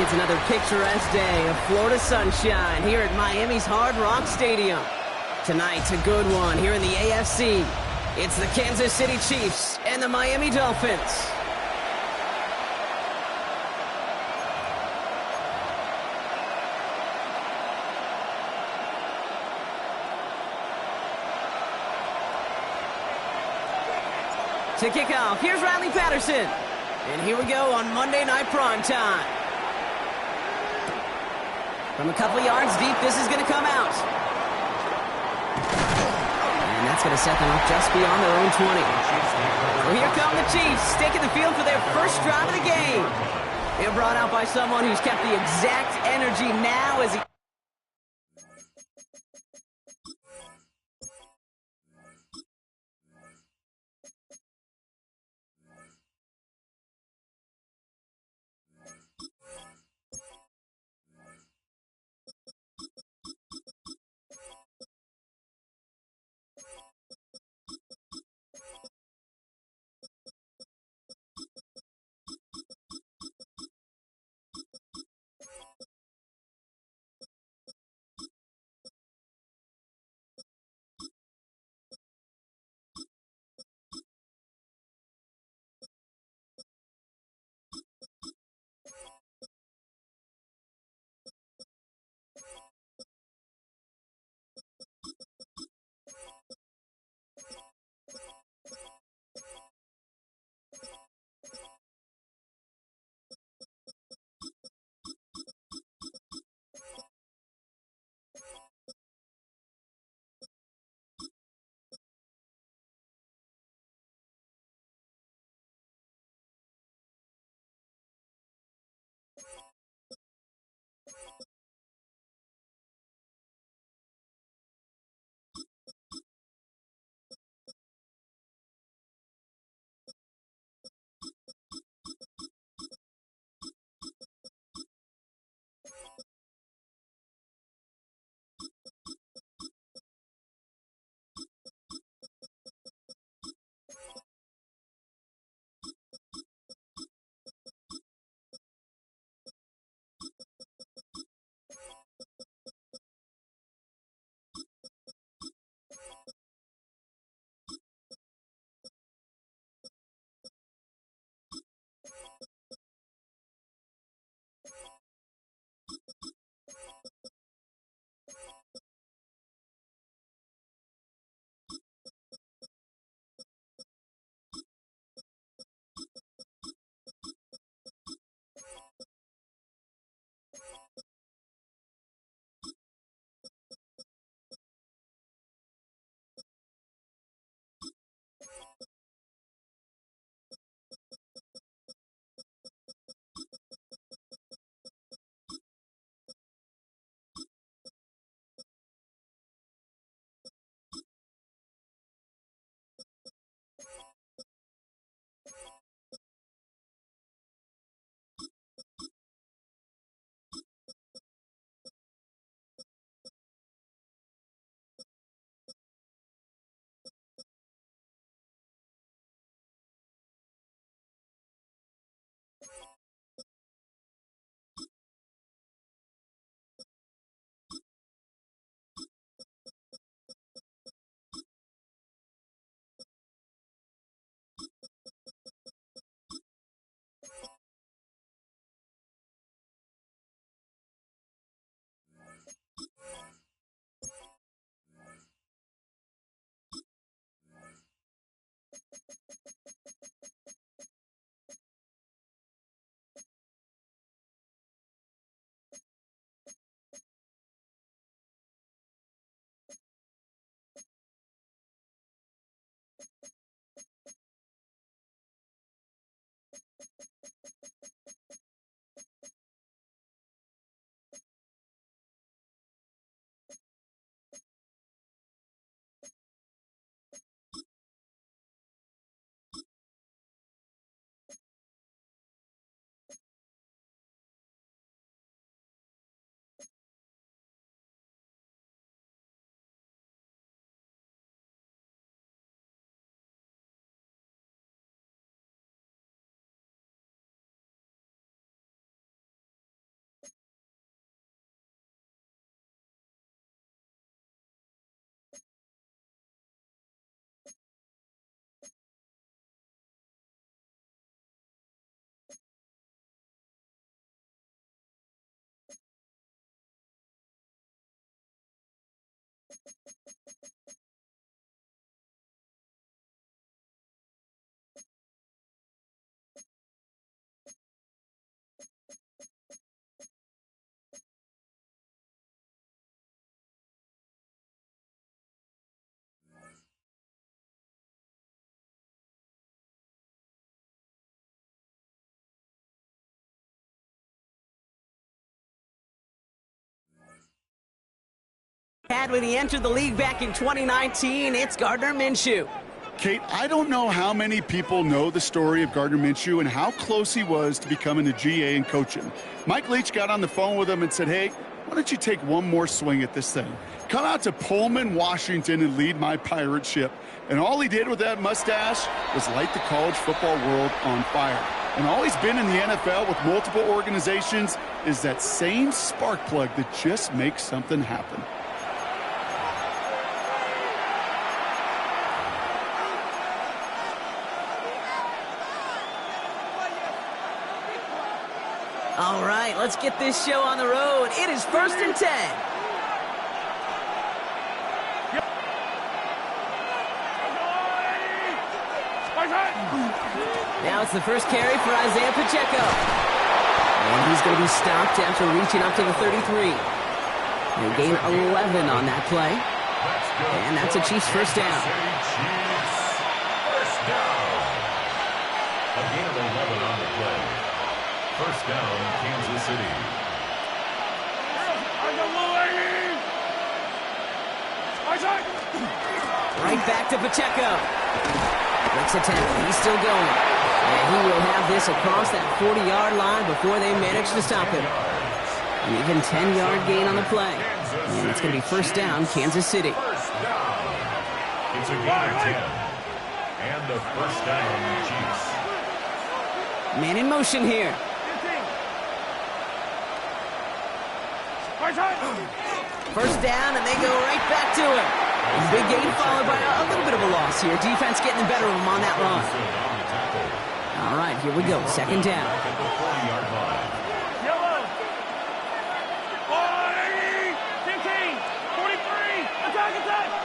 It's another picturesque day of Florida sunshine here at Miami's Hard Rock Stadium. Tonight's a good one here in the AFC. It's the Kansas City Chiefs and the Miami Dolphins. To kick off, here's Riley Patterson. And here we go on Monday Night Primetime. From a couple yards deep, this is going to come out. And that's going to set them up just beyond their own 20. Well, here come the Chiefs, taking the field for their first drive of the game. They're brought out by someone who's kept the exact energy now as he... had when he entered the league back in 2019. It's Gardner Minshew. Kate, I don't know how many people know the story of Gardner Minshew and how close he was to becoming a GA and coaching. Mike Leach got on the phone with him and said, hey, why don't you take one more swing at this thing? Come out to Pullman, Washington, and lead my pirate ship. And all he did with that mustache was light the college football world on fire. And all he's been in the NFL with multiple organizations is that same spark plug that just makes something happen. All right, let's get this show on the road. It is 1st and 10. Now it's the first carry for Isaiah Pacheco. And he's going to be stopped after reaching up to the 33. They gain 11 on that play. And that's a Chiefs first down. A gain of 11 on the play. First down, Kansas City. Right back to Pacheco. Breaks a tackle. He's still going. And he will have this across that 40-yard line before they manage to stop him. An even 10-yard gain on the play. And it's going to be first down, Kansas City. First down. It's a gain of 10. And the first down, Chiefs. Man in motion here. First down, and they go right back to it. Big gain followed by a little bit of a loss here. Defense getting the better of them on that run. All right, here we go. Second down. Yellow. 15, 43. Attack.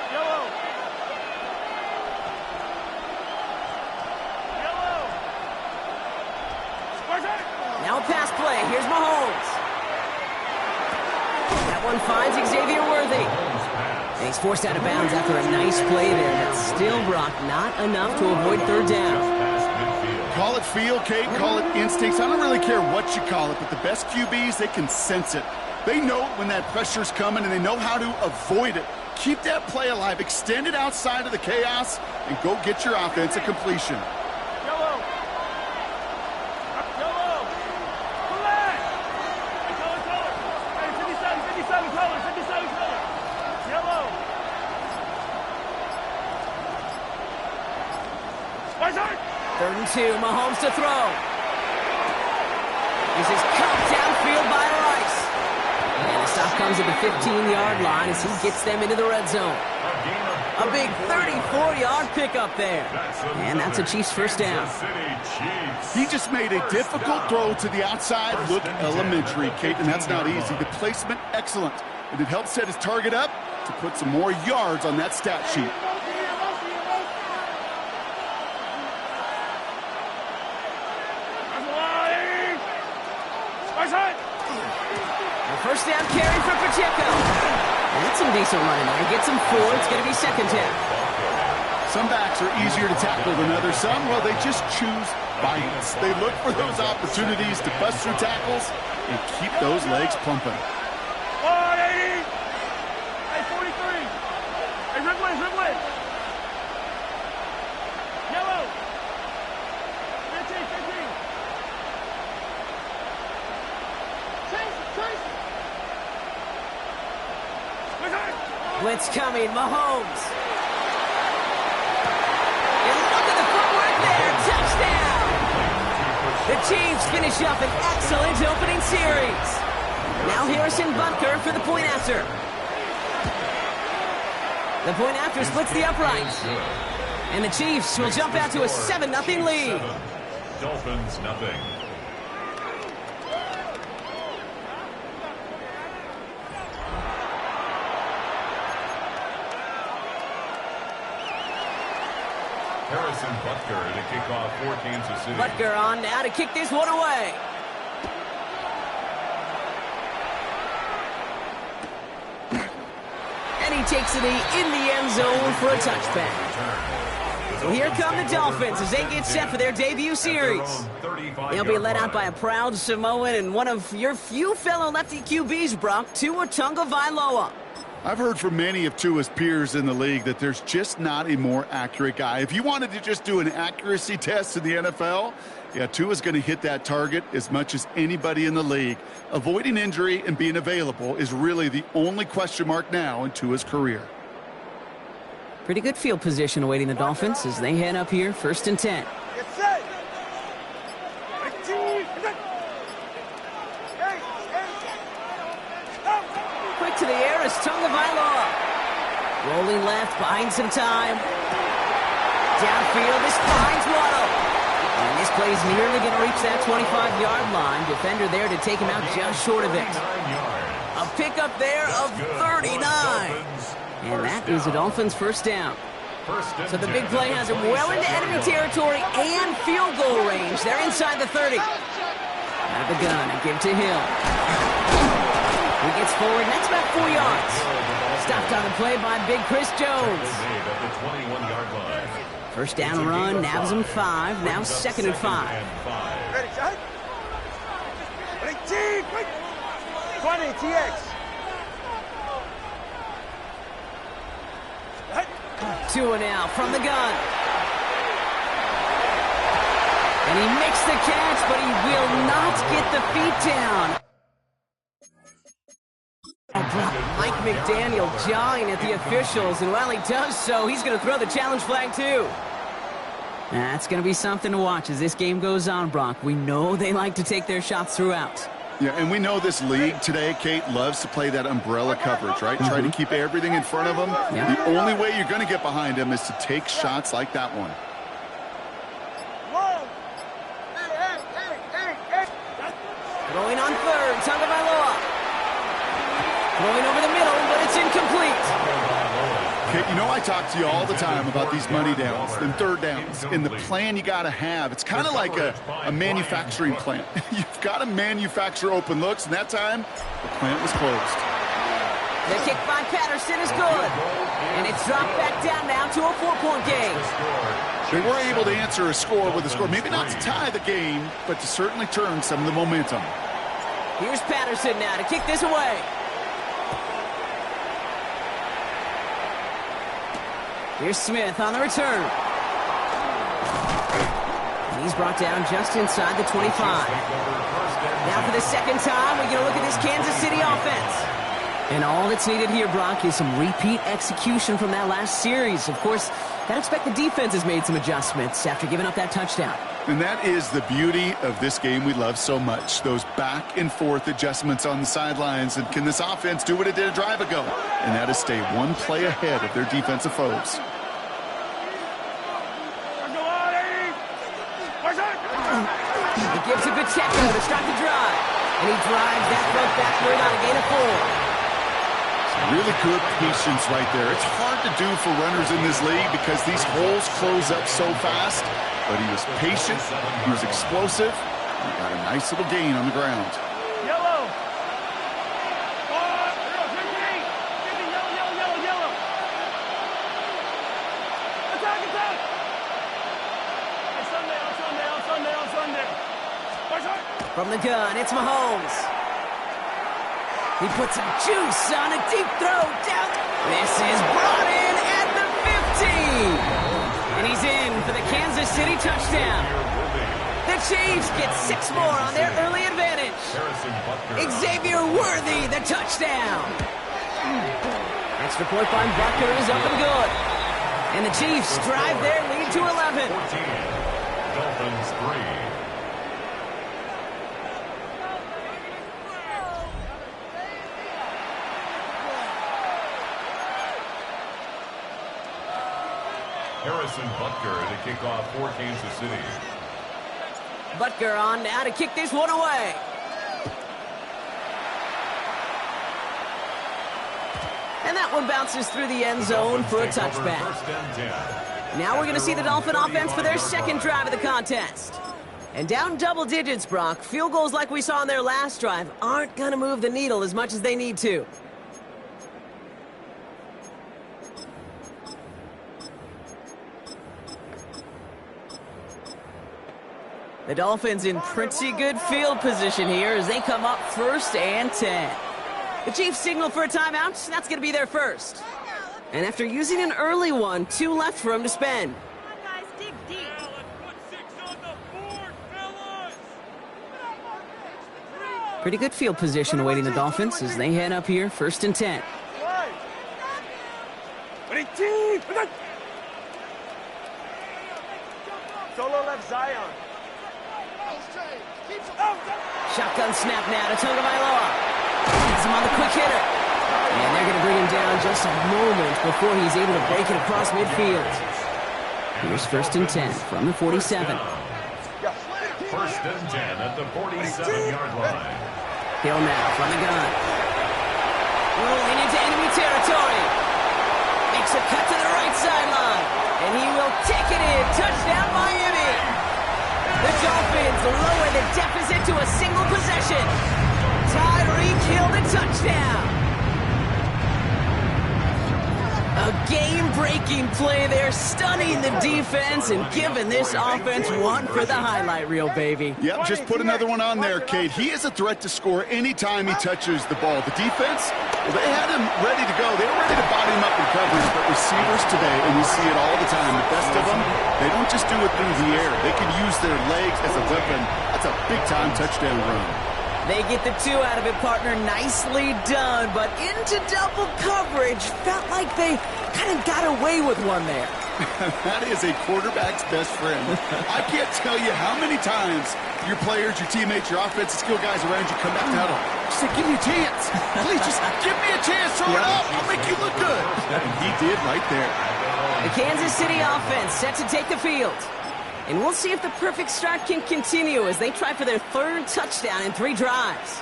Yellow. Now a pass play. Here's Mahomes. That one finds Xavier Worthy. And he's forced out of bounds after a nice play there. That's still, Brock, not enough to avoid third down. Call it feel, Kate, call it instincts. I don't really care what you call it, but the best QBs, they can sense it. They know when that pressure's coming, and they know how to avoid it. Keep that play alive. Extend it outside of the chaos, and go get your offense a completion. Yellow. Black. Color. Hey, 57 color. Yellow. Third and 2, Mahomes to throw. This is cut downfield by Rice. And the stop comes at the 15-yard line as he gets them into the red zone. A big 34-yard pickup there. And that's a Chiefs first down. He just made a difficult throw to the outside. Look elementary, Kate, and that's not easy. The placement, excellent. And it helped set his target up to put some more yards on that stat sheet. First down carry for Pacheco. That's some decent running there. Gets him 4. It's going to be second down. Some backs are easier to tackle than others. Some, well, they just choose violence. They look for those opportunities to bust through tackles and keep those legs pumping. 180. Hey, 43. Hey, Ridley. Yellow. 15. Chase. Blitz coming, Mahomes. And look at the footwork there, touchdown! The Chiefs finish up an excellent opening series. Now Harrison Butker for the point after. The point after splits the uprights. And the Chiefs will jump out to a 7-0 lead. Dolphins nothing. Harrison Butker to kick off for Kansas City. Butker on now to kick this one away. And he takes it in the end zone for a touchback. So here come the Dolphins as they get set for their debut series. They'll be led out by a proud Samoan and one of your few fellow lefty QBs, Brock, Tua Tagovailoa. I've heard from many of Tua's peers in the league that there's just not a more accurate guy. If you wanted to just do an accuracy test in the NFL, yeah, Tua's going to hit that target as much as anybody in the league. Avoiding injury and being available is really the only question mark now in Tua's career. Pretty good field position awaiting the Dolphins as they head up here, 1st and 10. Quick to the air is Gtowncapp. Rolling left, buying some time. Downfield, this finds Waddle. And this play's nearly going to reach that 25-yard line. Defender there to take him out just short of it. A pickup there of 39. And that is the Dolphins' first down. So the big play has him well into enemy territory and field goal range. They're inside the 30. Out of the gun and give to Hill. He gets forward, and that's about 4 yards. Stopped on the play by big Chris Jones. First down run, nabs him 5. Now 2nd and 5. Ready, shot. 20, TX. Tua now from the gun. And he makes the catch, but he will not get the feet down. Mike McDaniel jawing at the officials, and while he does so, he's going to throw the challenge flag too. That's going to be something to watch as this game goes on, Brock. We know they like to take their shots throughout. Yeah, and we know this league today, Kate, loves to play that umbrella coverage, right? Try to keep everything in front of them. Yeah. The only way you're going to get behind them is to take shots like that one. Throwing on 3rd, Gtowncapp. Throwing over the middle, but it's incomplete. Kate, you know I talk to you all the time about these money downs and 3rd downs and the plan you got to have. It's kind of like a manufacturing plant. You've got to manufacture open looks, and that time, the plant was closed. The kick by Patterson is good. And it's dropped back down now to a 4-point game. They were able to answer a score with a score. Maybe not to tie the game, but to certainly turn some of the momentum. Here's Patterson now to kick this away. Here's Smith on the return. And he's brought down just inside the 25. Now for the second time, we're going to look at this Kansas City offense. And all that's needed here, Brock, is some repeat execution from that last series. Of course, I'd expect the defense has made some adjustments after giving up that touchdown. And that is the beauty of this game we love so much. Those back and forth adjustments on the sidelines. And can this offense do what it did a drive ago? And that is stay one play ahead of their defensive foes. He gives a good Pacheco to start the drive. And he drives that front backward on a gain of 4. Really good patience right there. It's hard to do for runners in this league because these holes close up so fast. But he was patient, he was explosive, and got a nice little gain on the ground. Yellow. Yellow. Attack. On Sunday. From the gun, it's Mahomes. He puts some juice on a deep throw down. This is brought in at the 50. And he's in for the Kansas City touchdown. The Chiefs get 6 more on their early advantage. Xavier Worthy, the touchdown. Extra point by Butker is up and good. And the Chiefs drive their lead to 11. 14. Dolphins 3. Harrison Butker to kick off for Kansas City. Butker on now to kick this one away. And that one bounces through the end zone for a touchback. Now we're going to see the Dolphin offense for their second drive of the contest. And down double digits, Brock. Field goals like we saw on their last drive aren't going to move the needle as much as they need to. The Dolphins in pretty good field position here as they come up 1st and 10. The Chiefs signal for a timeout. That's going to be their first. And after using an early one, 2 left for him to spend. Guys, dig deep. Pretty good field position awaiting the Dolphins as they head up here, 1st and 10. Solo left Zion. Shotgun snap now to Tagovailoa. Gets him on the quick hitter. And they're going to bring him down just a moment before he's able to break it across midfield. Here's 1st and 10 from the 47. 1st and 10 at the 47-yard line. Hill now from the gun. Rolling into enemy territory. Makes a cut to the right sideline. And he will take it in. Touchdown, Miami. The Dolphins lower the deficit to a single possession. Tyreek Hill the touchdown. A game-breaking play there, stunning the defense and giving this offense one for the highlight reel, baby. Yep, just put another one on there, Kate. He is a threat to score anytime he touches the ball. The defense, well, they had him ready to go. They were ready to body him up in coverage, but receivers today, and we see it all the time, the best of them, they don't just do it through the air. They can use their legs as a weapon. That's a big-time touchdown run. They get the 2 out of it, partner. Nicely done, but into double coverage. Felt like they kind of got away with one there. That is a quarterback's best friend. I can't tell you how many times your players, your teammates, your offensive skill guys around you come back to huddle. Just say, give me a chance. Please, just give me a chance. Throw it up. I'll make you look good. And he did right there. The Kansas City offense set to take the field. And we'll see if the perfect start can continue as they try for their 3rd touchdown in 3 drives.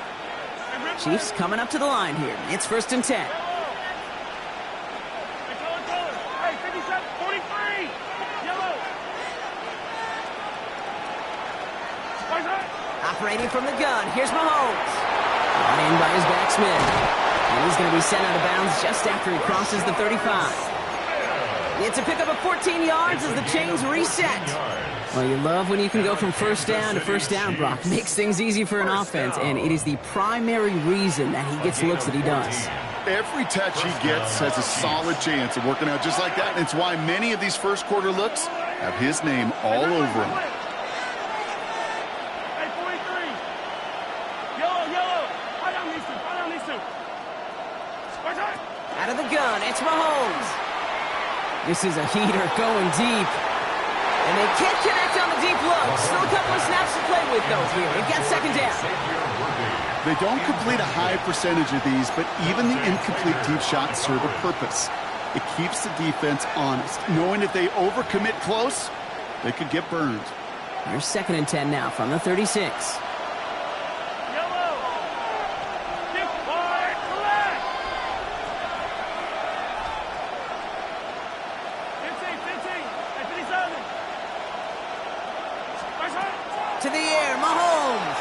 Chiefs coming up to the line here. It's 1st and 10. Hey, 57, 43. Yellow. Operating from the gun, here's Mahomes. Brought in by his backsman. And he's going to be sent out of bounds just after he crosses the 35. It's a pickup of 14 yards as the chains reset. Well, you love when you can go from 1st down to 1st down, Brock. Makes things easy for an offense, and it is the primary reason that he gets looks that he does. Every touch he gets has a solid chance of working out just like that, and it's why many of these first quarter looks have his name all over them. Hey, 43. Yellow. I don't need to. Out of the gun, it's Mahomes. This is a heater going deep. And they can't connect on the deep look. Still a couple of snaps to play with, though, here. They've got 2nd down. They don't complete a high percentage of these, but even the incomplete deep shots serve a purpose. It keeps the defense honest, knowing if they overcommit close, they could get burned. Here's 2nd and 10 now from the 36. Yellow. Get wide, collect. 15. Hey, 57. To the air, Mahomes.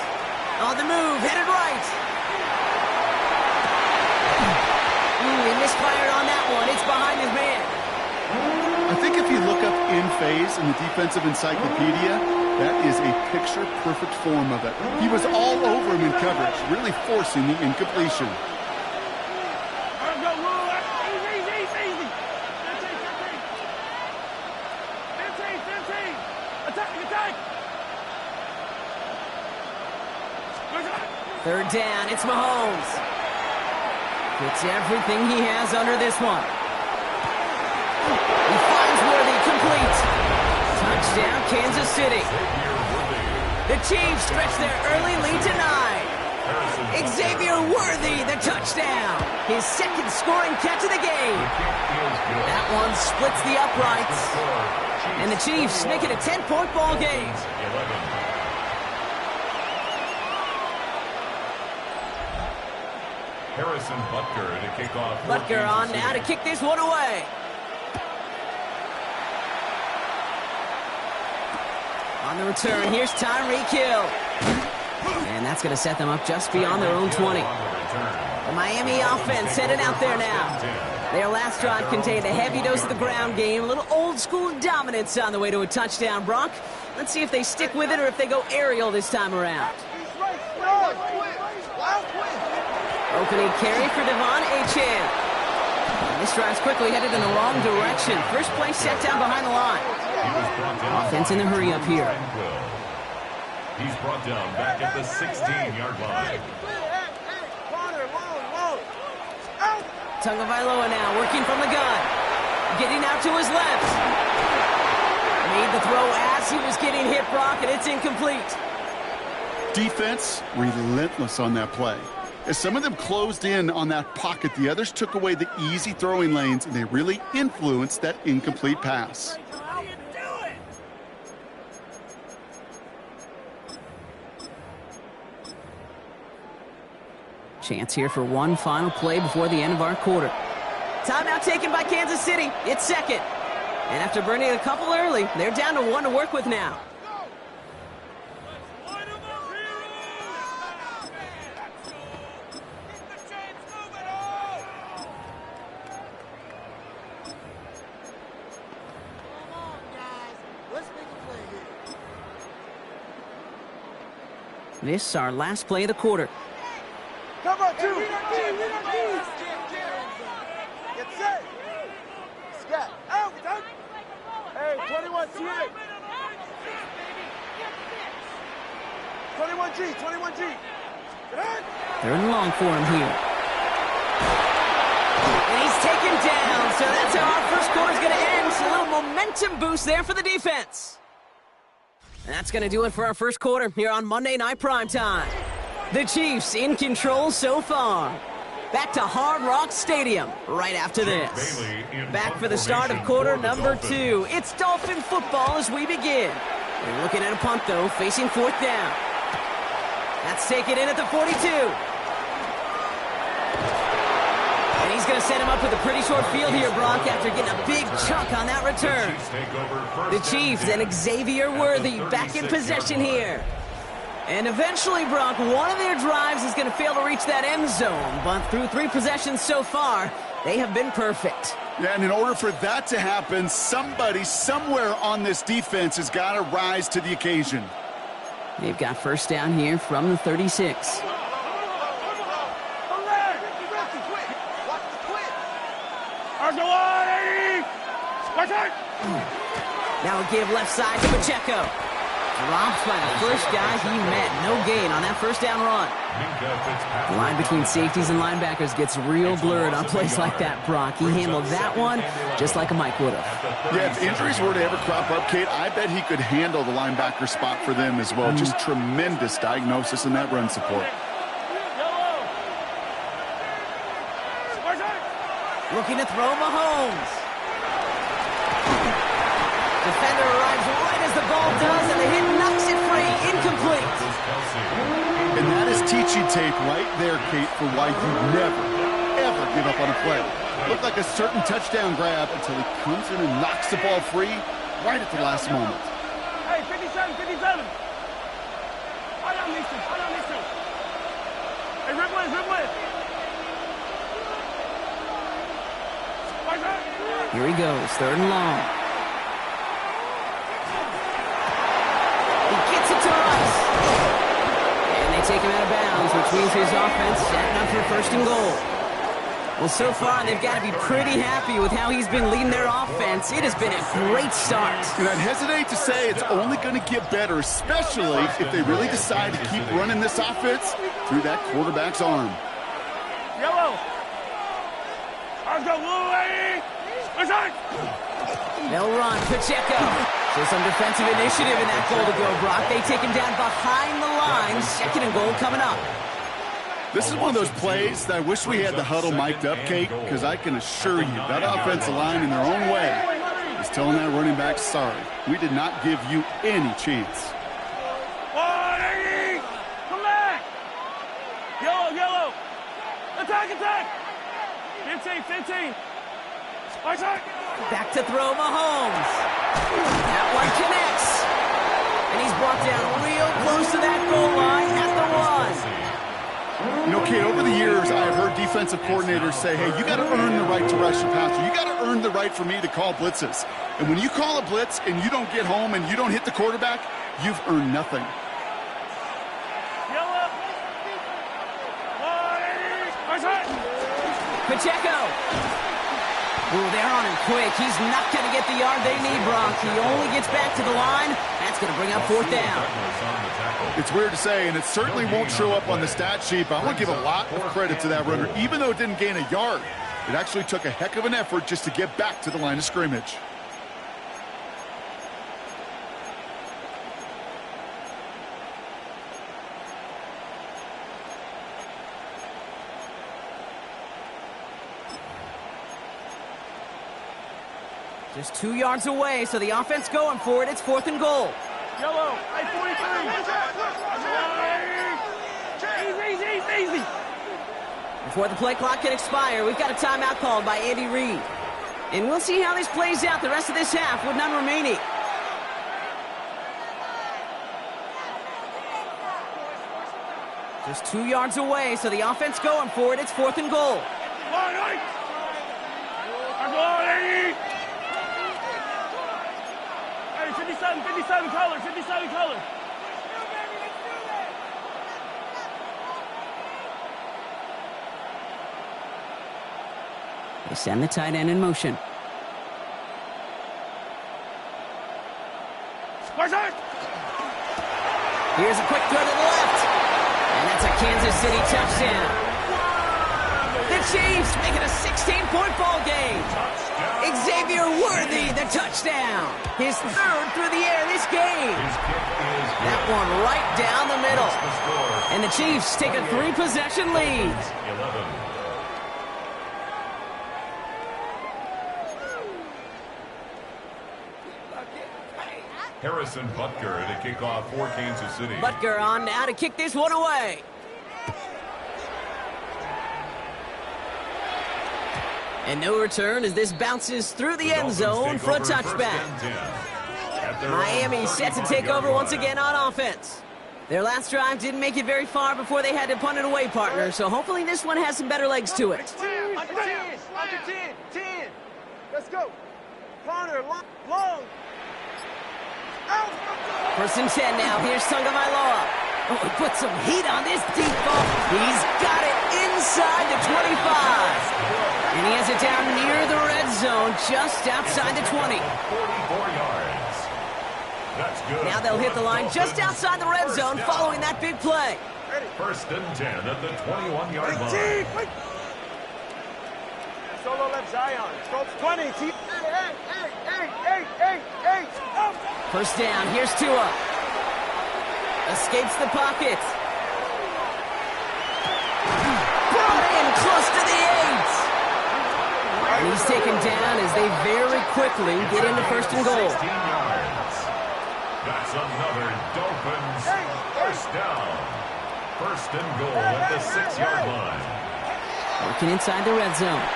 On the move, headed right. He misfired on that one. It's behind his man. I think if you look up in phase in the defensive encyclopedia, that is a picture-perfect form of it. He was all over him in coverage, really forcing the incompletion. Easy. 15. Attack. 3rd down, it's Mahomes. Puts everything he has under this one. He finds Worthy, complete. Touchdown, Kansas City. The Chiefs stretch their early lead to 9. Xavier Worthy, the touchdown. His 2nd scoring catch of the game. That one splits the uprights. And the Chiefs make it a 10-point ball game. Harrison Butker to kick off. Butker on now to kick this one away. On the return, here's Tyreek Hill. And that's going to set them up just beyond their own 20. The Miami offense headed out there now. Their last drive contained a heavy dose of the ground game, a little old-school dominance on the way to a touchdown, Brock. Let's see if they stick with it or if they go aerial this time around. Opening carry for Devon Achane. This drive's quickly headed in the wrong direction. First play set down behind the line. Offense in the hurry up here. He's brought down back at the 16-yard line. Tagovailoa now working from the gun. Getting out to his left. Made the throw as he was getting hit, Brock, and it's incomplete. Defense relentless on that play. As some of them closed in on that pocket, the others took away the easy throwing lanes, and they really influenced that incomplete pass. Chance here for one final play before the end of our quarter. Timeout taken by Kansas City. It's second. And after burning a couple early, they're down to one to work with now. This is our last play of the quarter. Come on, two. Get set. Scat. Out. Hey, 21G. 21G. Third and long for him here. And he's taken down, so that's how our first quarter's going to end. So a little momentum boost there for the defense. And that's going to do it for our first quarter here on Monday Night Primetime. The Chiefs in control so far. Back to Hard Rock Stadium right after this. Back for the start of quarter number 2. It's Dolphin football as we begin. They're looking at a punt, though, facing fourth down. That's taken in at the 42. And he's going to set him up with a pretty short field here, Brock, after getting a big chunk on that return. The Chiefs and Xavier Worthy back in possession here. And eventually, Brock, one of their drives is going to fail to reach that end zone. But through 3 possessions so far, they have been perfect. Yeah, and in order for that to happen, somebody somewhere on this defense has got to rise to the occasion. They've got first down here from the 36. Now a give left side to Pacheco. Dropped by the first guy he met. No gain on that first down run. The line between safeties and linebackers gets real blurred on plays like that, Brock. He handled that one just like a Mike would have. Yeah, if injuries were to ever crop up, Kate, I bet he could handle the linebacker spot for them as well. Just tremendous diagnosis in that run support. Looking to throw Mahomes. Defender arrives right as the ball does, and the hit knocks it free. Incomplete. And that is teaching tape right there, Kate, for why you never, ever give up on a play. Looked like a certain touchdown grab until he comes in and knocks the ball free right at the last moment. Hey, 57. I don't need to. Hey, rip. Here he goes, third and long. He gets it to Rice. And they take him out of bounds, which means his offense setting up for first and goal. Well, so far, they've got to be pretty happy with how he's been leading their offense. It has been a great start. And I'd hesitate to say it's only going to get better, especially if they really decide to keep running this offense through that quarterback's arm. Yellow. Let's go, Louie. They'll run. Pacheco. So some defensive initiative in that goal to go, Brock. They take him down behind the line. Second and goal coming up. This is one of those plays that I wish we had the huddle mic'd up, Kate, because I can assure you that offensive line in their own way is telling that running back, sorry, we did not give you any chance. Come back. Yellow. Attack. 15. Back to throw Mahomes. That one connects. And he's brought down real close to that goal line at the 1. You know, Kate, over the years, I have heard defensive coordinators say, hey, you got to earn the right to rush the passer. You got to earn the right for me to call blitzes. And when you call a blitz and you don't get home and you don't hit the quarterback, you've earned nothing. Pacheco. Ooh, they're on him quick. He's not going to get the yard they need, Brock. He only gets back to the line. That's going to bring up 4th down. It's weird to say, and it certainly won't show up on the stat sheet, but I want to give a lot of credit to that runner. Even though it didn't gain a yard, it actually took a heck of an effort just to get back to the line of scrimmage. Just 2 yards away, so the offense going for it. It's 4th and goal. Yellow, I-43. Easy. Before the play clock can expire, we've got a timeout called by Andy Reid. And we'll see how this plays out the rest of this half with none remaining. Just 2 yards away, so the offense going for it. It's 4th and goal. Hey, 57 color. They send the tight end in motion. Here's a quick throw to the left. And that's a Kansas City touchdown. The Chiefs make it a 16-point ball game. Xavier Worthy, the touchdown. His 3rd through the air this game. That one right down the middle. And the Chiefs take a 3-possession lead. Harrison Butker to kick off for Kansas City. Butker on now to kick this one away. And no return as this bounces through the end zone for a touchback. Miami set to take over once again on offense. Their last drive didn't make it very far before they had to punt it away, partner, so hopefully this one has some better legs to it. Under 10. Let's go. Corner, long. 1st and 10 now. Here's Tagovailoa. Oh, he put some heat on this deep ball. He's got it inside the 25. And he has it down near the red zone, just outside the 20. 44 yards. That's good. Now they'll hit the line just outside the red zone following that big play. 1st and 10 at the 21-yard line. Solo left Zion. Scopes 20. Hey. 1st down. Here's Tua. Escapes the pocket. Brought in close to the 8. And he's taken down as they very quickly get into 1st and goal. 16 yards. That's another Dolphins 1st down. 1st and goal at the 6-yard line. Working inside the red zone.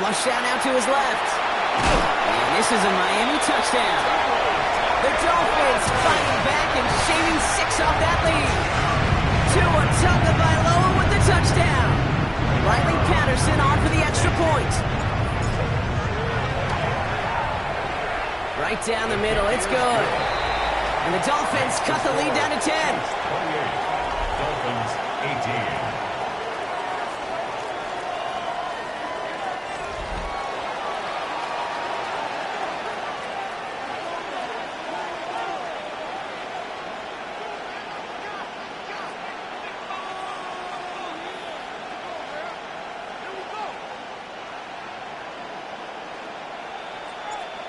Flush down out to his left. And this is a Miami touchdown. The Dolphins fighting back and shaving 6 off that lead. Tua Tagovailoa with the touchdown. Riley Patterson on for the extra point. Right down the middle, it's good. And the Dolphins cut the lead down to 10. 28. Dolphins 18.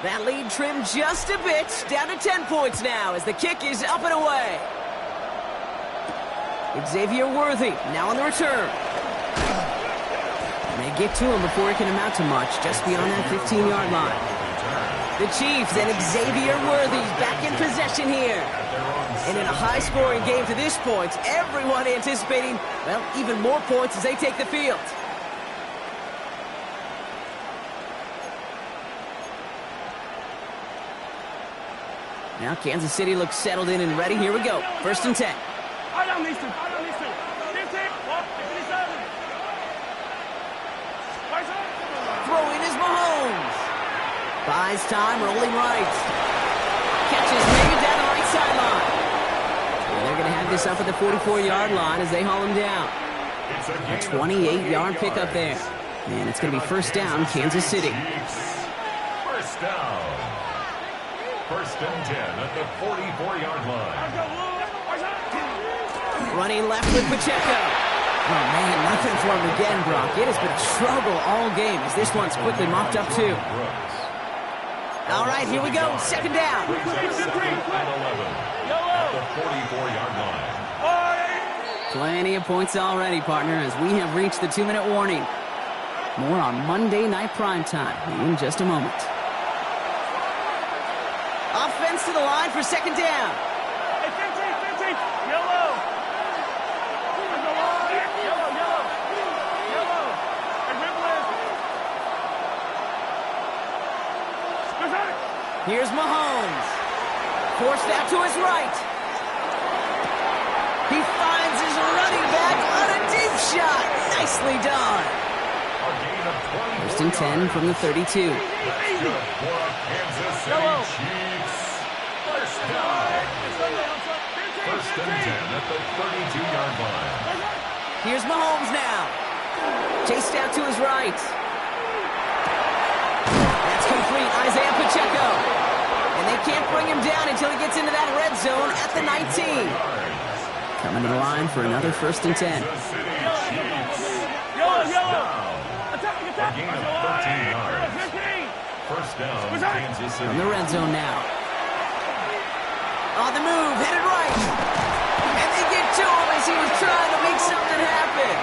That lead trimmed just a bit, down to 10 points now as the kick is up and away. Xavier Worthy now on the return. And they get to him before it can amount to much, just beyond that 15-yard line. The Chiefs and Xavier Worthy back in possession here. And in a high-scoring game to this point, everyone anticipating, well, even more points as they take the field. Now Kansas City looks settled in and ready. Here we go. 1st and 10. Throwing is Mahomes. Buys time, rolling right. Catches made down the right sideline. And they're going to have this up at the 44-yard line as they haul him down. A 28-yard pickup there. And it's going to be first down, Kansas City. First down. First and 10 at the 44-yard line. Running left with Pacheco. Oh, man, nothing for him again, Brock. It has been a struggle all game as this one's quickly mopped up, too. All right, here we go. Second down. Second and 11 at the 44-yard line. Plenty of points already, partner, as we have reached the 2-minute warning. More on Monday Night Primetime in just a moment. Offense to the line for second down. Hey, 15, yellow. Yellow. Hey, Ripley. Here's Mahomes. Forced out to his right. He finds his running back on a deep shot. Nicely done. First and 10 from the 32. That's good for Kansas City Chiefs. First down. First and 10 at the 32-yard line. Here's Mahomes now. Chased out to his right. That's complete. Isaiah Pacheco. And they can't bring him down until he gets into that red zone at the 19. Coming to the line for another first and 10. Kansas City Chiefs. First down. A gain of 13 yards. First down, Kansas City. From the red zone now. On the move, headed right. And they get to him as he was trying to make something happen.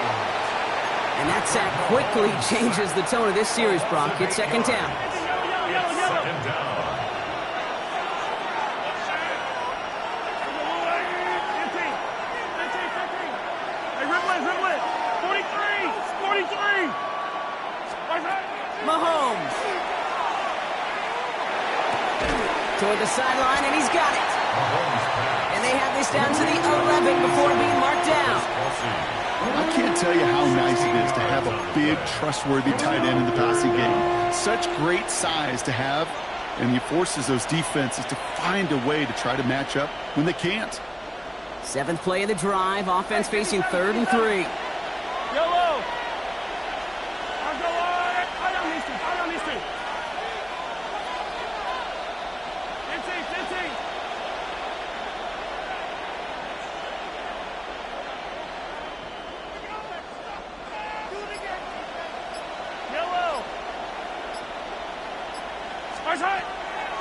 And that sack quickly changes the tone of this series, Brock. It's second down. Second down. Mahomes. Toward the sideline, and he's got it. And they have this down to the 11 before being marked down. I can't tell you how nice it is to have a big, trustworthy tight end in the passing game. Such great size to have, and he forces those defenses to find a way to try to match up when they can't. Seventh play of the drive, offense facing 3rd and 3. Yellow.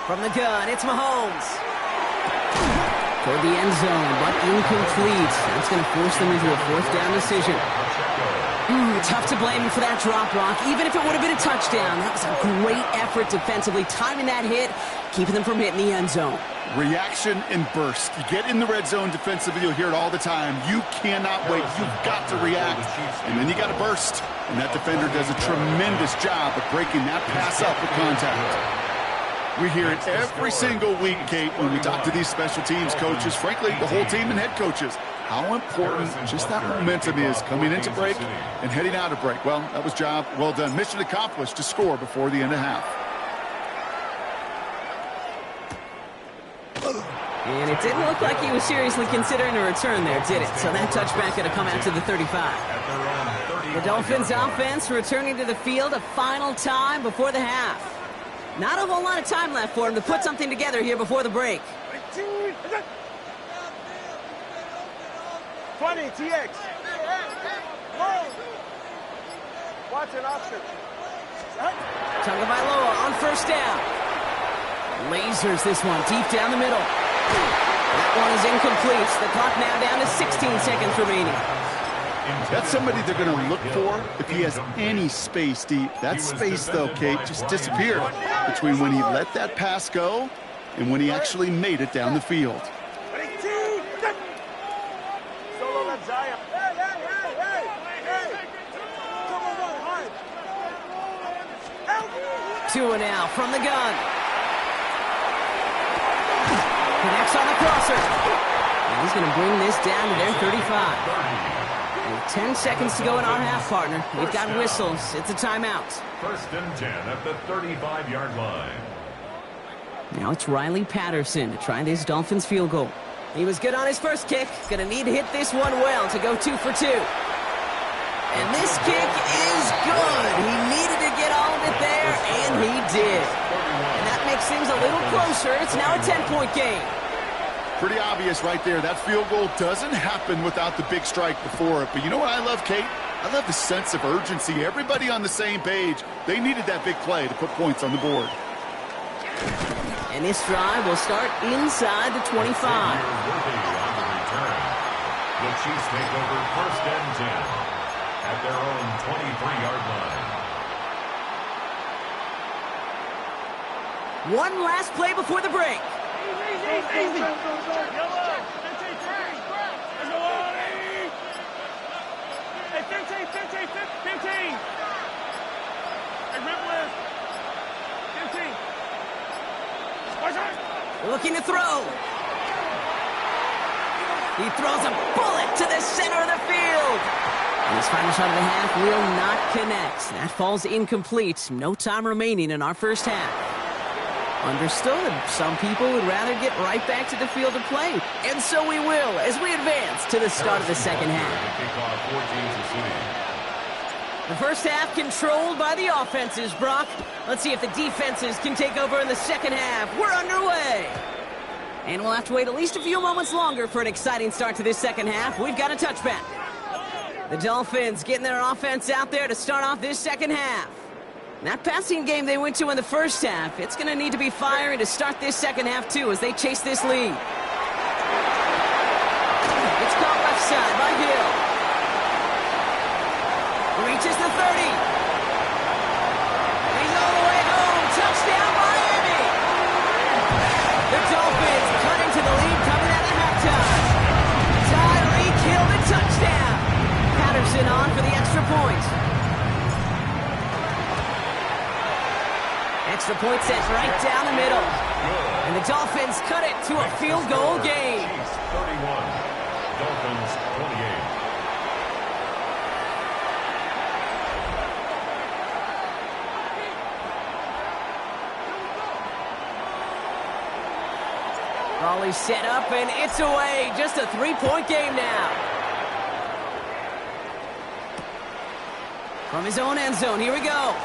From the gun, it's Mahomes. Toward the end zone, but incomplete. That's going to force them into a 4th down decision. Tough to blame him for that drop, Brock. Even if it would have been a touchdown, that was a great effort defensively, timing that hit, keeping them from hitting the end zone. Reaction and burst. You get in the red zone defensively, you'll hear it all the time. You cannot wait. You've got to react. And then you got to burst. And that defender does a tremendous job of breaking that pass up with contact. We hear it every single week, Kate, when we talk to these special teams coaches, frankly, the whole team and head coaches, how important just that momentum is coming into break and heading out of break. Well, that was job well done. Mission accomplished to score before the end of half. And it didn't look like he was seriously considering a return there, did it? So that touchback had to come out to the 35. The Dolphins offense returning to the field a final time before the half. Not a whole lot of time left for him to put something together here before the break. 20, TX. Watch an option. Tagovailoa on first down. Lasers this one deep down the middle. That one is incomplete. The clock now down to 16 seconds remaining. That's somebody they're going to look for if he has any space deep. That space, though, Kate, just disappeared between when he let that pass go and when he actually made it down the field. Tua now from the gun. Connects on the crosser. And he's going to bring this down to their 35. With 10 seconds to go in our half, partner. We've got whistles. It's a timeout. First and 10 at the 35-yard line. Now it's Riley Patterson to try this Dolphins field goal. He was good on his first kick. Going to need to hit this one well to go 2 for 2. And this kick is good. He needed to get all of it there, and he did. And that makes things a little closer. It's now a 10-point game. Pretty obvious right there. That field goal doesn't happen without the big strike before it. But you know what I love, Kate? I love the sense of urgency. Everybody on the same page. They needed that big play to put points on the board. And this drive will start inside the 25. The Chiefs take over 1st and 10 at their own 23-yard line. One last play before the break. Easy. Hey, 15. Hey, rip list. 15. Looking to throw. He throws a bullet to the center of the field. And his final shot of the half will not connect. That falls incomplete. No time remaining in our first half. Understood. Some people would rather get right back to the field to play. And so we will as we advance to the start of the second half. The first half controlled by the offenses, Brock. Let's see if the defenses can take over in the second half. We're underway. And we'll have to wait at least a few moments longer for an exciting start to this second half. We've got a touchback. The Dolphins getting their offense out there to start off this second half. That passing game they went to in the first half, it's going to need to be firing to start this second half, too, as they chase this lead. It's caught left side by Hill. Reaches the 30. He's all the way home. Touchdown, Miami. The Dolphins cut into the lead coming out of halftime. Tyreek Hill the touchdown. Patterson on for the extra point. Extra point set right down the middle. And the Dolphins cut it to a field goal game. 31, Dolphins 28. Raleigh set up, and it's away. Just a 3-point game now. From his own end zone, here we go.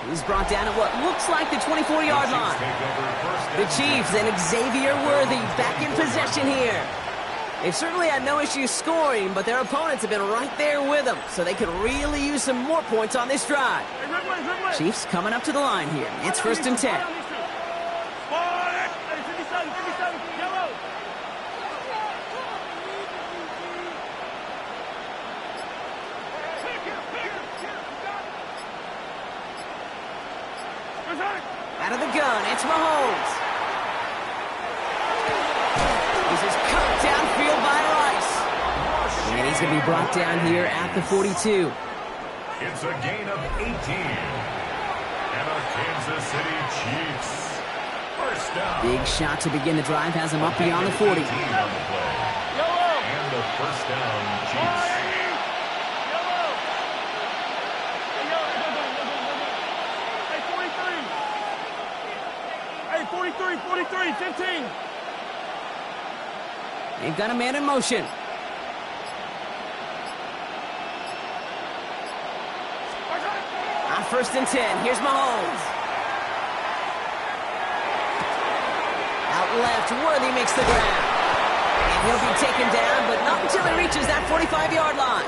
He's brought down at what looks like the 24-yard line. The Chiefs and Xavier Worthy back in possession here. They've certainly had no issues scoring, but their opponents have been right there with them, so they could really use some more points on this drive. Chiefs coming up to the line here. It's 1st and 10. Out of the gun, it's Mahomes. This is cut downfield by Rice. And he's going to be brought down here at the 42. It's a gain of 18. And a Kansas City Chiefs. First down. Big shot to begin the drive has him up beyond the 40. And the first down, Chiefs. 43, 15. They've got a man in motion. On 1st and 10, here's Mahomes. Out left, Worthy makes the grab. And he'll be taken down, but not until he reaches that 45-yard line.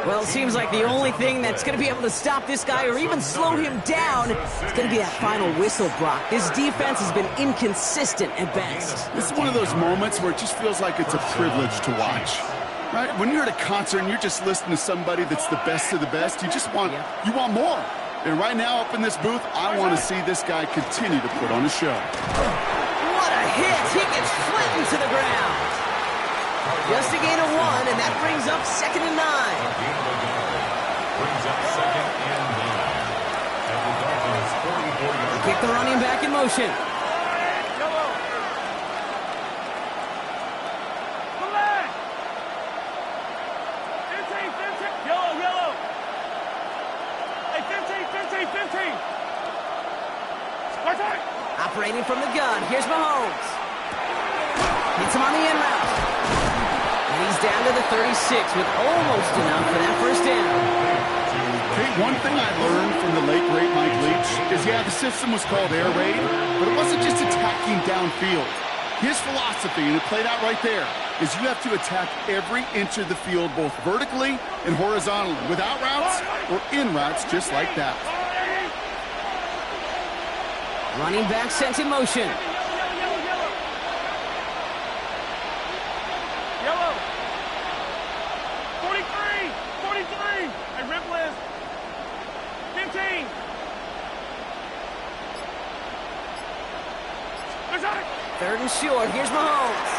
Well, it seems like the only thing that's going to be able to stop this guy or even slow him down is going to be that final whistle, Brock. This defense has been inconsistent at best. This is one of those moments where it just feels like it's a privilege to watch. Right? When you're at a concert and you're just listening to somebody that's the best of the best, you just want, you want more. And right now up in this booth, I want to see this guy continue to put on a show. What a hit! He gets flattened to the ground. Just a gain of 1, and that brings up 2nd and 9. Brings up 2nd and 9. At the Dolphins 44-yard. Kick the running back in motion. Yellow. Hey, 15. Operating from the gun, here's Mahomes. Hits him on the end route. And he's down to the 36 with almost enough for that first down. Hey, one thing I learned from the late, great Mike Leach is, yeah, the system was called air raid, but it wasn't just attacking downfield. His philosophy, and it played out right there, is you have to attack every inch of the field, both vertically and horizontally, without routes or in routes, just like that. Running back sent in motion. Yellow. 43. 43. Hey, rip list. 15. Third and short. Here's Mahomes.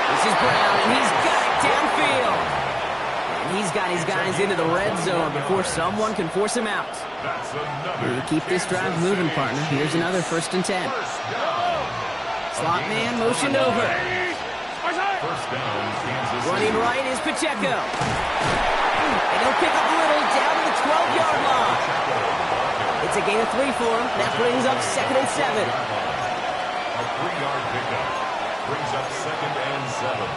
This is Brown, and he's got it downfield. And he's got his guys into the red zone before someone can force him out. That's another. Keep this drive moving, partner. Here's another 1st and 10. Slot man motioned over. First down, Kansas City. Running right is Pacheco. And he'll pick up a little down to the 12-yard line. It's a gain of 3 for him. That brings up 2nd and 7. A 3-yard pickup brings up 2nd and 7.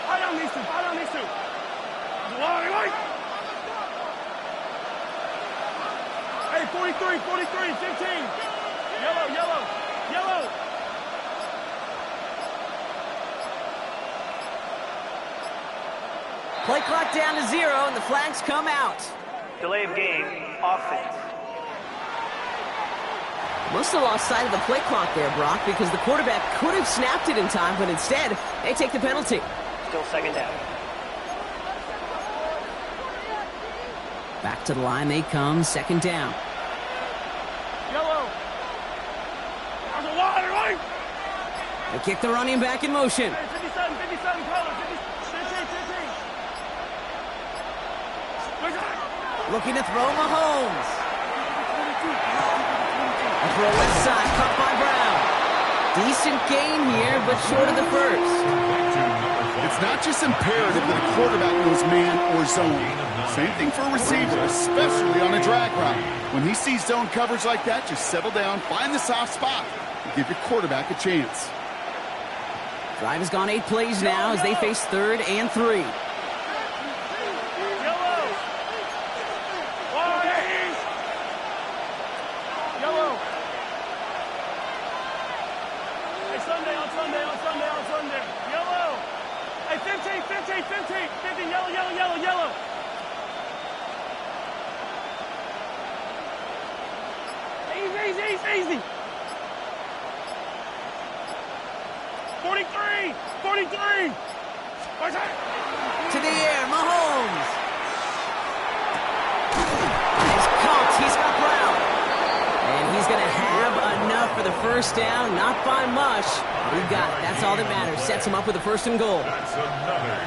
I don't need to. Wide. Hey, 43, 15. Yellow. Play clock down to 0, and the flags come out. Delay of game, offense. Must have lost sight of the play clock there, Brock, because the quarterback could have snapped it in time, but instead, they take the penalty. Still 2nd down. Back to the line they come, 2nd down. Yellow. There's a wide right. They kick the running back in motion. Hey, 57 colors. 15. Looking to throw Mahomes. A throw left side, caught by Brown. Decent gain here, but short of the first. It's not just imperative that a quarterback knows man or zone. Same thing for a receiver, especially on a drag route. When he sees zone coverage like that, just settle down, find the soft spot, and give your quarterback a chance. Drive has gone 8 plays now as they face 3rd and 3. Yellow. Hey, Sunday on Sunday. Yellow. Hey, 15, yellow. Easy. 43. To the air, Mahomes. He's caught. He's got Brown. And he's going to have enough for the first down. Not by much. But he got it. That's all that matters. Sets him up with a 1st and goal.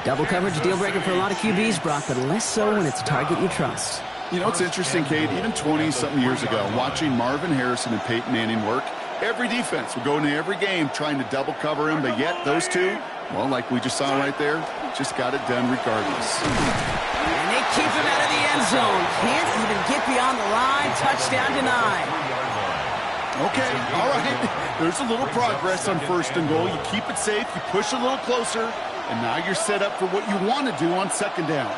Double coverage, deal breaker for a lot of QBs, Brock, but less so when it's a target you trust. You know, it's interesting, Kate, even 20-something years ago, watching Marvin Harrison and Peyton Manning work, every defense would go into every game trying to double cover him, but yet those two, well, like we just saw right there, just got it done regardless. And they keep him out of the end zone. Can't even get beyond the line. Touchdown denied. Okay, all right. There's a little progress on 1st and goal. You keep it safe, you push a little closer, and now you're set up for what you want to do on 2nd down.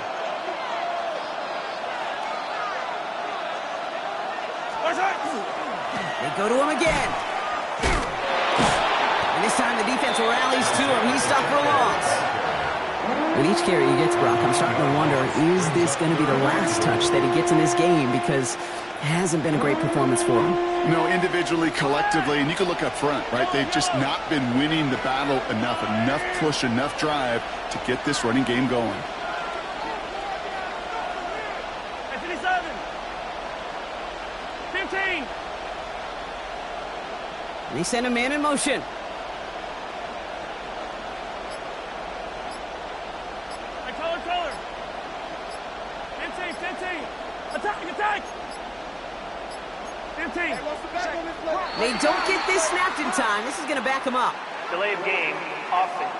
They go to him again. And this time the defense rallies to him. He's stopped for a loss. With each carry he gets, Brock, I'm starting to wonder, is this going to be the last touch that he gets in this game? Because it hasn't been a great performance for him. No, individually, collectively, and you can look up front, right? They've just not been winning the battle enough push, enough drive to get this running game going. 57. 15. They send a man in motion. Hey, color. 15. Attack. 15. They don't get this snapped in time. This is going to back them up. Delay of game, offense.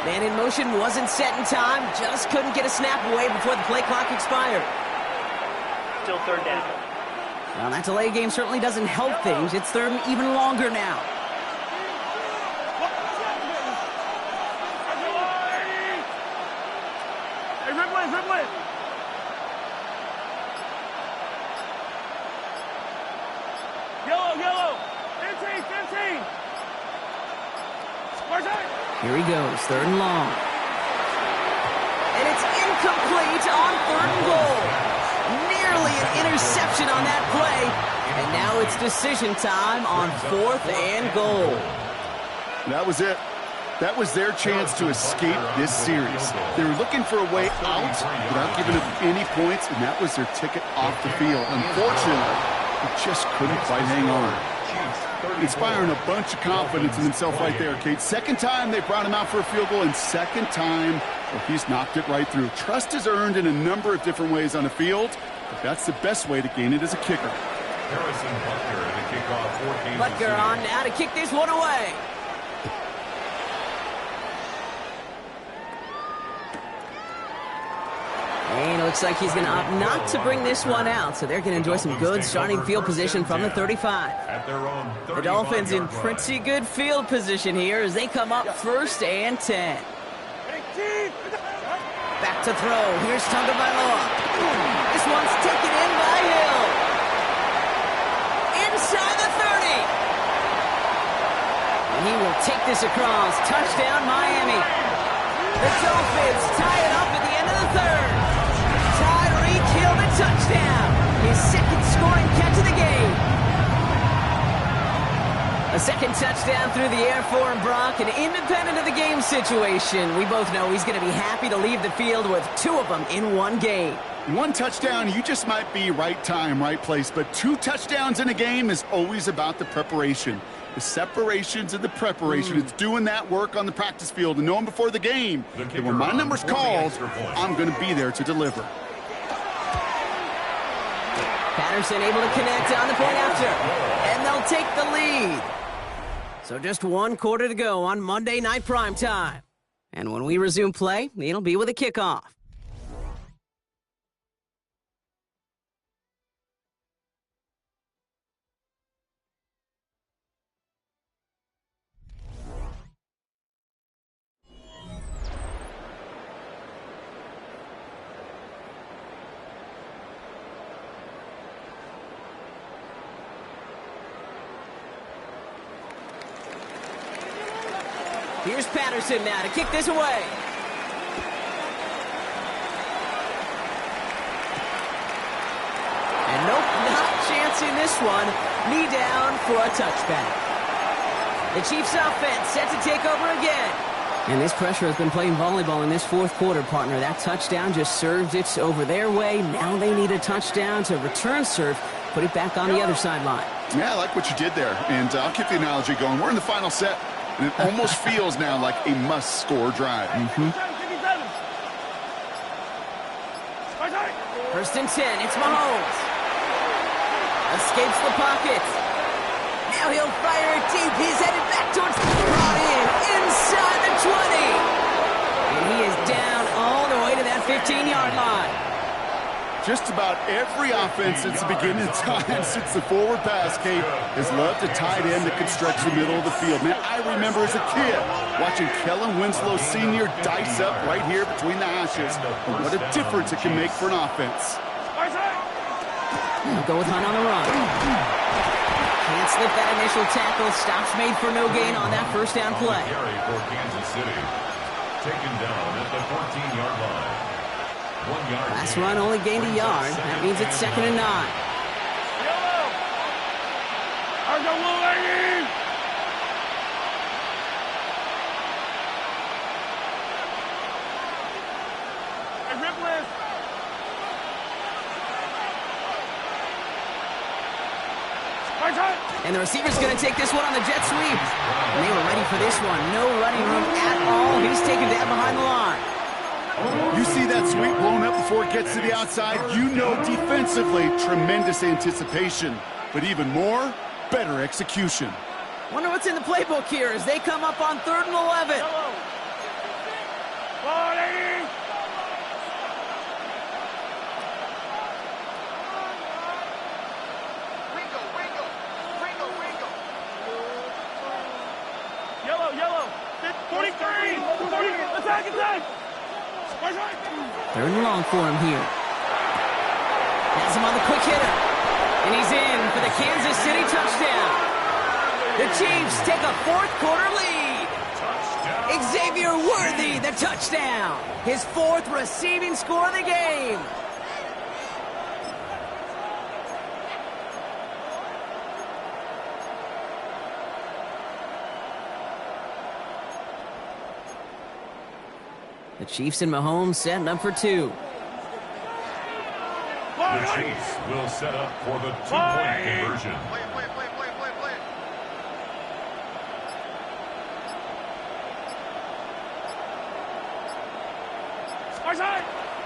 Man in motion wasn't set in time. Just couldn't get a snap away before the play clock expired. Still third down. Well, that delay game certainly doesn't help things. It's third and even longer now. Hey, Ripley. Yellow. 15. Here he goes, third and long. And it's incomplete on third and goal. Nearly an interception on that play. And now it's decision time on fourth and goal. That was it. That was their chance to escape this series. They were looking for a way out without giving up any points, and that was their ticket off the field. Unfortunately, they just couldn't quite hang on. Inspiring a bunch of confidence in himself right there, Kate. Second time they brought him out for a field goal, and second time, well, he's knocked it right through. Trust is earned in a number of different ways on the field, but that's the best way to gain it as a kicker. Harrison Butker to kick off for Kansas Butker City. on now to kick this one away. And it looks like he's going to opt not to bring this one out, so they're going to enjoy some good starting field position from the 35. At their own The Dolphins in 35-yard line. pretty good field position here as they come up first and 10. Back to throw. Here's Tagovailoa. This one's taken in by Hill. Inside the 30. And he will take this across. Touchdown, Miami. The Dolphins tie it up at the end of the third. Tyreek Hill the touchdown. His second scoring catch of the game. A second touchdown through the air for him, Brock, and independent of the game situation. We both know he's going to be happy to leave the field with two of them in one game. One touchdown, you just might be right time, right place, but two touchdowns in a game is always about the preparation. The separations and the preparation. It's doing that work on the practice field and knowing before the game that when my number's called, I'm going to be there to deliver. Patterson able to connect on the point after, and they'll take the lead. So just one quarter to go on Monday Night Primetime. And when we resume play, it'll be with a kickoff. Here's Patterson now to kick this away. And nope, not chancing this one. Knee down for a touchback. The Chiefs offense set to take over again. And this pressure has been playing volleyball in this fourth quarter, partner. That touchdown just served it over their way. Now they need a touchdown to return serve, put it back on the other sideline. Yeah, I like what you did there. And I'll keep the analogy going. We're in the final set. And it almost feels now like a must-score drive. First and 10, it's Mahomes. Escapes the pocket. Now he'll fire it deep. He's headed back towards brought in inside the 20. And he is down all the way to that 15-yard line. Just about every offense since the beginning of time, since the forward pass, Kate, has loved a tight end that can stretch the middle of the field. Man, I remember as a kid watching Kellen Winslow Sr. dice up right here between the hashes. And what a difference it can make for an offense. They'll go with Hunt on the run. Can't slip that initial tackle. Stops made for no gain on that first down play. Carry for Kansas City. Taken down at the 14-yard line. 1 yard. Last run only gained a yard. That means it's 2nd and 9. And the receiver's going to take this one on the jet sweep. And they were ready for this one. No running room at all. He's taken down behind the line. You see that sweep blown up before it gets to the outside. You know defensively, tremendous anticipation. But even more, better execution. Wonder what's in the playbook here as they come up on 3rd and 11. Yellow, yellow. 43. 40. Attack, attack. Third and long for him here. Has him on the quick hitter. And he's in for the Kansas City touchdown. The Chiefs take a fourth quarter lead. Xavier Worthy, the touchdown. His fourth receiving score of the game. The Chiefs and Mahomes setting up for two. The Chiefs will set up for the two-point conversion.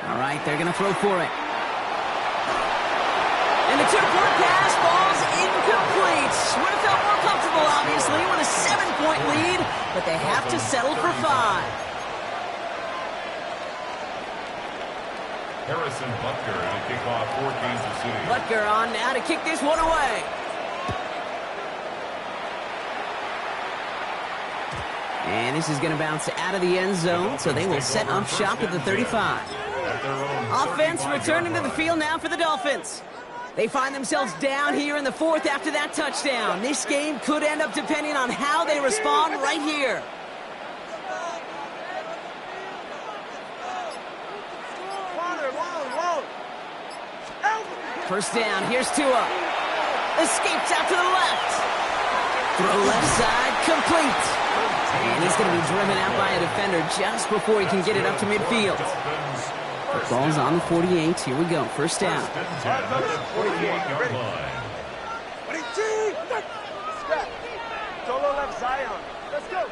All right, they're going to throw for it. And the two-point pass ball's incomplete. Would have felt more comfortable, obviously, with a 7-point lead, but they have to settle for 5. Harrison Butker to kick off for Kansas City. Butker on now to kick this one away. And this is going to bounce out of the end zone, so they will set up shop at the 35. Offense returning to the field now for the Dolphins. They find themselves down here in the fourth after that touchdown. This game could end up depending on how they respond right here. First down, here's Tua. Escapes out to the left. Throw left side, complete. And he's going to be driven out by a defender just before he can get it up to midfield. The ball's on the 48. Here we go. First down. Solo left Zion. Let's go.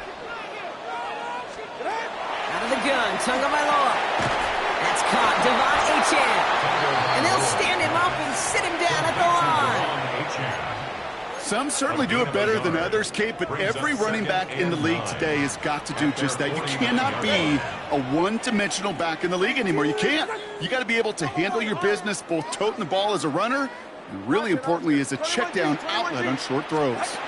Out of the gun, Tagovailoa. That's caught, Devon Achane. And they'll stand him up and sit him down at the line. Some certainly do it better than others, Kate, but every running back in the league today has got to do just that. You cannot be a one-dimensional back in the league anymore. You can't. You got to be able to handle your business, both toting the ball as a runner, and really importantly as a check-down outlet on short throws.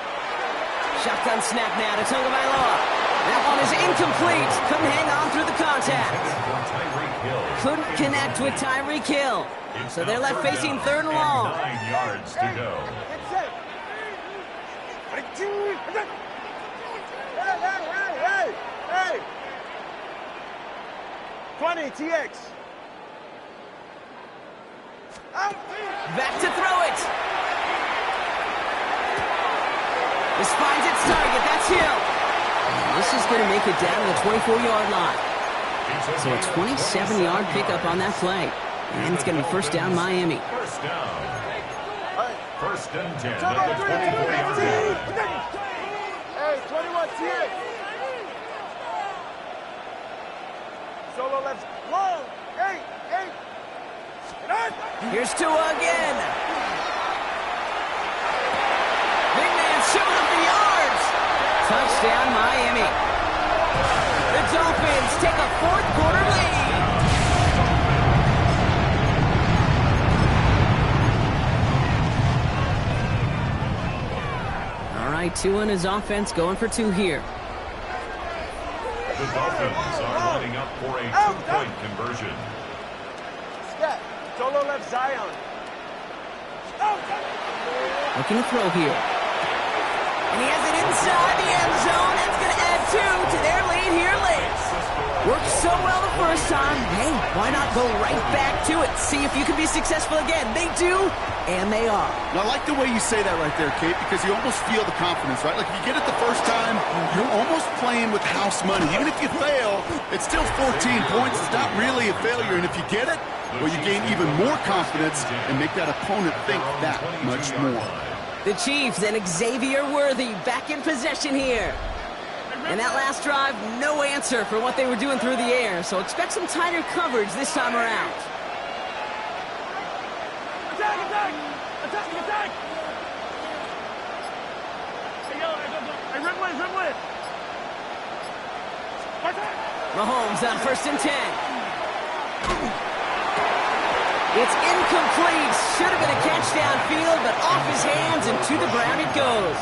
Shotgun snap now to Tagovailoa. That one is incomplete. Couldn't hang on through the contact. Couldn't connect with Tyreek Hill. So they're left facing third and long. 9 yards to go. Hey! 20, TX. Back to throw it. This finds its target. That's Hill. And this is going to make it down to the 24-yard line. So a 27-yard pickup on that play. And it's going to be first down, Miami. First down. First and 10 at the 24-yard line. Hey, 21, TX. Solo left. Long. 8. Here's Tua again. Big man showing up the yards. Touchdown, Miami. The Dolphins take a fourth quarter lead. All right, Tua and his offense going for 2 here. The Dolphins are lining up for a two-point conversion. Solo left Zion. Looking to throw here. And he has it inside the end zone. That's going to add 2 to their lead here late. Worked so well the first time. Hey, why not go right back to it? See if you can be successful again. They do, and they are. And I like the way you say that right there, Kate, because you almost feel the confidence, right? Like if you get it the first time, you're almost playing with house money. Even if you fail, it's still 14 points. It's not really a failure. And if you get it, well, you gain even more confidence and make that opponent think that much more. The Chiefs and Xavier Worthy back in possession here. And that last drive, no answer for what they were doing through the air. So expect some tighter coverage this time around. Attack! Hey, rip with it. Mahomes on 1st and 10. It's incomplete. Should have been a catch downfield, but off his hands and to the ground it goes.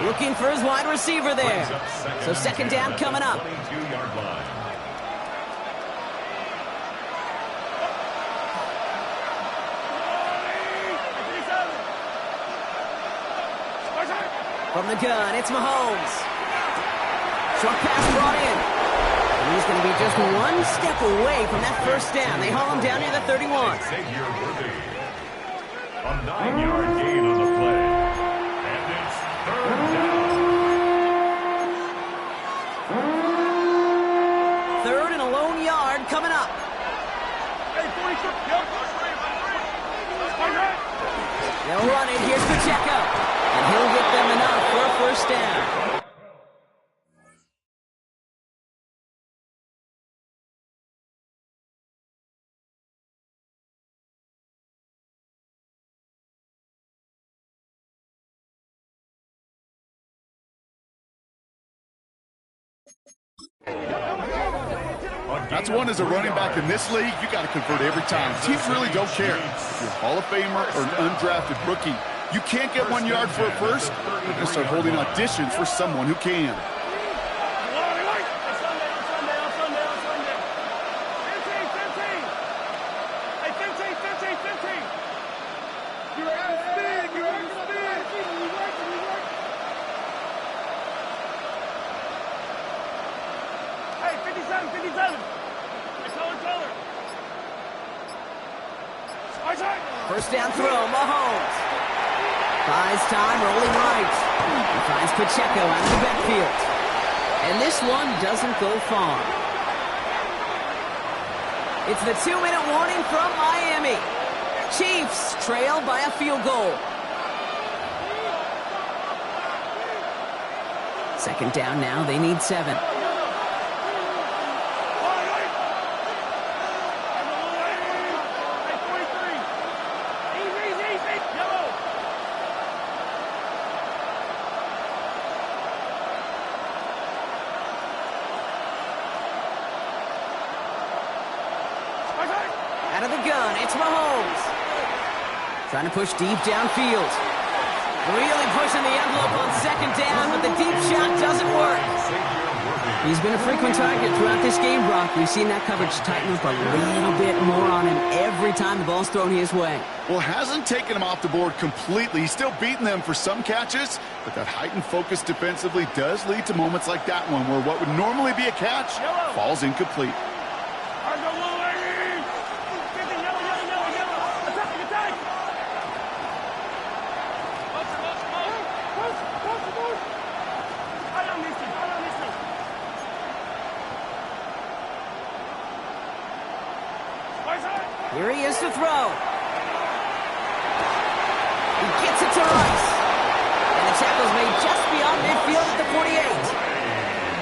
Looking for his wide receiver there. So 2nd down coming up. 22-yard line. From the gun, it's Mahomes. Short pass brought in. And he's going to be just one step away from that 1st down. They haul him down near the 31. A 9-yard gain on the play. And it's 3rd down. 3rd and a lone yard coming up. They'll run it. Here's Pacheco. And he'll get them enough for a 1st down. That's one as a running back in this league, you got to convert every time. Teams really don't care if you're a Hall of Famer or an undrafted rookie. You can't get 1 yard for a first, you're going to start holding auditions for someone who can. First down throw, Mahomes. Buys time, rolling right. He finds Pacheco out of the backfield. And this one doesn't go far. It's the 2-minute warning from Miami. Chiefs trail by a field goal. 2nd down now, they need 7. Out of the gun, it's Mahomes. Trying to push deep downfield. Really pushing the envelope on 2nd down, but the deep shot doesn't work. He's been a frequent target throughout this game, Brock. We've seen that coverage tighten up a little bit more on him every time the ball's thrown his way. Well, hasn't taken him off the board completely. He's still beating them for some catches, but that heightened focus defensively does lead to moments like that one where what would normally be a catch falls incomplete. Here he is to throw. He gets it to Rice. And the tackle's made just beyond midfield at the 48.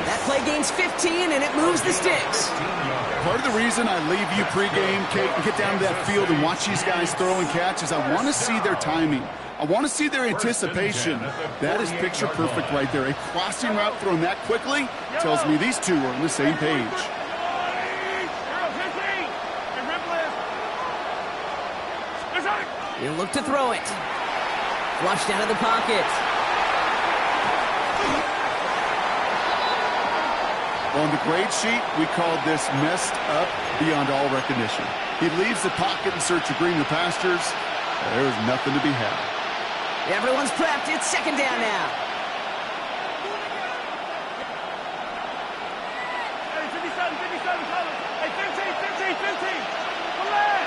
That play gains 15, and it moves the sticks. Part of the reason I leave you pregame, Kate, and get down to that field and watch these guys throw and catch is I want to see their timing. I want to see their anticipation. That is picture perfect right there. A crossing route thrown that quickly tells me these two are on the same page. He'll look to throw it. Flushed out of the pocket. On the grade sheet, we called this messed up beyond all recognition. He leaves the pocket in search of greener pastures. There's nothing to be had. Everyone's prepped. It's 2nd down now. Hey, 57, Collins. Hey, 15. Come on.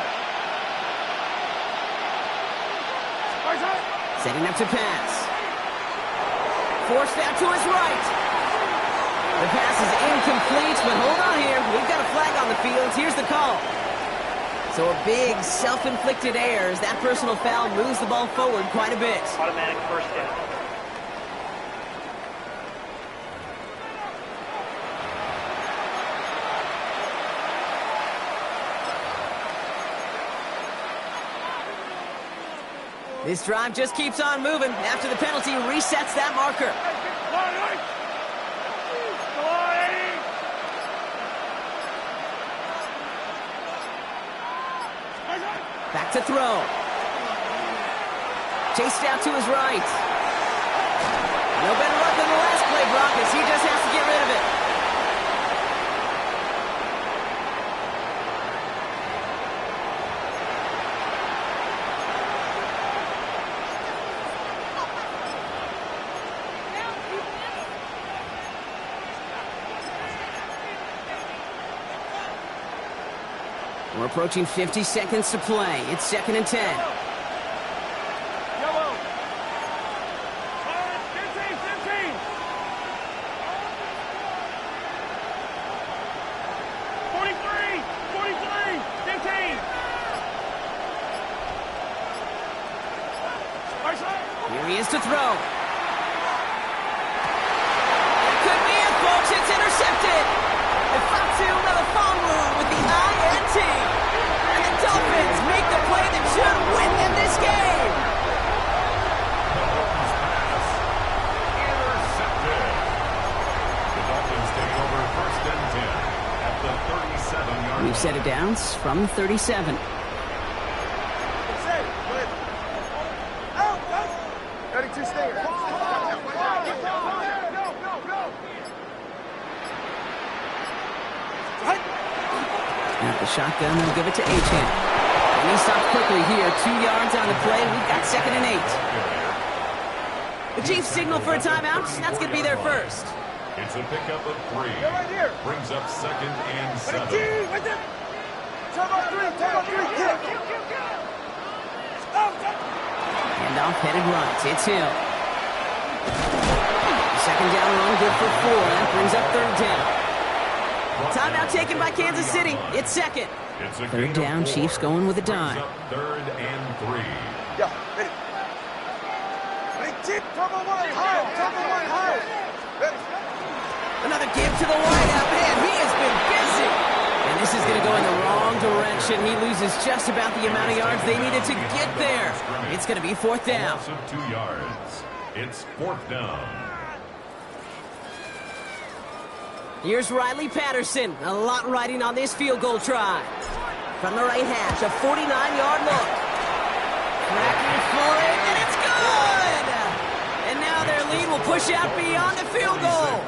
Setting up to pass. Forced out to his right. The pass is incomplete, but hold on here. We've got a flag on the field. Here's the call. So a big self-inflicted error as that personal foul moves the ball forward quite a bit. Automatic 1st down. This drive just keeps on moving. After the penalty, resets that marker. to throw. Chased out to his right. No better luck than the last play, Brock, as he just has to get rid of it. We're approaching 50 seconds to play. It's 2nd and 10. Yellow. 15, 15. 43, 43, 15. Here he is to throw. It could be it, folks. It's intercepted. Ifatu Melifonwu with the INT. And the Dolphins make the play that should win them this game. Mahomes' pass intercepted. The Dolphins take over 1st and 10 at the 37-yard line. We've set it down from 37. Ready to stay. At the shotgun, they'll give it to Achane. And he stops quickly here. 2 yards on the play. We've got 2nd and 8. The Chiefs signal for a timeout. That's going to be their first. It's a pickup of 3. Brings up 2nd and 7. Handoff headed right. It's Hill. 2nd down run, good for 4. That brings up 3rd down. Timeout taken by Kansas City. It's 2nd. It's a 3rd down, Chiefs going with a dime. 3rd and 3. Another give to the wideout. Man, he has been busy. And this is going to go in the wrong direction. He loses just about the amount of yards they needed to get there. It's going to be 4th down. Loss of 2 yards. It's 4th down. Here's Riley Patterson. A lot riding on this field goal try. From the right hash, a 49-yard look. Cracking for it, and it's good! And now their lead will push out beyond the field goal.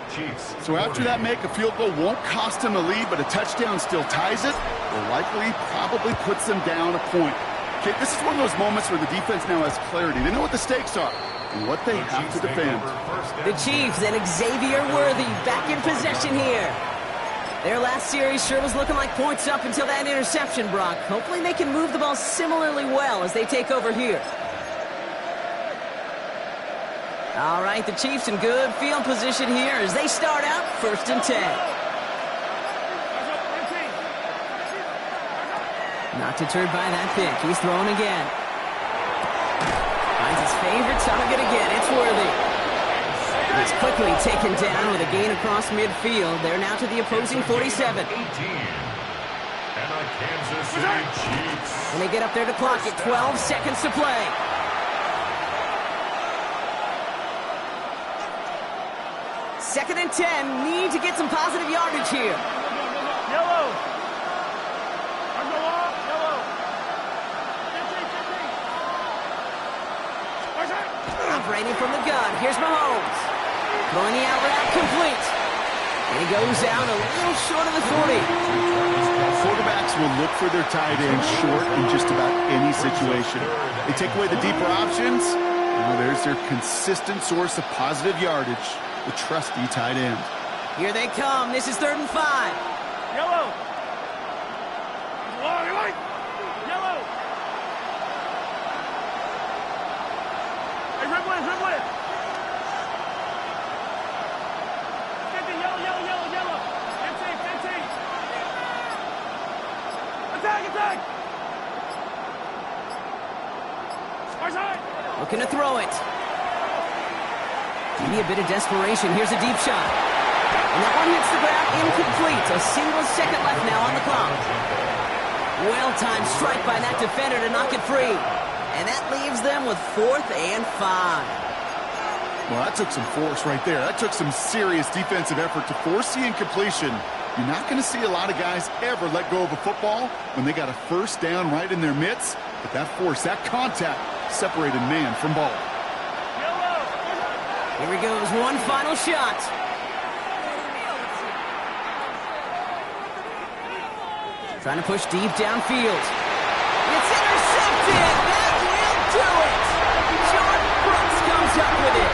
Chiefs. So after that make, a field goal won't cost them a lead, but a touchdown still ties it, or likely probably puts them down a point. Okay, this is one of those moments where the defense now has clarity. They know what the stakes are and what they have to defend. The Chiefs and Xavier Worthy back in possession here. Their last series sure was looking like points up until that interception, Brock. Hopefully they can move the ball similarly well as they take over here. All right, the Chiefs in good field position here as they start out 1st and 10. Not deterred by that pick. He's throwing again. Finds his favorite target again. It's Worthy. He's quickly taken down with a gain across midfield. They're now to the opposing 47. 18. And the Kansas City Chiefs. And they get up there to clock it. 12 seconds to play. Second and 10. Need to get some positive yardage here. Yellow. Operating from the gun. Here's Mahomes. Throwing the out route complete. And he goes out a little short of the 40. Quarterbacks will look for their tight end short in just about any situation. They take away the deeper options. Now there's their consistent source of positive yardage, the trusty tight end. Here they come. This is 3rd and 5. Yellow. Yellow. Hey, red one, red one. 50, yellow. 15. Attack. Far side. Looking to throw it. Maybe a bit of desperation. Here's a deep shot. And that one hits the ground incomplete. A single second left now on the clock. Well-timed strike by that defender to knock it free. And that leaves them with 4th and 5. Well, that took some force right there. That took some serious defensive effort to force the incompletion You're not going to see a lot of guys ever let go of a football when they got a first down right in their midst. But that force, that contact, separated man from ball. Here he goes, one final shot. Trying to push deep downfield. It's intercepted! That will do it! Jordan Brooks comes up with it.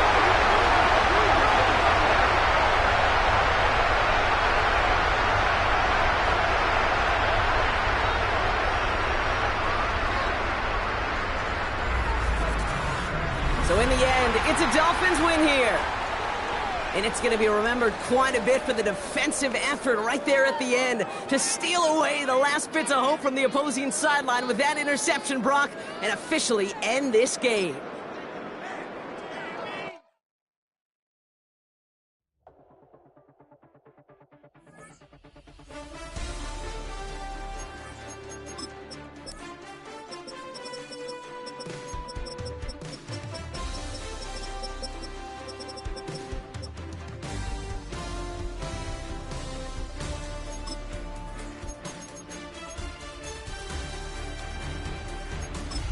So in the end, it's a Dolphins win here. And it's going to be remembered quite a bit for the defensive effort right there at the end to steal away the last bits of hope from the opposing sideline with that interception, Brock, and officially end this game.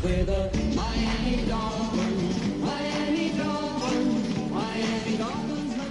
With a Miami Dolphins, Miami Dolphins, Miami Dolphins #1.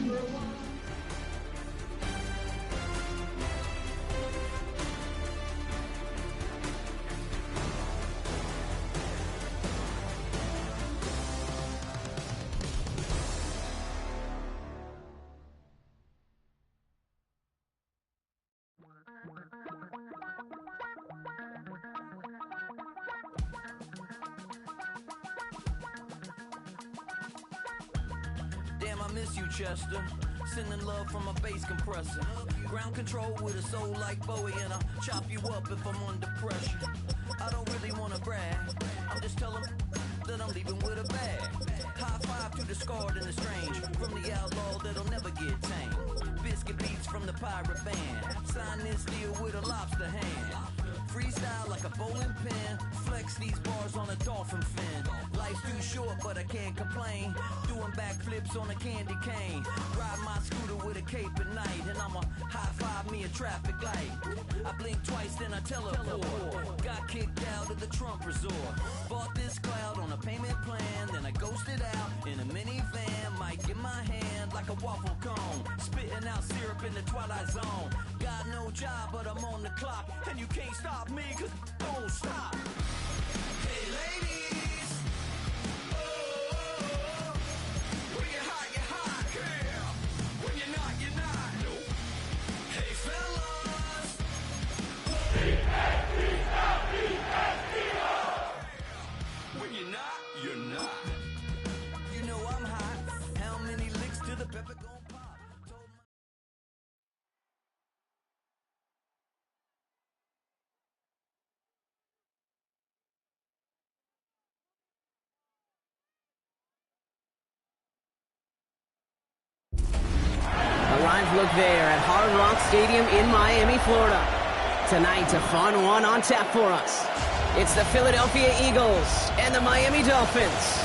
Damn, I miss you, Chester. Sending love from a bass compressor. Ground control with a soul like Bowie, and I'll chop you up if I'm under pressure. I don't really wanna brag. I'm just telling that I'm leaving with a bag. High five to the scarred and the strange. From the outlaw that'll never get tamed. Biscuit beats from the pirate band. Sign this deal with a lobster hand. Freestyle like a bowling pin. Flex these bars on a dolphin fin. Life's too short, but I can't complain. Doing backflips on a candy cane. Ride my scooter with a cape at night. And I'ma high five me a traffic light. I blink twice, then I teleport. Got kicked out of the Trump resort. Bought this cloud on a payment plan. Then I ghosted out in a minivan. Mic in my hand like a waffle cone. Spitting out syrup in the twilight zone. Got no job, but I'm on the clock. And you can't stop me, cause don't stop. Hey ladies, oh, when you're hot, yeah. When you're not, you're not. Nope. Hey fellas, when you're not, you're not. You know I'm hot. How many licks to the pepper gon' pop? Told my A live look there at Hard Rock Stadium in Miami, Florida. Tonight, a fun one on tap for us. It's the Philadelphia Eagles and the Miami Dolphins.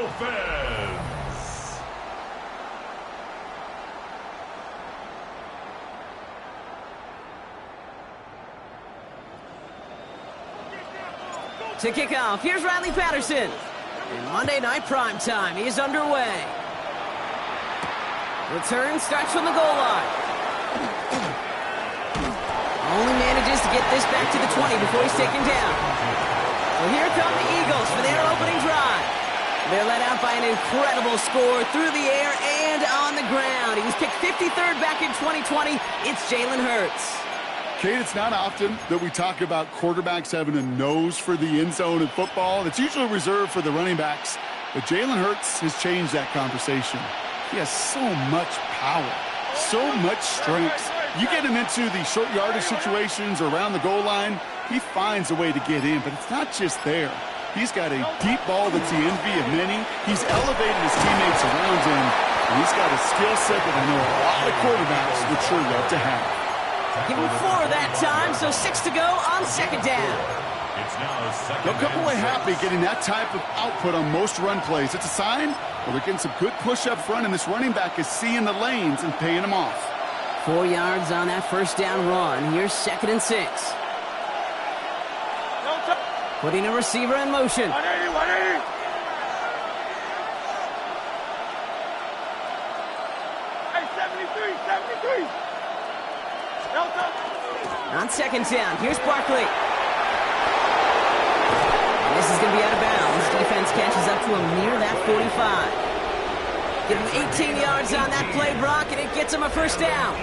Dolphins. To kick off, here's Riley Patterson. And Monday Night Primetime is underway. Return starts from the goal line. Only manages to get this back to the 20 before he's taken down. So here come the Eagles for their opening drive. They're led out by an incredible score through the air and on the ground. He was picked 53rd back in 2020. It's Jalen Hurts. Kate, it's not often that we talk about quarterbacks having a nose for the end zone in football. It's usually reserved for the running backs. But Jalen Hurts has changed that conversation. He has so much power, so much strength. You get him into the short yardage situations or around the goal line, he finds a way to get in. But it's not just there. He's got a deep ball that's the envy of many. He's elevated his teammates around him. And he's got a skill set that I know a lot of quarterbacks would sure love to have. Give him 4 that time, so 6 to go on second down. It's now second. They'll come away happy getting that type of output on most run plays. It's a sign well, they're getting some good push up front, and this running back is seeing the lanes and paying them off. 4 yards on that first down run. Here's 2nd and 6. Putting a receiver in motion. 180, 180. Hey, 73, 73. On second down, here's Barkley. And this is going to be out of bounds. Defense catches up to him near that 45. Give him 18 yards on that play, Brock, and it gets him a first down.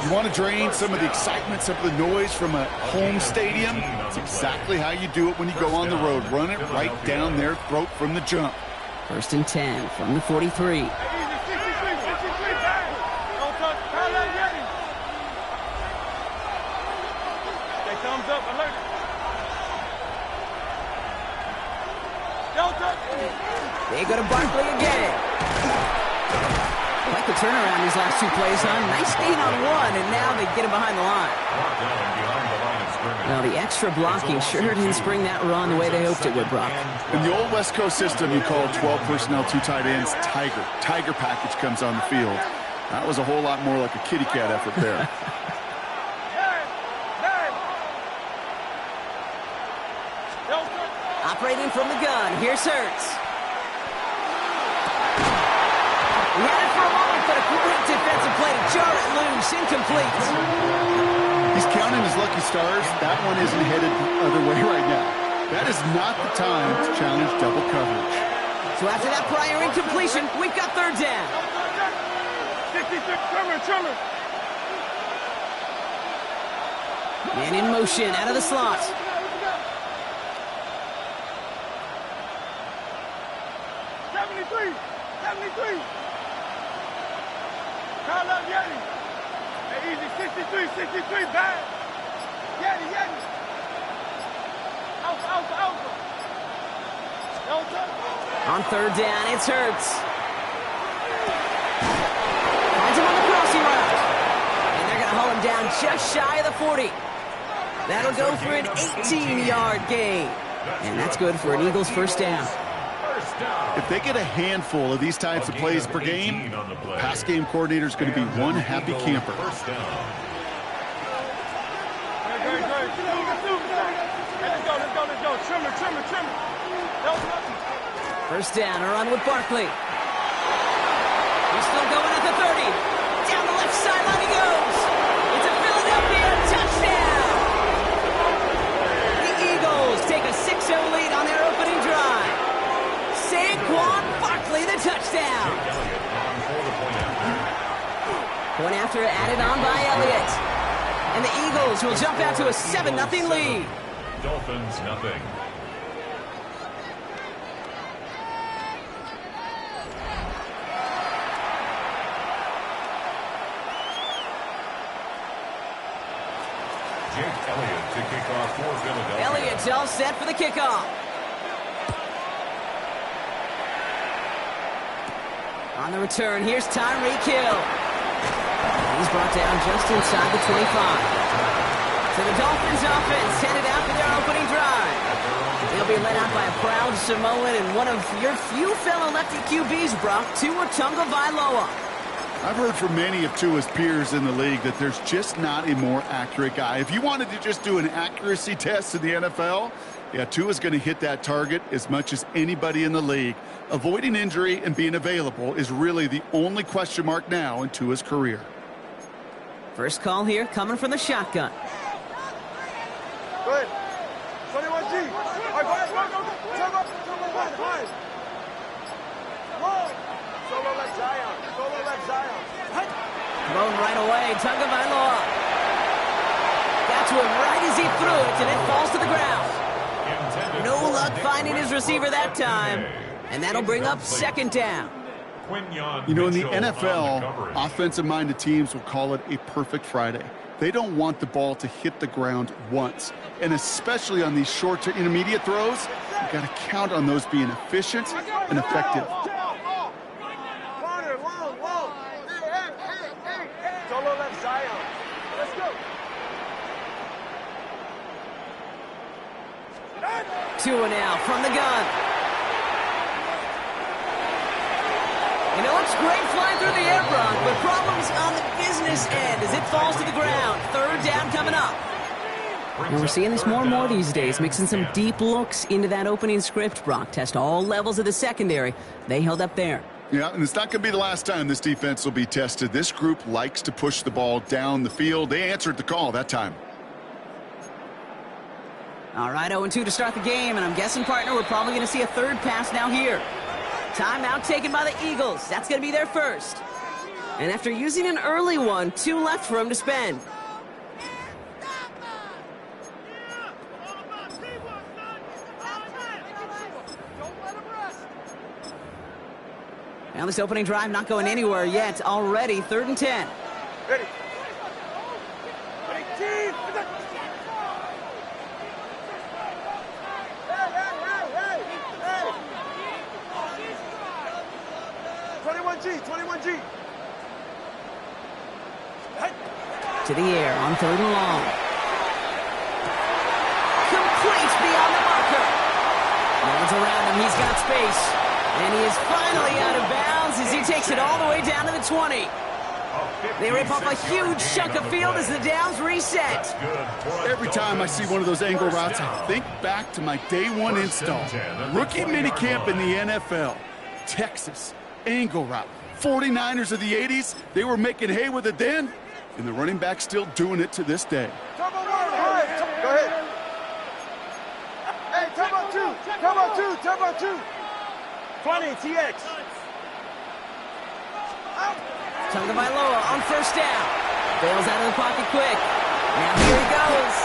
You want to drain some of the excitement, some of the noise from a home stadium? It's exactly how you do it when you go on the road. Run it right down their throat from the jump. 1st and 10 from the 43. Thumbs up, alert. They go to Barkley again. Like the turnaround these last 2 plays, huh? Nice gain on 1, and now they get him behind the line. Well, the extra blocking sure didn't spring that run the way they hoped it would, Brock. In the old West Coast system, you call 12 personnel, 2 tight ends, Tiger. Tiger package comes on the field. That was a whole lot more like a kitty cat effort there. Operating from the gun, here's Hurts. He had it for a moment, but a great defensive play to jar it loose, incomplete. He's counting his lucky stars. That one isn't headed the other way right now. That is not the time to challenge double coverage. So after that prior incompletion, we've got 3rd down. 66, trimmer. Man in motion, out of the slot. 73. Call up Yeti. Hey, easy, 63, bad. Yeti. Alpha. On 3rd down, it's Hurts. Finds him on the crossing route. And they're going to haul him down just shy of the 40. That'll go for an 18-yard gain. And that's good for an Eagles first down. If they get a handful of these types of plays per game, pass game coordinator is going to be one happy camper. Let's go. Trimmer. First down, a run with Barkley. He's still going at the 30. Down the left sideline he goes. It's a Philadelphia touchdown. The Eagles take a 6-0 lead on their opening drive. Saquon Barkley, the touchdown. Point after added on by Elliott. And the Eagles will jump out to a 7-0 lead. Dolphins, nothing. Jake Elliott to kick off for Philadelphia. Elliott's all set for the kickoff. On the return, here's Tyreek Hill. He's brought down just inside the 25. So the Dolphins offense headed out for their opening drive. He'll be led out by a proud Samoan and one of your few fellow lefty QBs, Brock, Gtowncapp. I've heard from many of Tua's peers in the league that there's just not a more accurate guy. If you wanted to just do an accuracy test in the NFL, yeah, Tua's going to hit that target as much as anybody in the league. Avoiding injury and being available is really the only question mark now in Tua's career. First call here coming from the shotgun. Go ahead. 21G. All right, go. High. Solo left Zion. Thrown right away, Gtowncapp. Got to him right as he threw it, and it falls to the ground. No luck finding his receiver that time, and that'll bring up second down. You know, in the NFL, offensive-minded teams will call it a perfect Friday. They don't want the ball to hit the ground once, and especially on these short to intermediate throws, you got to count on those being efficient and effective. Solo left Zion. Let's go. Tua now from the gun. You know, it's great flying through the air, Brock, but problems on the business end as it falls to the ground. Third down coming up. And we're seeing this more and more these days, mixing some deep looks into that opening script, Brock. Test all levels of the secondary. They held up there. Yeah, and it's not going to be the last time this defense will be tested. This group likes to push the ball down the field. They answered the call that time. All right, 0-2 to start the game, and I'm guessing, partner, we're probably going to see a third pass now here. Timeout taken by the Eagles. That's going to be their first. And after using an early one, 2 left for him to spend. Now this opening drive not going anywhere yet. Already 3rd and 10. Ready. 21G. To the air on 3rd and long. Complete beyond the marker. No one's around him. He's got space. And he is finally out of bounds as he takes it all the way down to the 20. They rip off a huge chunk of field as the downs reset. Every time I see one of those angle routes, I think back to my day one install. Rookie minicamp in the NFL. Texas, angle route. 49ers of the 80s, they were making hay with it then, and the running back's still doing it to this day. Go ahead. Hey, turbo two. 20, TX. Gtowncapp on first down. Bails out of the pocket quick. Now here he goes.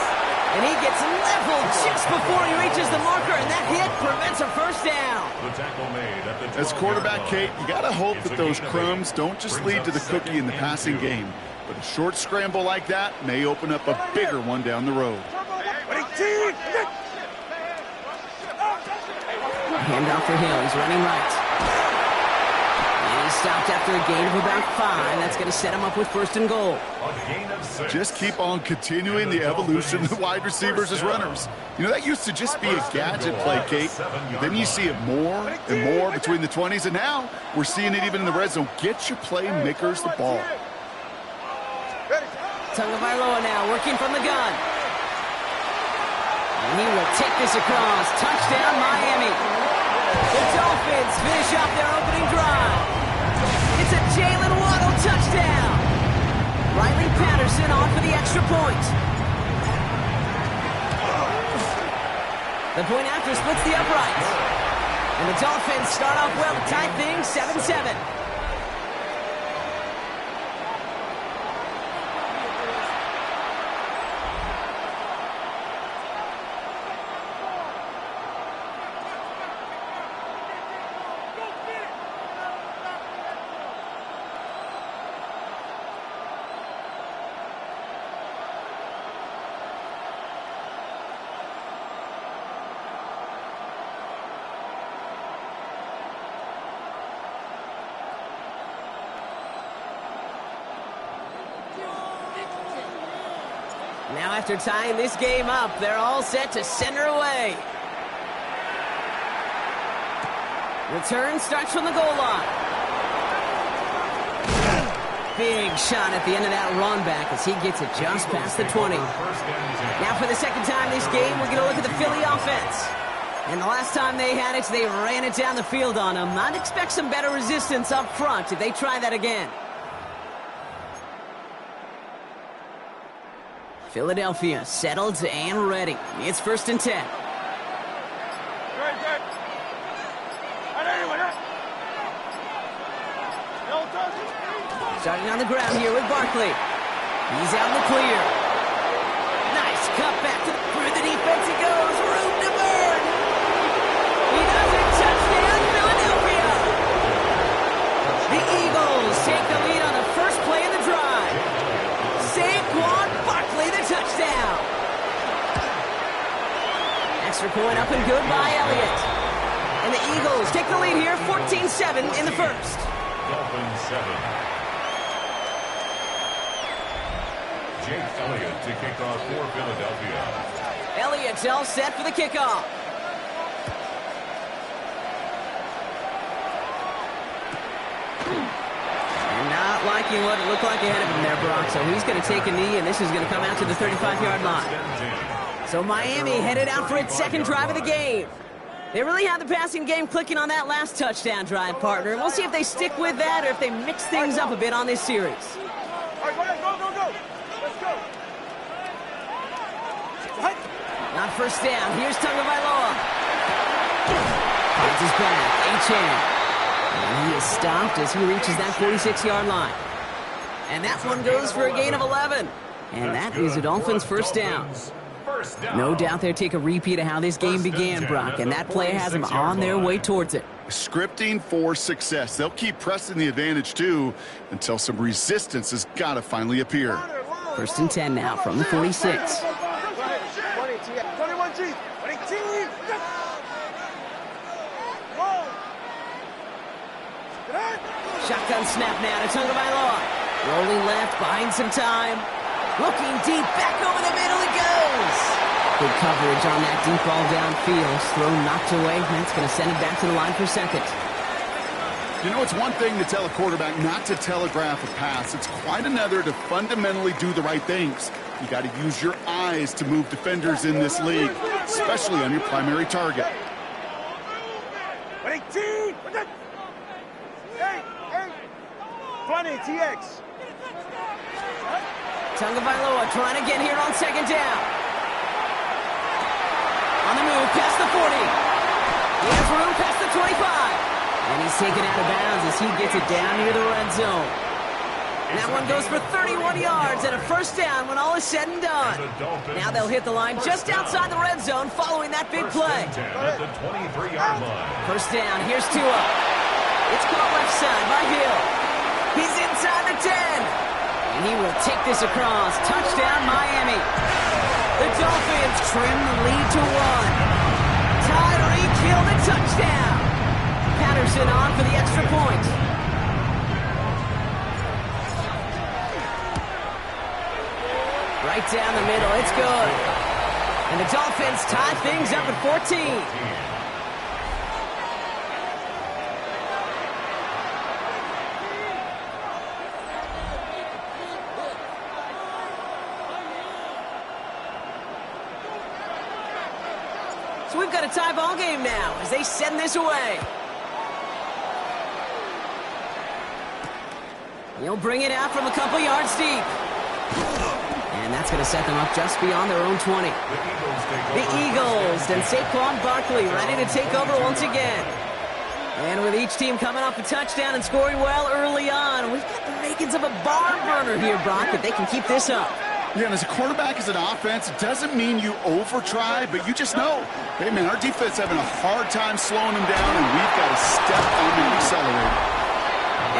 And he gets leveled just before he reaches the marker, and that hit prevents a first down. The tackle made at the As quarterback, Kate, you got to hope that those crumbs don't just lead to the cookie in the passing game. But a short scramble like that may open up a bigger one down the road. Handoff for Hill. He's running right. And he's stopped after a gain of about 5. That's going to set him up with 1st and goal. A gain of 6. Just keep on continuing the evolution of the wide receivers as runners. You know, that used to just be a gadget play, Kate. Then you see it more and more between the 20s, and now we're seeing it even in the red zone. Get your playmakers the ball. Gtowncapp now working from the gun. And he will take this across. Touchdown, Miami. The Dolphins finish off their opening drive. It's a Jalen Waddle touchdown. Riley Patterson on for the extra point. The point after splits the uprights. And the Dolphins start off well to tie things 7-7. Now after tying this game up, they're all set to send her away. Return starts from the goal line. Big shot at the end of that run back as he gets it just past the 20. Now for the second time this game, we're going to look at the Philly offense. And the last time they had it, they ran it down the field on them. I'd expect some better resistance up front if they try that again. Philadelphia settled and ready. It's 1st and 10. Starting on the ground here with Barkley. He's out in the clear. Nice cut back through the defense he goes. Room to burn. He does it. Touchdown, Philadelphia. The Eagles take the lead on the first play of the drive. Saquon Barkley, the touchdown. Extra point up and good by Elliott. And the Eagles take the lead here, 14-7 in the first. Dolphins 7. Jake Elliott to kick off for Philadelphia. Elliott's all set for the kickoff. And not liking what it looked like ahead of him there, Brock. So he's going to take a knee, and this is going to come out to the 35-yard line. So Miami headed out for its second drive of the game. They really had the passing game clicking on that last touchdown drive, partner. We'll see if they stick with that or if they mix things up a bit on this series. All right, go ahead, go. Let's go. On first down, here's Tagovailoa. Finds his back, Achane. And he is stopped as he reaches that 46-yard line. And that one goes for a gain of 11. And that is a Dolphins first down. No doubt they'll take a repeat of how this game began, Brock, and that play has them on their way towards it. Scripting for success. They'll keep pressing the advantage, too, until some resistance has got to finally appear. 1st and 10 now from the 46. 21 G. 22. Shotgun snap now to Tagovailoa. Rolling left, buying some time. Looking deep, back over the middle it goes. Good coverage on that deep ball downfield. Throw knocked away. That's going to send it back to the line for second. You know, it's one thing to tell a quarterback not to telegraph a pass. It's quite another to fundamentally do the right things. You got to use your eyes to move defenders in this league, especially on your primary target. 18. 20 TX. Tagovailoa trying to get here on second down. On the move, past the 40. He has room past the 25. And he's taken out of bounds as he gets it down near the red zone. And that one goes for 31 yards and a first down when all is said and done. Now they'll hit the line just outside the red zone following that big play. At the 23-yard line. First down, here's Tua. It's caught left side by Hill. He's inside the 10. And he will take this across. Touchdown, Miami. The Dolphins trim the lead to 1. Tyreek Hill, the touchdown. Patterson on for the extra point. Right down the middle, it's good. And the Dolphins tie things up at 14. So we've got a tie ball game now as they send this away. He'll bring it out from a couple yards deep. And that's going to set them up just beyond their own 20. The Eagles and Saquon Barkley ready to take over once again. And with each team coming off a touchdown and scoring well early on, we've got the makings of a barn burner here, Brock, if they can keep this up. Yeah, and as a quarterback, as an offense, it doesn't mean you over-try, but you just know, hey, man, our defense having a hard time slowing them down, and we've got to step on the accelerator.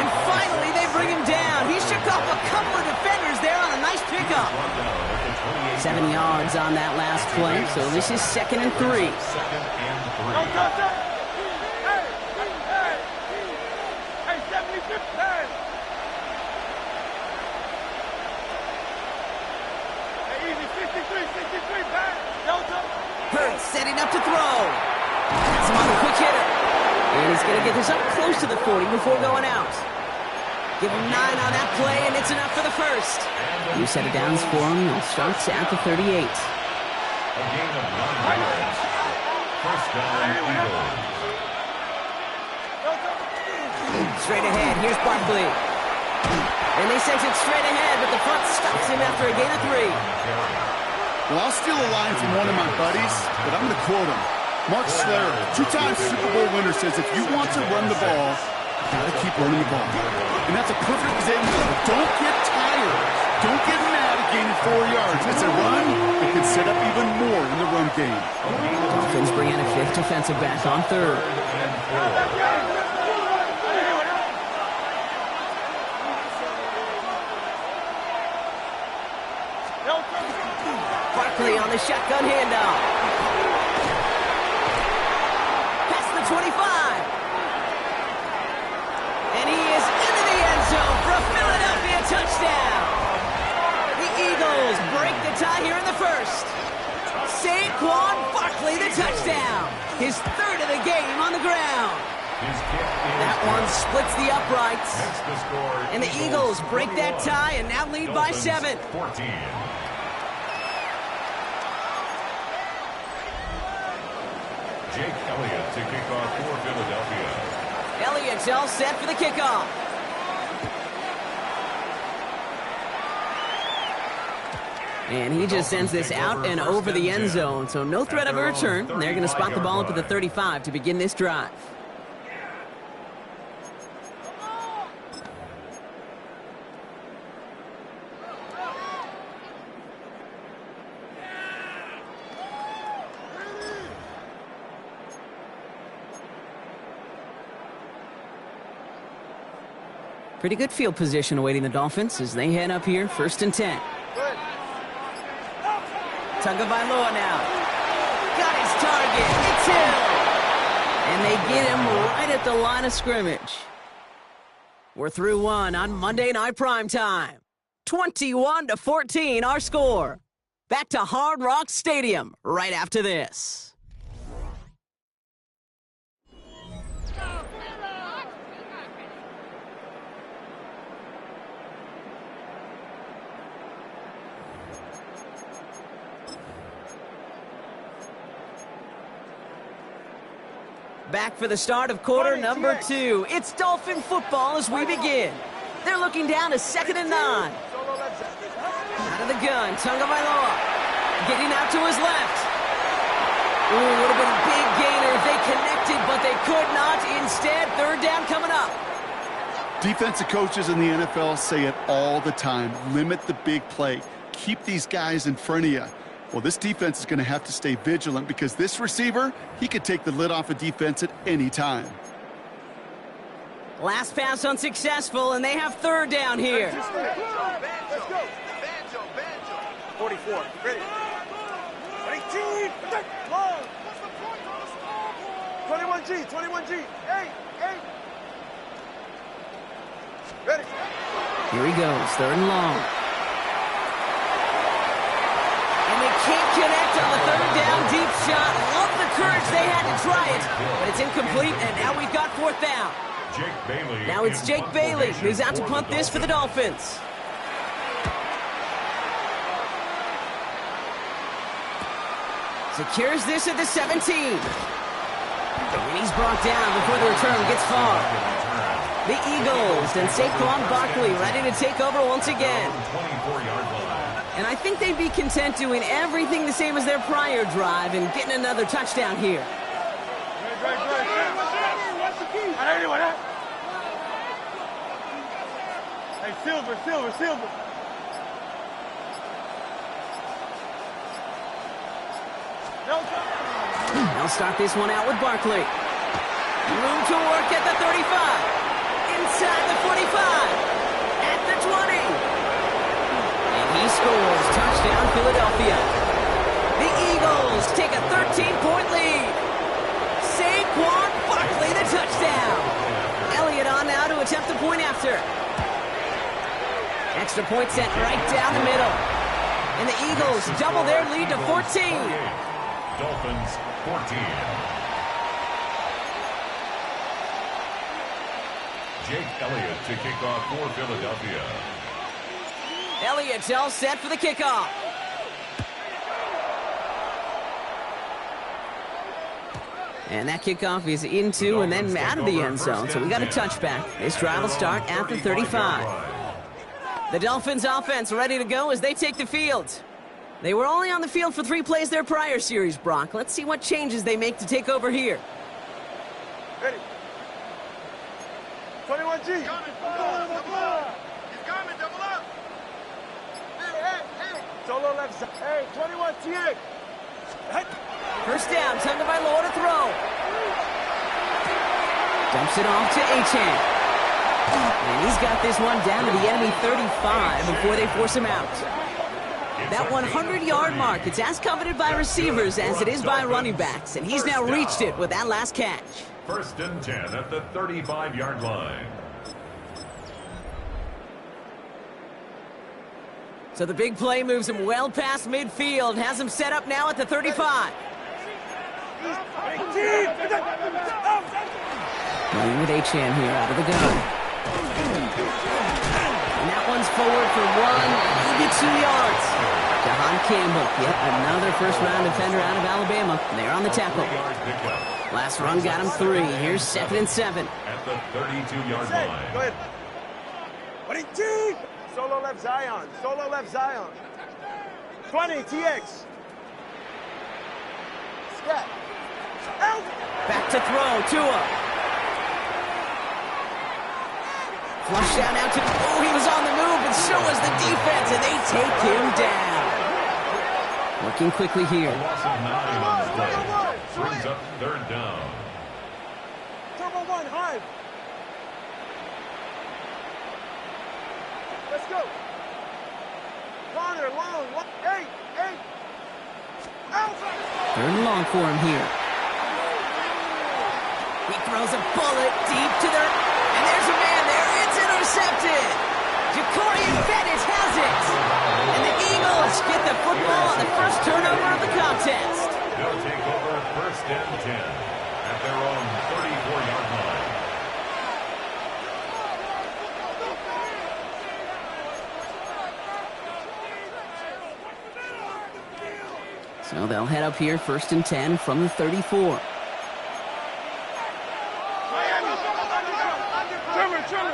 And finally, they bring him down. He shook off a couple of defenders there on a nice pickup. 7 yards on that last play, so this is 2nd and 3. Hey, 75. Hey, easy, 63, back. Delta. Hurts setting up to throw. That's him on the quick hitter. And he's going to get this up close to the 40 before going out. Give him 9 on that play, and it's enough for the first. New set of downs for him. He starts at the 38. A gain of 9 yards. First down, Eagles. Straight ahead, here's Barkley. And they sent it straight ahead, but the front stops him after a gain of 3. Well, I'll steal a line from one of my buddies, but I'm going to quote him. Mark Slayer, 2-time Super Bowl winner, says if you want to run the ball, you got to keep running the ball. And that's a perfect example of it. Don't get tired. Don't get mad at gaining 4 yards. It's a run. It can set up even more in the run game. Dolphins bring in a 5th defensive back on 3rd. Barkley on the shotgun handoff. Past the 25. And he is into the end zone for a Philadelphia touchdown. The Eagles break the tie here in the first. Saquon Barkley, the touchdown. His 3rd of the game on the ground. That one splits the uprights. And the Eagles break that tie and now lead by 7. 14. Jake Elliott to kick off for Philadelphia. Elliott's all set for the kickoff. And he just sends this out and over the end zone, so no threat of a return. They're going to spot the ball up at the 35 to begin this drive. Pretty good field position awaiting the Dolphins as they head up here, 1st and 10. Tagovailoa now. Got his target. It's Hill. And they get him right at the line of scrimmage. We're through 1 on Monday Night Primetime. 21-14 our score. Back to Hard Rock Stadium right after this. Back for the start of quarter number 2. It's Dolphin football as we begin. They're looking down to 2nd and 9. Out of the gun, Tagovailoa getting out to his left. Ooh, would have been a big gainer if they connected, but they could not. Instead, 3rd down coming up. Defensive coaches in the NFL say it all the time. Limit the big play. Keep these guys in front of you. Well, this defense is going to have to stay vigilant because this receiver, he could take the lid off a defense at any time. Last pass unsuccessful, and they have 3rd down here. Let's go. 44. Ready. 18. Long. 21G. 21G. 8. Ready. Here he goes, 3rd and long. Can't connect on the 3rd down deep shot. Love the courage they had to try it, but it's incomplete, and now we've got 4th down. Now it's Jake Bailey who's out to punt this for the Dolphins. Secures this at the 17. And he's brought down before the return gets far. The Eagles and Saquon Barkley ready to take over once again. 24-yard line. And I think they'd be content doing everything the same as their prior drive and getting another touchdown here. Hey, Silver. They'll start this one out with Barkley. Room to work at the 35. Inside the 45. At the 20. He scores. Touchdown, Philadelphia. The Eagles take a 13-point lead. Saquon Barkley, the touchdown. Elliott on now to attempt the point after. Extra point set right down the middle. And the Eagles double their lead to 14. Dolphins 14. Jake Elliott to kick off for Philadelphia. Elliott's all set for the kickoff. And that kickoff is into and then out of the end zone. So we got a touchback. This drive will start at the 35. The Dolphins offense ready to go as they take the field. They were only on the field for 3 plays their prior series, Brock. Let's see what changes they make to take over here. Ready. 21G. He's coming. Double up. Hey. Solo left side. Hey, 21 TA. Hey. First down, time by Lowe to throw. Dumps it off to Achane. And he's got this one down to the enemy 35 before they force him out. That 100-yard mark, it's as coveted by receivers as it is by running backs, and he's now reached it with that last catch. First and 10 at the 35-yard line. So the big play moves him well past midfield, has him set up now at the 35. Running with Achane here out of the gun. And that one's forward for 1, maybe 2 yards. Gtowncapp, yet another first-round defender out of Alabama. They're on the tackle. Last run got him 3. Here's 2nd and 7. At the 32-yard line. Go ahead. 22. Solo left Zion. 20 TX. Scat. Out. Back to throw, Tua. Flush down out to, oh, he was on the move, and so was the defense, and they take him down. Working quickly here. A loss of 9 on the play. Brings up 3rd down. Turbo 1, high. Let's go. Longer, long. 8. Out. 3rd and long for him here. He throws a bullet deep to their, and there's a man there. It's intercepted. Ja'Cory Bennett has it. And the Eagles get the football on the first turnover of the contest. They'll take over 1st and 10 at their own 34-yard line. So they'll head up here 1st and 10 from the 34. Trimmer.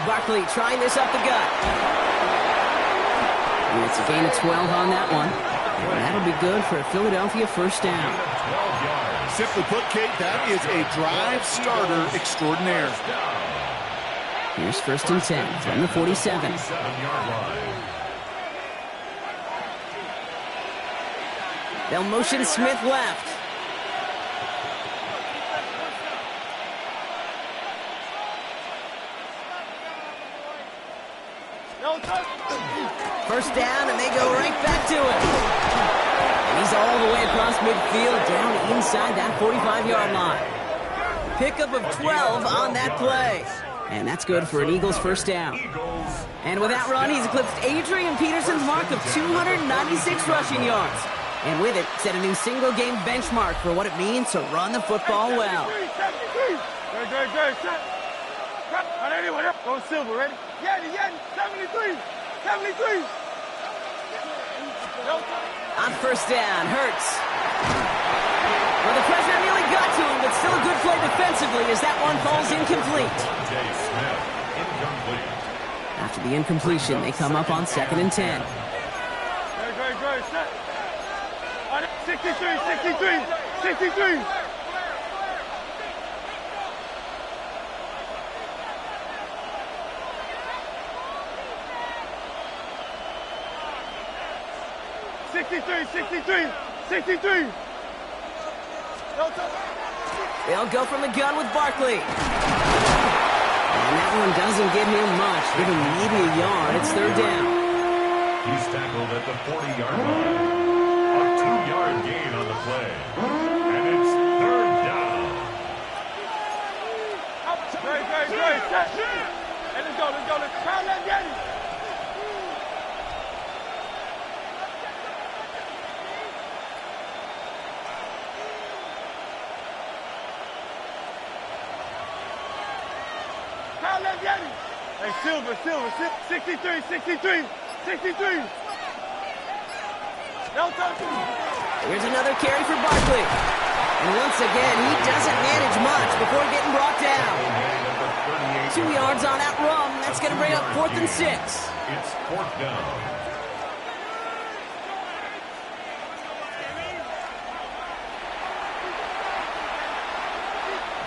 Barkley trying this up the gut. And it's a gain of 12 on that one. And that'll be good for a Philadelphia first down. Simply put, Kate, that is a drive starter extraordinaire. Here's 1st and 10 from the 47. 7-yard line. They'll motion Smith left. First down, and they go right back to it. And he's all the way across midfield, down inside that 45-yard line. Pickup of 12 on that play. And that's good for an Eagles first down. And with that run, he's eclipsed Adrian Peterson's mark of 296 rushing yards. And with it, set a new single-game benchmark for what it means to run the football well. Good. Go Silver, ready? Yeti, 73. On first down, Hurts. Well, the pressure nearly got to him, but still a good play defensively as that one falls incomplete. After the incompletion, they come up on 2nd and 10. Good. 63. 63. They'll go from the gun with Barkley. And that one doesn't give him much. Give him maybe a yard. It's 3rd down. He's tackled at the 40-yard line. A 2-yard gain on the play. And it's 3rd down. Great. Hey, let's go. Hey, Silver, 63, 63, 63. No touching. Here's another carry for Barkley. And once again, he doesn't manage much before getting brought down. 2 yards on that run. That's going to bring up 4th and 6. It's 4th down.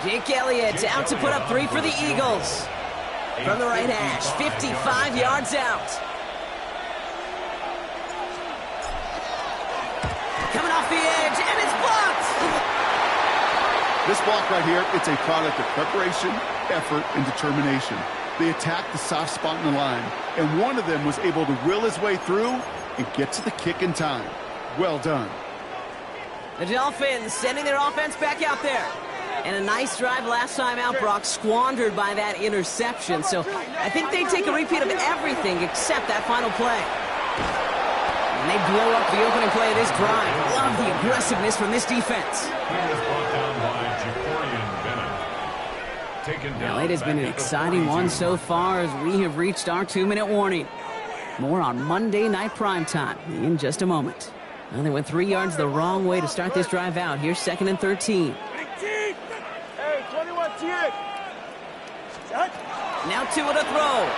Jake Elliott out to put up 3 for the Eagles. From the right hash, 55 yards out. Coming off the edge, and it's blocked! This block right here, it's a product of preparation, effort, and determination. They attacked the soft spot in the line, and one of them was able to will his way through and get to the kick in time. Well done. The Dolphins sending their offense back out there. And a nice drive last time out, Brock, squandered by that interception. So I think they take a repeat of everything except that final play. And they blow up the opening play of this drive. Love the aggressiveness from this defense. He was brought down by Bennett. Taken down. Well, it has been an exciting one so far as we have reached our 2-minute warning. More on Monday Night Primetime in just a moment. Well, they went 3 yards the wrong way to start this drive out. Here's 2nd and 13. Hey, 21, T8. Now Tua to throw.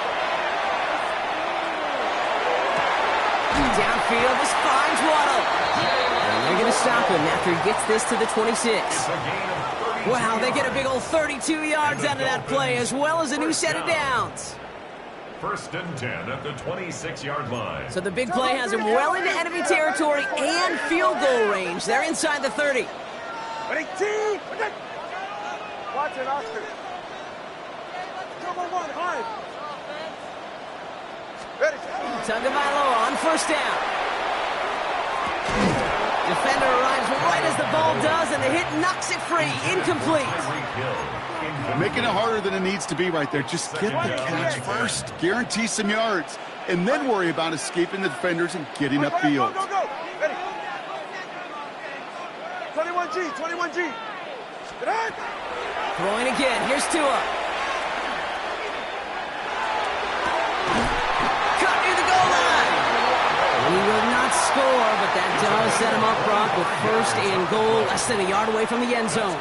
Downfield, this finds Waddle. And they're going to stop him after he gets this to the 26. Wow, they get a big old 32 yards out of that play, as well as a new set of downs. 1st and 10 at the 26-yard line. So the big play has him well into enemy territory and field goal range. They're inside the 30. Watch it, Oscar. Come on, high. Ready. Tagovailoa on 1st down. Defender arrives right as the ball does, and the hit knocks it free. Incomplete. Making it harder than it needs to be right there. Just get the catch first. Guarantee some yards. And then worry about escaping the defenders and getting upfield. Go. Ready. 21G, 21G. Throwing again. Here's Tua. Cut near the goal line. He will not score, but that does set him up, Brock, with 1st and goal, less than a yard away from the end zone.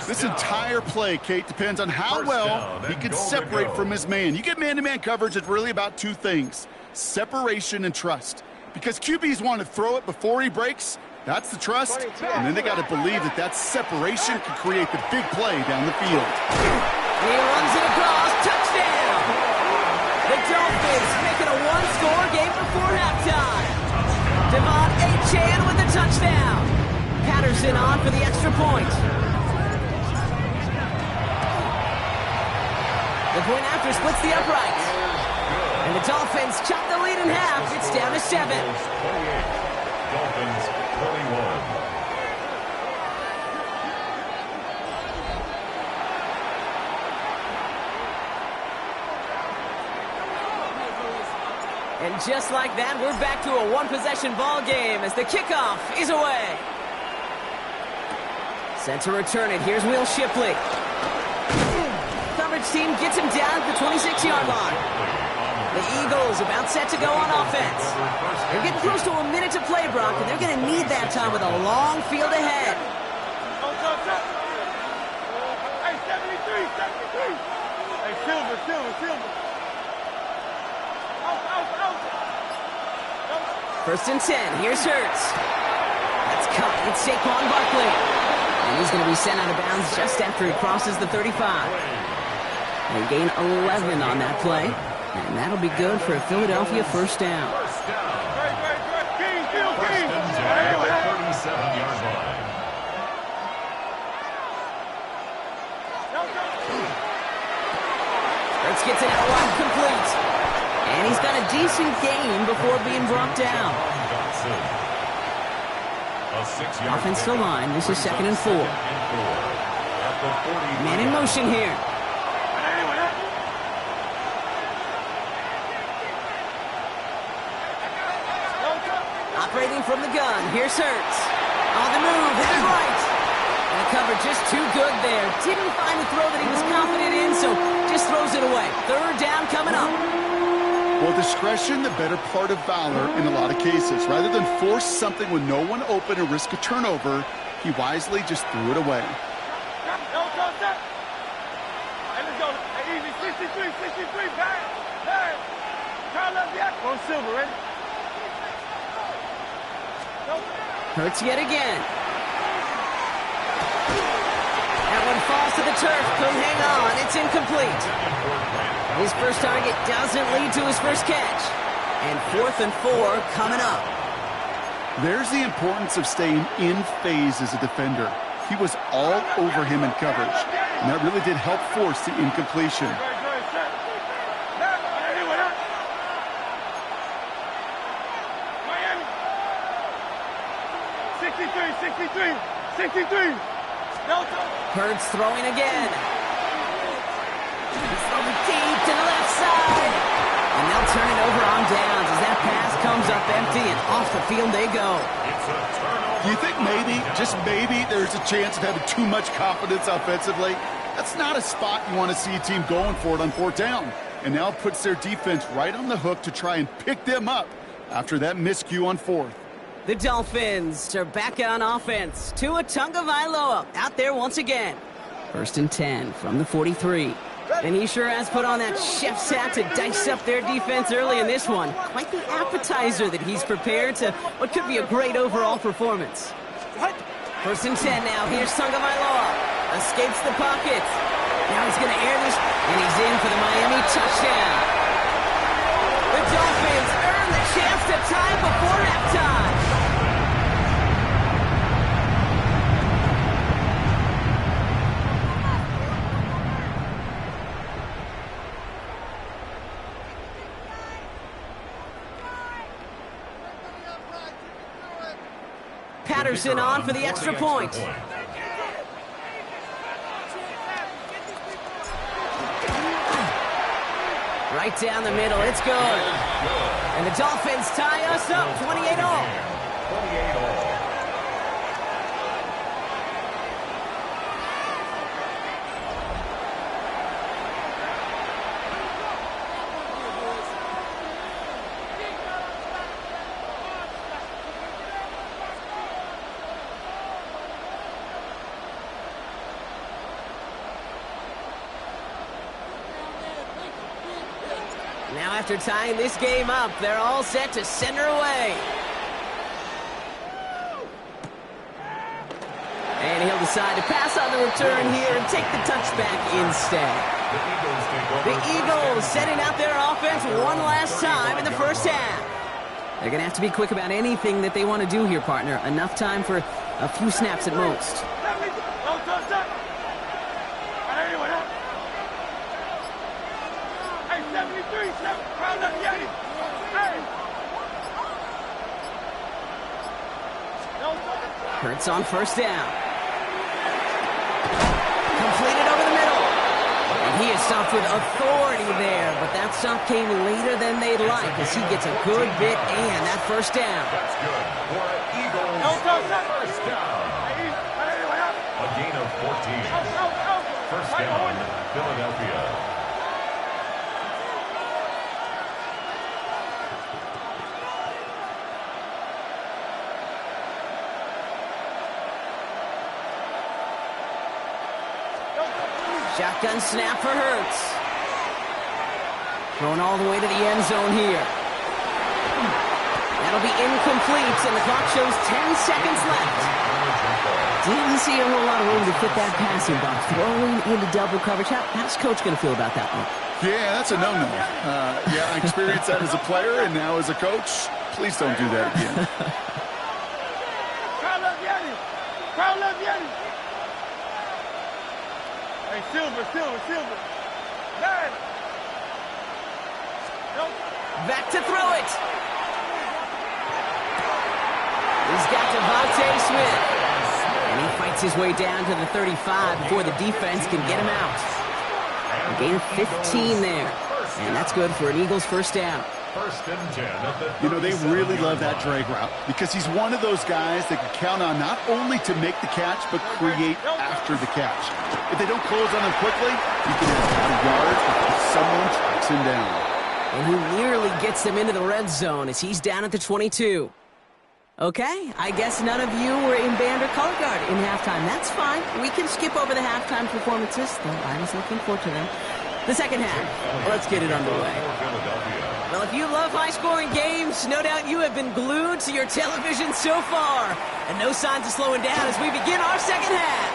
This entire play, Kate, depends on how well he can separate from his man. You get man-to-man coverage, it's really about 2 things: separation and trust. Because QBs want to throw it before he breaks. That's the trust. And then they got to believe that separation can create the big play down the field. He runs it across. Touchdown! The Dolphins making a 1-score game before halftime. Devon Achane with the touchdown. Patterson on for the extra point. The point after splits the uprights. And the Dolphins chop the lead in half. It's down to 7. Dolphins 21. And just like that, we're back to a 1-possession ball game as the kickoff is away. Set to return it. Here's Will Shipley. Coverage team gets him down at the 26-yard line. The Eagles about set to go on offense. They're getting close to a minute to play, Brock, and they're going to need that time with a long field ahead. Hey, 73. Hey, Silver. Out. 1st and 10. Here's Hurts. That's cut. It's Saquon Barkley. And he's going to be sent out of bounds just after he crosses the 35. They gain 11 on that play. And that'll be good for a Philadelphia 1st down. First and 10 at the 37-yard line. Hurts gets it out wide, complete. And he's got a decent gain before being brought down. Offense to line. This is 2nd and 4. Man in motion here. Operating from the gun. Here's Hurts. On the move. Headed right. And the cover just too good there. Didn't find the throw that he was confident in, so just throws it away. Third down coming up. Well, discretion, the better part of valor in a lot of cases. Rather than force something with no one open and risk a turnover, he wisely just threw it away. Easy, 63, back. Hey, Carl up yet? Go Silver, ready? Hurts yet again. That one falls to the turf. Couldn't hang on. It's incomplete. His first target doesn't lead to his first catch. And 4th and 4 coming up. There's the importance of staying in phase as a defender. He was all over him in coverage, and that really did help force the incompletion. Miami. 63. Hurts throwing again. He's throwing deep to the left side. And they'll turn it over on downs as that pass comes up empty and off the field they go. It's a turnover. Do you think maybe, just maybe, there's a chance of having too much confidence offensively? That's not a spot you want to see a team going for it on 4th down. And now it puts their defense right on the hook to try and pick them up after that miscue on 4th. The Dolphins are back on offense. Tua Tagovailoa out there once again. 1st and 10 from the 43. And he sure has put on that chef's hat to dice up their defense early in this one. Quite the appetizer that he's prepared to what could be a great overall performance. 1st and 10 now. Here's Tagovailoa. Escapes the pocket. Now he's going to air this, and he's in for the Miami touchdown. The Dolphins earn the chance to tie before halftime. Patterson on for the extra point. Right down the middle, it's good. And the Dolphins tie us up, 28-all. 28-all. Now after tying this game up, they're all set to send her away. And he'll decide to pass on the return here and take the touchback instead. The Eagles setting out their offense one last time in the first half. They're going to have to be quick about anything that they want to do here, partner. Enough time for a few snaps at most. Hurts on 1st down. Completed over the middle. And he is stopped with authority there, but that stop came later than they'd like as he gets a good bit and that 1st down. That's good for an Eagles first down. A gain of 14. First down, Philadelphia. Shotgun snap for Hurts. Thrown all the way to the end zone here. That'll be incomplete, and the clock shows 10 seconds left. Didn't see a whole lot of room to fit that passing box. Throwing into double coverage. How's Coach going to feel about that one? Yeah, that's a no-no. Yeah, I experienced that as a player, and now as a coach, please don't do that again. Carl Yeti. Hey, Silver. Man. Nope. Back to throw it. He's got Devontae Smith. And he fights his way down to the 35 before the defense can get him out. A gain of 15 there. And that's good for an Eagles first down. First and 10 at the You know, they really love that 37-yard drag route because he's one of those guys that can count on not only to make the catch, but create after the catch. If they don't close on him quickly, he can have about a yard if someone tracks him down. And he nearly gets them into the red zone as he's down at the 22. Okay, I guess none of you were in band or color guard in halftime. That's fine. We can skip over the halftime performances, though I was looking forward to them. The second half. Let's get it underway. Well, if you love high-scoring games, no doubt you have been glued to your television so far. And no signs of slowing down as we begin our second half.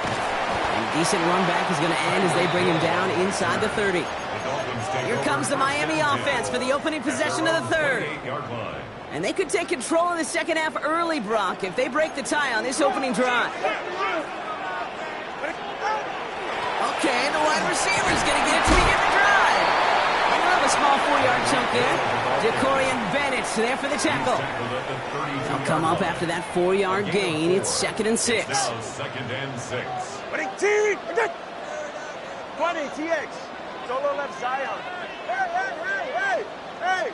A decent run back is going to end as they bring him down inside the 30. Here comes the Miami offense for the opening possession of the third. And they could take control of the second half early, Brock, if they break the tie on this opening drive. Okay, the wide receiver's going to get it to begin the drive. A small 4-yard chunk there. Decorian Bennett there for the tackle. They'll come up after that 4-yard gain. It's 2nd and 6. Now 2nd and 6. 20, TX. Solo left Zion. Hey!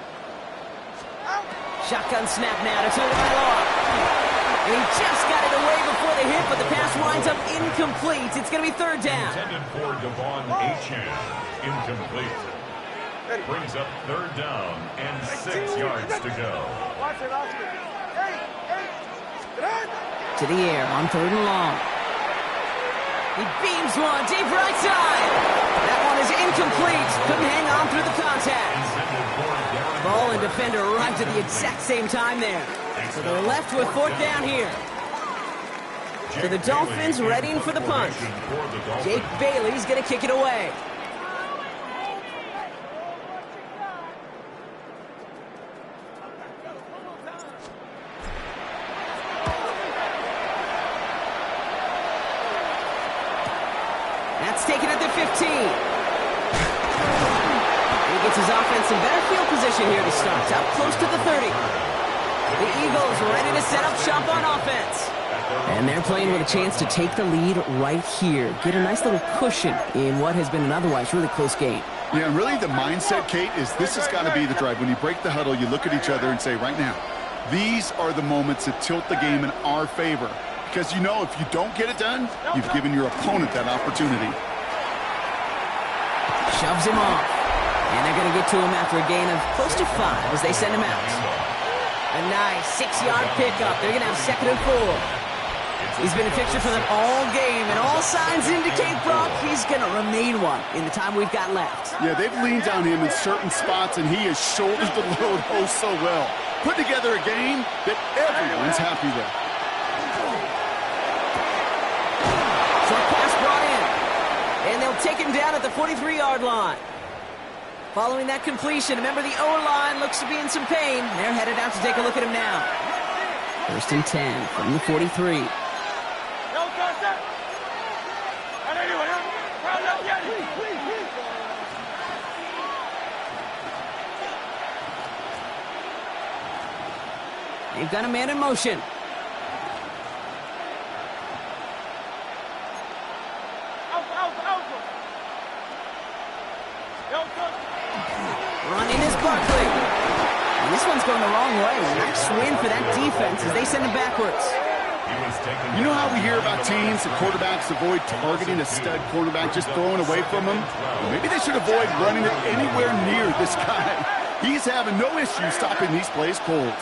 Shotgun snap now to Taylor. And he just got it away before the hit, but the pass winds up incomplete. It's going to be 3rd down. Intended for Devon Achane. Incomplete. Brings up 3rd down and 6 yards to go. Watch it, Oscar. Hey! To the air on 3rd and long. He beams one deep right side. That one is incomplete. Couldn't hang on through the contact. Ball and defender arrived at the exact same time there. So they're left with 4th down here. So the Dolphins readying for the punt. Jake Bailey's going to kick it away. That's taken at the 15. He gets his offense in better field position here to start. Up close to the 30. The Eagles ready to set up shop on offense. And they're playing with a chance to take the lead right here. Get a nice little cushion in what has been an otherwise really close game. Yeah, and really the mindset, Kate, is this has got to be the drive. When you break the huddle, you look at each other and say, right now, these are the moments that tilt the game in our favor. Because you know if you don't get it done, you've given your opponent that opportunity. Shoves him off. And they're going to get to him after a gain of close to 5 as they send him out. A nice 6-yard pickup. They're going to have 2nd and 4. He's been a fixture for them all game, and all signs indicate, Brock, he's going to remain one in the time we've got left. Yeah, they've leaned on him in certain spots, and he has shouldered the load oh so well. Put together a game that everyone's happy with. Short pass brought in, and they'll take him down at the 43-yard line. Following that completion, remember the O-line looks to be in some pain. They're headed out to take a look at him now. 1st and 10 from the 43. They've got a man in motion. Running is Barkley. And this one's going the wrong way. Nice win for that defense as they send him backwards. You know how we hear about teams and quarterbacks avoid targeting a stud quarterback, just throwing away from him? Well, maybe they should avoid running it anywhere near this guy. He's having no issue stopping these plays cold.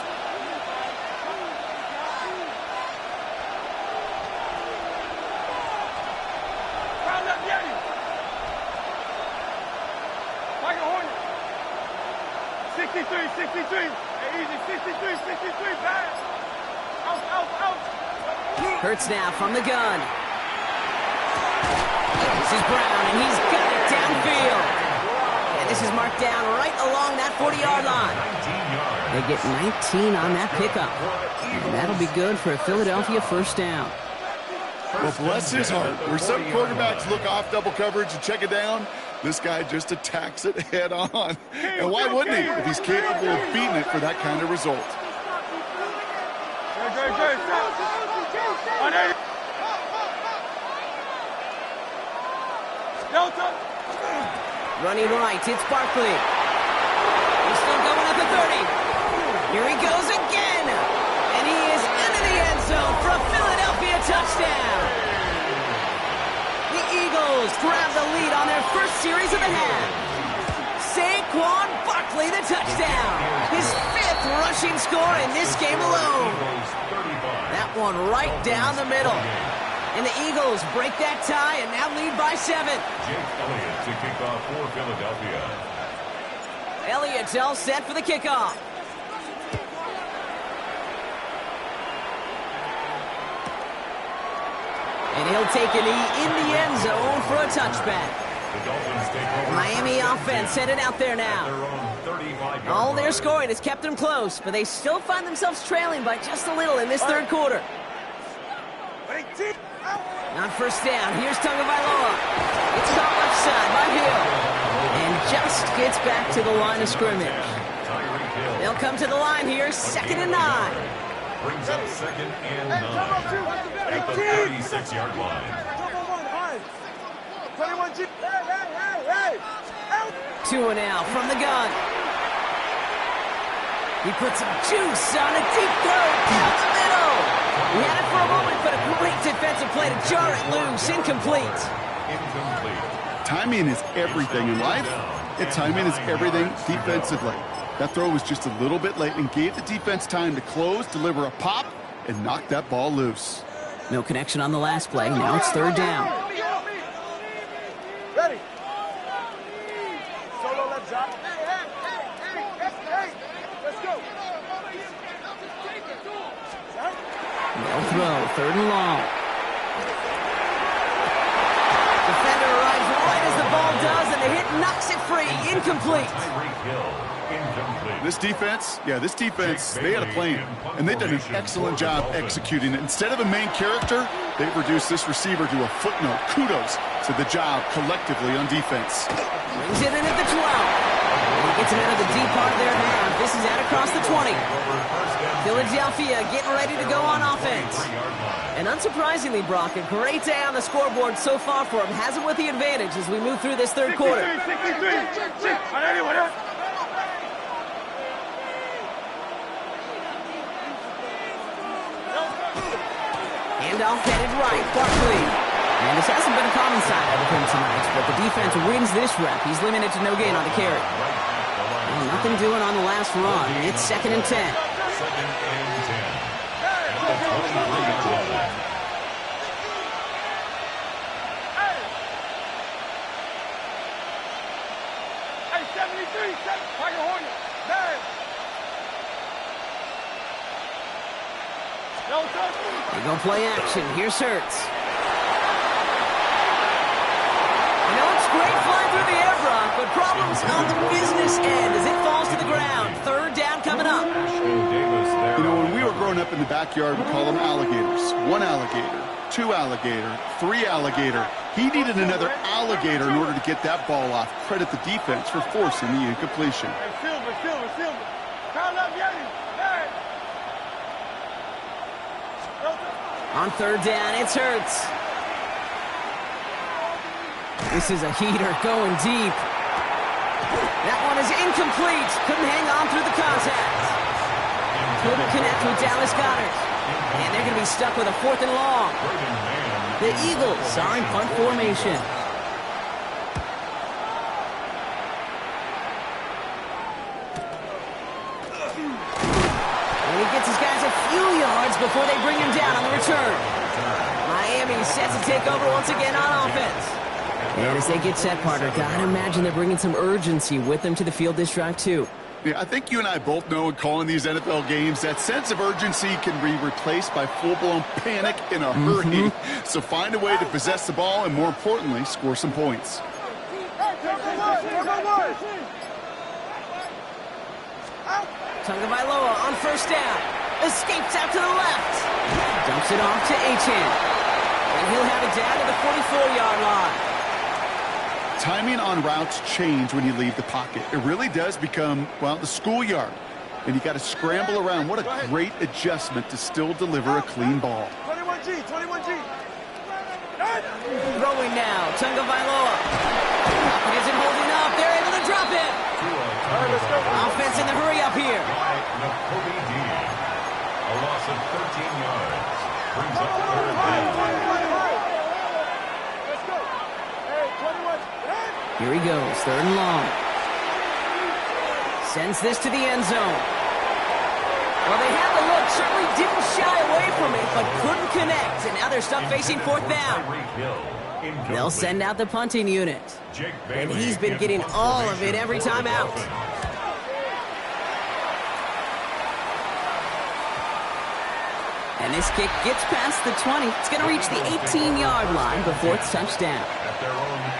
Hurts now from the gun. This is Brown, and he's got it downfield. And this is marked down right along that 40-yard line. They get 19 on that pickup. And that'll be good for a Philadelphia 1st down. Well, bless his heart. Where some quarterbacks look off double coverage and check it down, this guy just attacks it head on. And why wouldn't he if he's capable of beating it for that kind of result? Running right, it's Barkley. He's still going 30. Here he goes again. And he is into the end zone for a Philadelphia touchdown. The Eagles grab the lead on their first series of the half. Saquon Barkley, the touchdown. His 5th rushing score in this game alone. That one right down the middle. And the Eagles break that tie and now lead by 7. Jake Elliott to kick off for Philadelphia. Elliott's all set for the kickoff. And he'll take a knee in the end zone for a touchback. The Dolphins take over. Miami offense headed out there now. All their scoring has kept them close, but they still find themselves trailing by just a little in this third quarter. On first down, here's Tagovailoa. It's caught left side by Hill. And just gets back to the line of scrimmage. They'll come to the line here, 2nd and 9. Brings up 2nd and 9 at the 36-yard line. 2 and out from the gun. He puts some juice on a deep throw down the middle. He had it for a moment, but a great defensive play to jar it loose. Incomplete. Timing is everything in life, and timing is everything defensively. That throw was just a little bit late and gave the defense time to close, deliver a pop, and knock that ball loose. No connection on the last play. Now it's 3rd down. Ready. Solo left side. Hey. Let's go. No throw. 3rd and long. Defender arrives right as the ball does, and the hit knocks it free. Incomplete. This defense, they had a plan, and they've done an excellent job executing it. Instead of a main character, they've reduced this receiver to a footnote. Kudos to the job collectively on defense. Brings it in at the 12. He gets it out of the deep part of their half. This is out across the 20. Philadelphia getting ready to go on offense. And unsurprisingly, Brock, a great day on the scoreboard so far for him. Has him with the advantage as we move through this third quarter. 63. Handoff headed right, Barkley. And this hasn't been a common sight out of him tonight, but the defense wins this rep. He's limited to no gain on the carry. Well, nothing doing on the last run. It's 2nd and 10. 2nd and 10. At the 23-yard line. Hey, 73. Tiger Hornet. Man. They go play action. Here's Hurts. You know, it's great flying through the air, Brock, but problems on the business end as it falls to the ground. 3rd down coming up. You know, when we were growing up in the backyard, we call them alligators. 1 alligator, 2 alligator, 3 alligator. He needed another alligator in order to get that ball off. Credit the defense for forcing the incompletion. Hey, Silver. Call up Yeti. Hey. On 3rd down, it's Hurts. This is a heater going deep. That one is incomplete. Couldn't hang on through the contact. Couldn't connect with Dallas Goedert. And they're going to be stuck with a 4th and long. The Eagles are in punt formation. And he gets his guys a few yards before they bring him down on the return. Miami set to take over once again on offense. And as they get set, partner, gotta imagine they're bringing some urgency with them to the field this drive, too. Yeah, I think you and I both know in calling these NFL games that sense of urgency can be replaced by full-blown panic in a hurry. So find a way to possess the ball and, more importantly, score some points. Tagovailoa on first down. Escapes out to the left. Dumps it off to Achane. And he'll have it down to the 44-yard line. Timing on routes change when you leave the pocket. It really does become, well, the schoolyard. And you got to scramble around. What a great adjustment to still deliver a clean ball. 21G. Throwing now, Tagovailoa. Pocket isn't holding up. They're able to drop it. Offense in the hurry up here. A loss of 13 yards. Brings up third down. Here he goes, 3rd and long. Sends this to the end zone. Well, they had the look, certainly didn't shy away from it, but couldn't connect. And now they're stuck facing 4th down. They'll send out the punting unit. And he's been getting all of it every time out. And this kick gets past the 20. It's going to reach the 18-yard line before it's touchdown.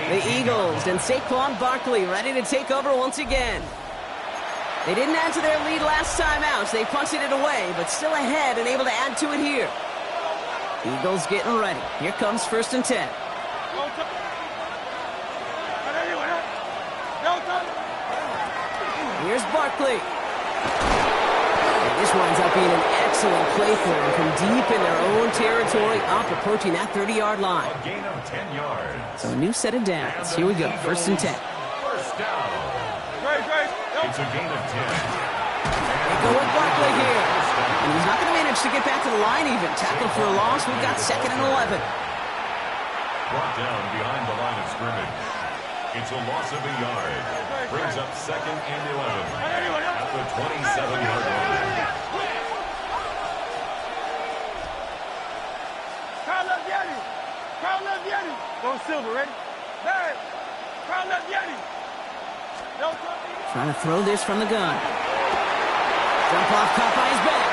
The Eagles and Saquon Barkley ready to take over once again. They didn't add to their lead last time out, so they punted it away, but still ahead and able to add to it here. Eagles getting ready. Here comes 1st and 10. Here's Barkley. And this winds up being an excellent play for him from deep in their own territory, up approaching that 30-yard line. A gain of 10 yards. So a new set of downs. Here we go, 1st and 10. First down. It's a gain of 10. They go with Barkley here. And he's not going to manage to get back to the line even. Tackle for a loss. We've got 2nd and 11. Brought down behind the line of scrimmage. It's a loss of a yard. Brings up 2nd and 11 at the 27-yard line. Go Silver, ready? Hey! Trying to throw this from the gun. Jump off, caught by his back.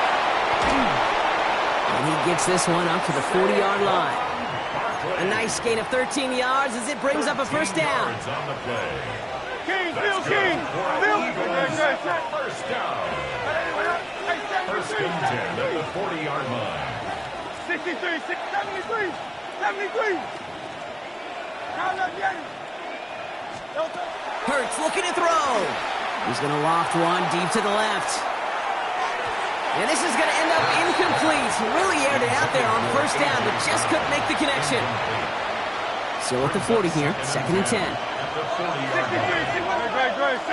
And he gets this one up to the 40-yard line. A nice gain of 13 yards as it brings up a 1st down. On the play. King, Let's Phil, King! go for Phil! Eagles. First down. 1st and 10 at the 40-yard line. 63, 73, 73. Hurts looking to throw. He's going to loft one deep to the left. And this is going to end up incomplete. Really aired it out there on 1st down, but just couldn't make the connection. Still at the 40 here, 2nd and 10. At the 40-yard line. Great.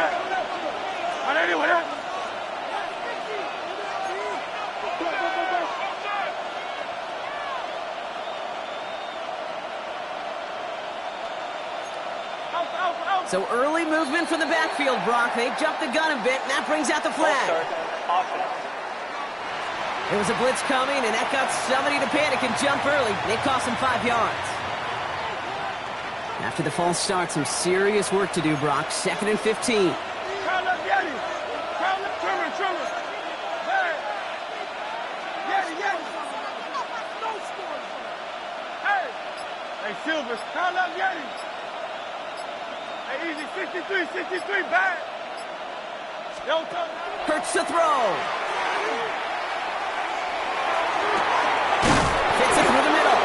So early movement from the backfield, Brock. They jumped the gun a bit, and that brings out the flag. There was a blitz coming, and that got somebody to panic and jump early. It cost them 5 yards. After the false start, some serious work to do, Brock. 2nd and 15. Hey, Silvers, call up Yeti. Hey, easy, 63, back. Hurts to throw. Fits it through the middle.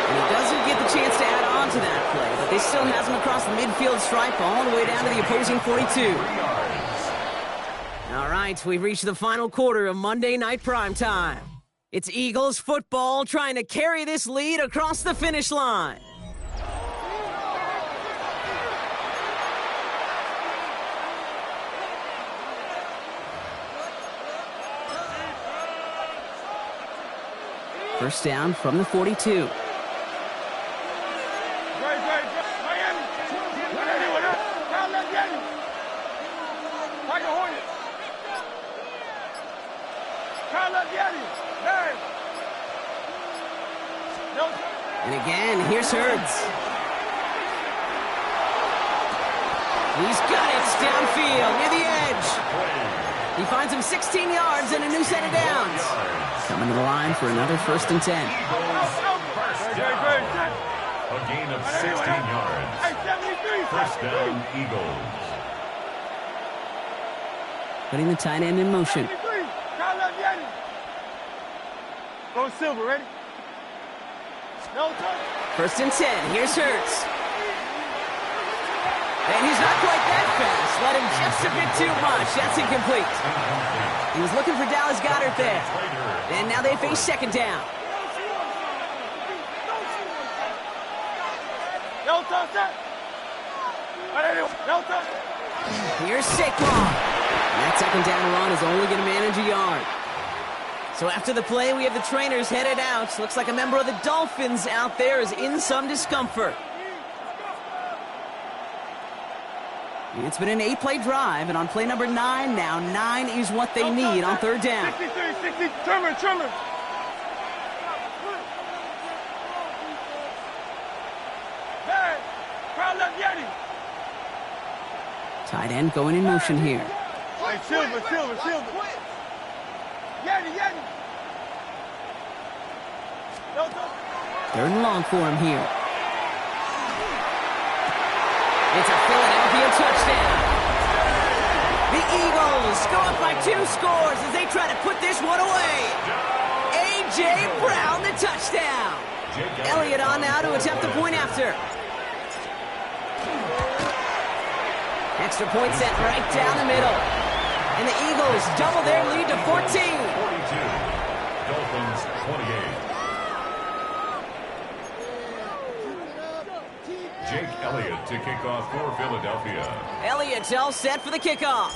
And he doesn't get the chance to add on to that play, but they still has him across the midfield stripe all the way down to the opposing 42. All right, we've reached the final quarter of Monday Night Primetime. It's Eagles football trying to carry this lead across the finish line. First down from the 42. And again, here's Hurts. He's got it downfield near the edge. He finds him 16 yards and a new set of downs. Coming to the line for another 1st and 10. A gain of 16 yards. 1st down, Eagles. Putting the tight end in motion. Go Silver, ready? 1st and 10. Here's Hurts. And he's not quite that fast. Let him just a bit too much. That's incomplete. He was looking for Dallas Goedert there. And now they face 2nd down. Here's Saquon. And that second down run is only going to manage a yard. So after the play, we have the trainers headed out. Looks like a member of the Dolphins out there is in some discomfort. It's been an 8-play drive, and on play number 9 now, 9 is what they need on third down. 63, 60, trimmer. Hey, crowd left Yeti. Tight end going in motion here. Hey, Silver. Yeti. Third and long for him here. It's a Philadelphia touchdown. The Eagles go up by 2 scores as they try to put this one away. A.J. Brown, the touchdown. Elliott on now to attempt the point after. Extra point set right down the middle. And the Eagles double their lead to 14. 42. Dolphins 28. Jake Elliott to kick off for Philadelphia. Elliott's all set for the kickoff.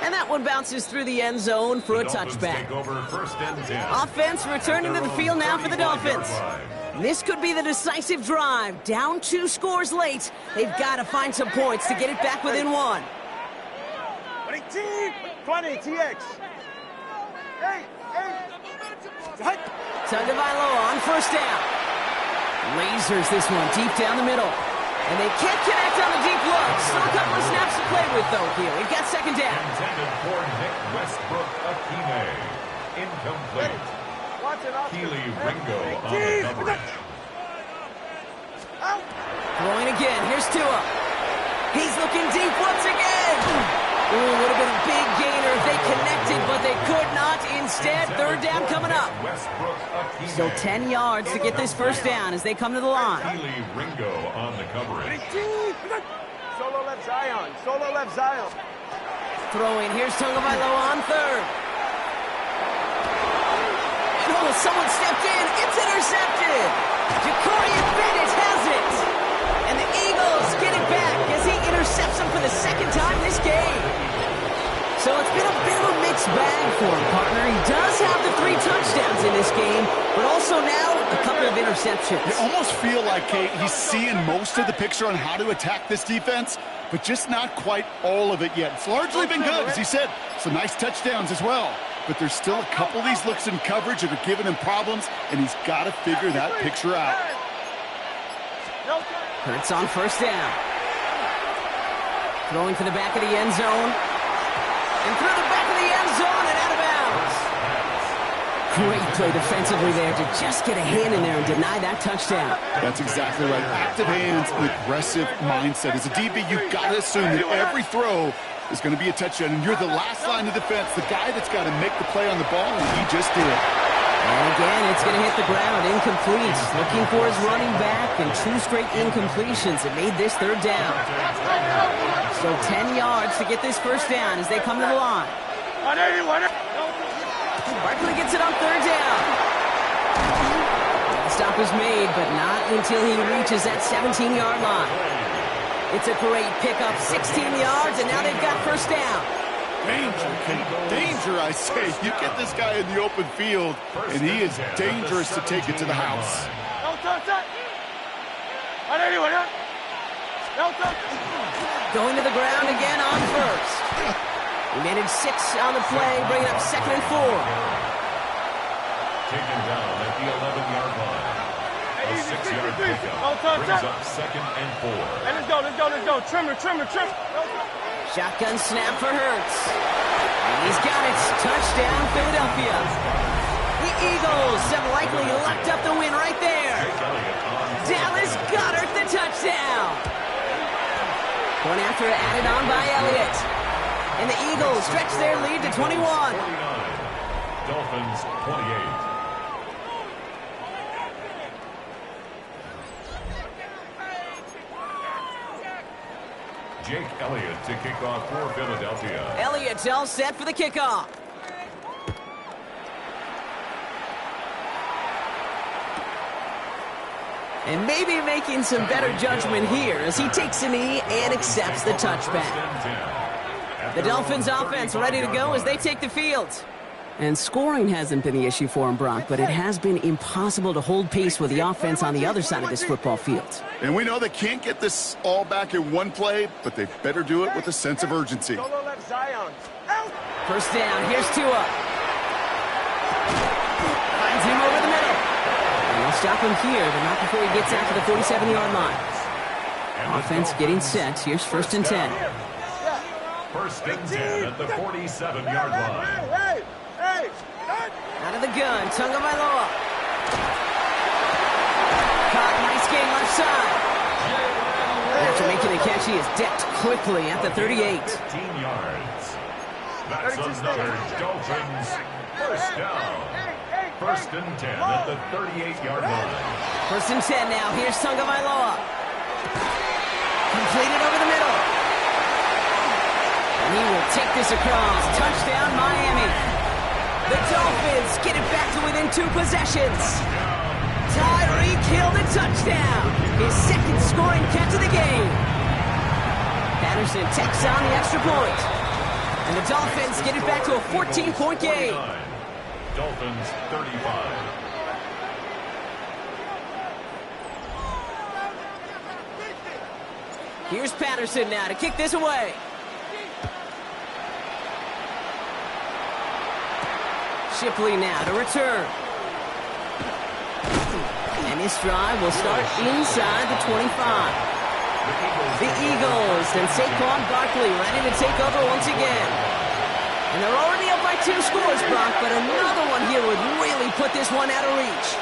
And that one bounces through the end zone for a touchback. Take over first and 10. Offense returning to the field now for the Dolphins. This could be the decisive drive. Down 2 scores late. They've got to find some points to get it back within 1. 20, TX. Hey. Tagovailoa on first down. Lasers this one deep down the middle. And they can't connect on the deep look. Still a couple of snaps to play with, though, here. We've got second down. Intended for Nick Westbrook Akine. Incomplete. Keely Ringo on the coverage. Throwing again. Here's Tua. He's looking deep once again. Ooh, would have been a big gainer if they connected, but they could not. Instead, third down coming up. Still 10 yards to get this first down as they come to the line. Keely Ringo on the coverage. Solo left Zion. Throwing. Here's Tagovailoa on third. Oh, someone stepped in. It's intercepted. Ja'Cory Bennett has it. And the Eagles get it back as he intercepts him for the second time this game. So it's been a bit of a mixed bag for him, partner. He does have the 3 touchdowns in this game, but also now a couple of interceptions. You almost feel like, Kate, he's seeing most of the picture on how to attack this defense, but just not quite all of it yet. It's largely been good, as he said. Some nice touchdowns as well. But there's still a couple of these looks in coverage that are giving him problems, and he's got to figure that picture out. Hurts on first down. Throwing to the back of the end zone. And through the back of the end zone and out of bounds. Great play defensively there to just get a hand in there and deny that touchdown. That's exactly right. Active hands and aggressive mindset. As a DB, you've got to assume that every throw is going to be a touchdown, and you're the last line of defense, the guy that's got to make the play on the ball, and he just did. And again, it's going to hit the ground, incomplete. Looking for his running back, and 2 straight incompletions that made this third down. So 10 yards to get this first down as they come to the line. Barkley gets it on third down. The stop is made, but not until he reaches that 17-yard line. It's a great pickup, 16 yards, and now they've got first down. Danger, Kate. Danger, I say. You get this guy in the open field, and he is dangerous to take it to the house. Going to the ground again on first. We managed 6 on the play, bringing up second and 4. Taken down at the 11-yard line. A 6-yard pickup brings up second and 4. Hey, let's go. Trimmer. Shotgun snap for Hurts. And he's got it. Touchdown, Philadelphia. The Eagles have likely locked up the win right there. Dallas Goedert, the touchdown. Point after added on by Elliott. And the Eagles stretch their lead to 21. 49. Dolphins 28. Jake Elliott to kick off for Philadelphia. Elliott's all set for the kickoff. And maybe making some better judgment here as he takes a knee and accepts the touchback. The Dolphins offense ready to go as they take the field. And scoring hasn't been the issue for him, Brock, but it has been impossible to hold pace with the offense on the other side of this football field. And we know they can't get this all back in one play, but they better do it with a sense of urgency. First down, here's Tua. Finds him over the middle. And they'll stop him here, but not before he gets out to the 47-yard line. Offense getting set. Here's first and 10. First and 10 at the 47-yard line. Out of the gun, Tagovailoa. Caught, nice game left side. After making the catch, he is decked quickly at the 38. 15 yards. That's another Dolphins first down. First and 10 at the 38-yard line. First and 10 now. Here's Tagovailoa. Completed over the middle. And he will take this across. Touchdown, Miami. The Dolphins get it back to within 2 possessions. Tyreek Hill the touchdown. His second scoring catch of the game. Patterson tacks on the extra point. And the Dolphins get it back to a 14-point game. Dolphins 35. Here's Patterson now to kick this away. Shipley now to return. And this drive will start inside the 25. The Eagles and Saquon Barkley ready to take over once again. And they're already up by 2 scores, Brock, but another one here would really put this one out of reach.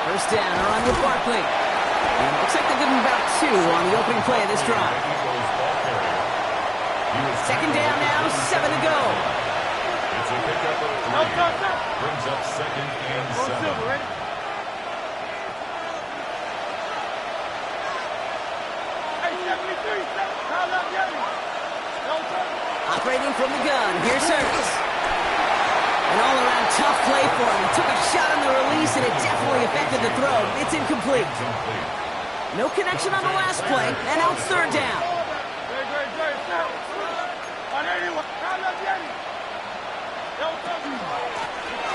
First down, a run with Barkley. And it looks like they're giving about 2 on the opening play of this drive. Second down now, 7 to go. It's a pickup of 3. Brings up second and 7. Operating from the gun, here's Hurts. An all-around tough play for him. He took a shot on the release, and it definitely affected the throw. It's incomplete. No connection on the last play, and now it's third down.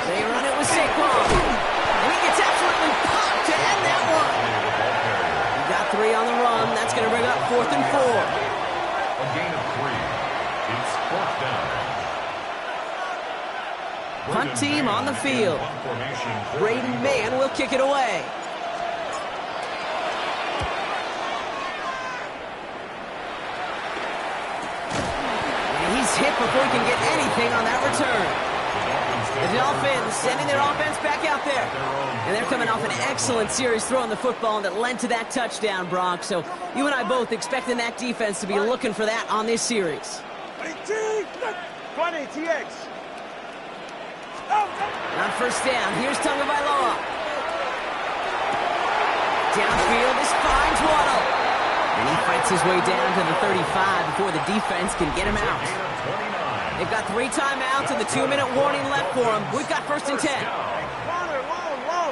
They run it with Saquon. And he gets absolutely popped to end that one. He got 3 on the run. That's going to bring up 4th and 4. A gain of 3. It's 4th down. Punt team on the field. Braden Mann will kick it away. And he's hit before he can get anything on that return. The Dolphins sending their offense back out there. And they're coming off an excellent series throwing the football that led to that touchdown, Brock. So you and I both expecting that defense to be looking for that on this series. 20, TX. On first down, here's Tagovailoa. Downfield, this finds Waddle. And he fights his way down to the 35 before the defense can get him out. They've got 3 timeouts and the 2-minute warning left for them. We've got first and 10.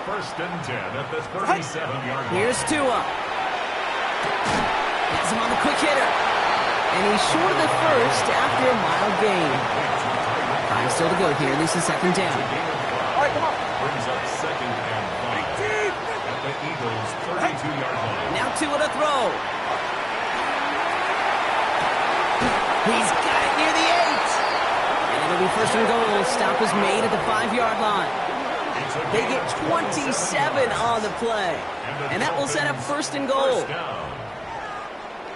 First and 10 at the 37-yard line. Here's Tua. Has him on the quick hitter. And he's short of the first after a mild gain. 5 still to go here. This is second down. Brings up second and 5 at the Eagles' 32-yard line. Now Tua to throw. He's got it near the 8. And it'll be first and goal. Stop is made at the 5-yard line. They get 27 on the play. And that will set up first and goal.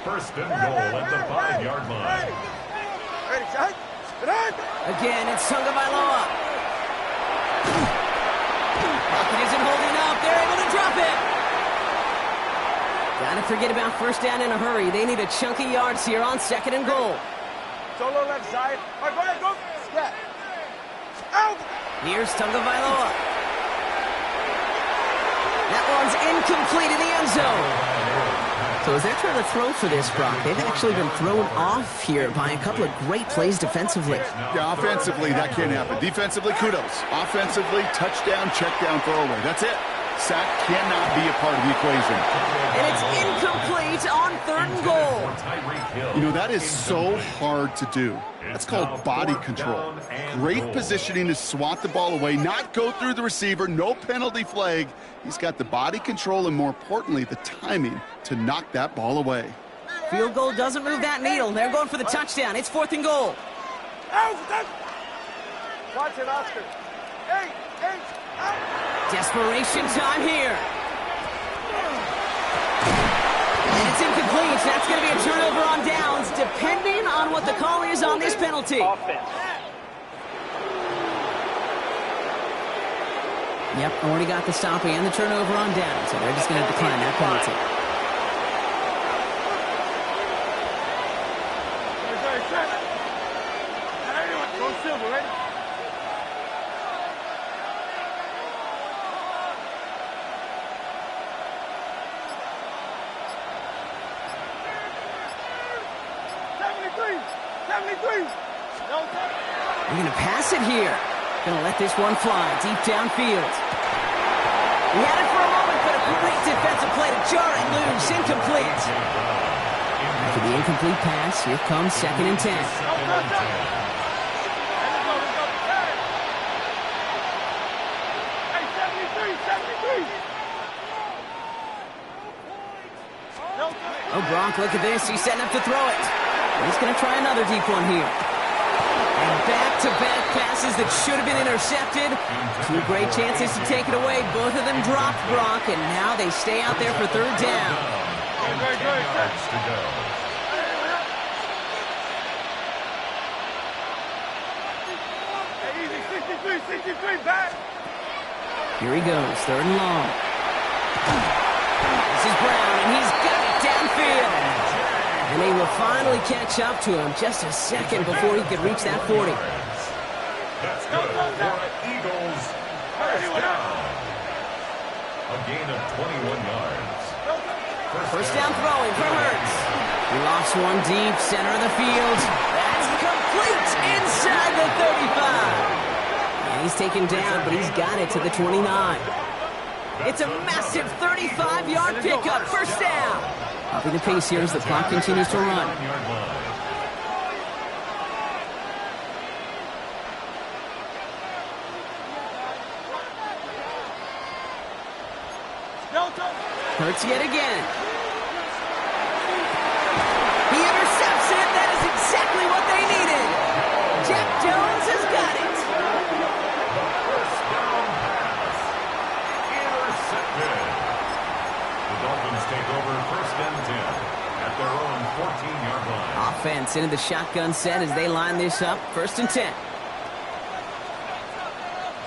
First and goal at the 5-yard line. Again, it's Tagovailoa. Pocket isn't holding up. They're able to drop it. Gotta forget about first down in a hurry. They need a chunky yards here on second and goal. Solo left side. All right, go. Yeah. Out. Here's Tagovailoa. That one's incomplete in the end zone. So as they're trying to throw for this, Brock, they've actually been thrown off here by a couple of great plays defensively. Yeah, offensively, that can't happen. Defensively, kudos. Offensively, touchdown, check down, throwaway. That's it. Sack cannot be a part of the equation. And it's incomplete on 3rd and goal. You know, that is so hard to do. That's called body control. Great positioning to swat the ball away, not go through the receiver, no penalty flag. He's got the body control and, more importantly, the timing to knock that ball away. Field goal doesn't move that needle. They're going for the touchdown. It's 4th and goal. Watch it, Oscar. Hey, out. Desperation time here. And it's incomplete. That's going to be a turnover on downs, depending on what the call is on this penalty. Offense. Yep, already got the stop and the turnover on down, so they're just going to decline that penalty. Go Silver, ready? They're going to pass it here. Going to let this one fly deep downfield. He had it for a moment, but a great defensive play to jar it loose. Incomplete. After the incomplete pass, here comes 2nd and 10. Oh, Gronk, look at this. He's setting up to throw it. He's going to try another deep one here. And back-to-back passes that should have been intercepted. 2 great chances to take it away. Both of them dropped, Gronk, and now they stay out there for 3rd down. And 10 yards to go. Hey, easy, 63, back. Here he goes, 3rd and long. This is Brown, and he's got it downfield. And they will finally catch up to him just a second before he could reach that 40. That's good for the Eagles. First down. A gain of 21 yards. First down throwing for Hurts. He lost one deep, center of the field. That's complete inside the 35. And he's taken down, but he's got it to the 29. It's a massive 35-yard pickup. First down. Upping the pace here as the clock continues to run. Hurts yet again. He intercepts it. That is exactly what they needed. Jack Jones has got it. First down pass. Intercepted. The Dolphins take over 1st and 10 at their own 14-yard line. Offense into the shotgun set as they line this up. 1st and 10.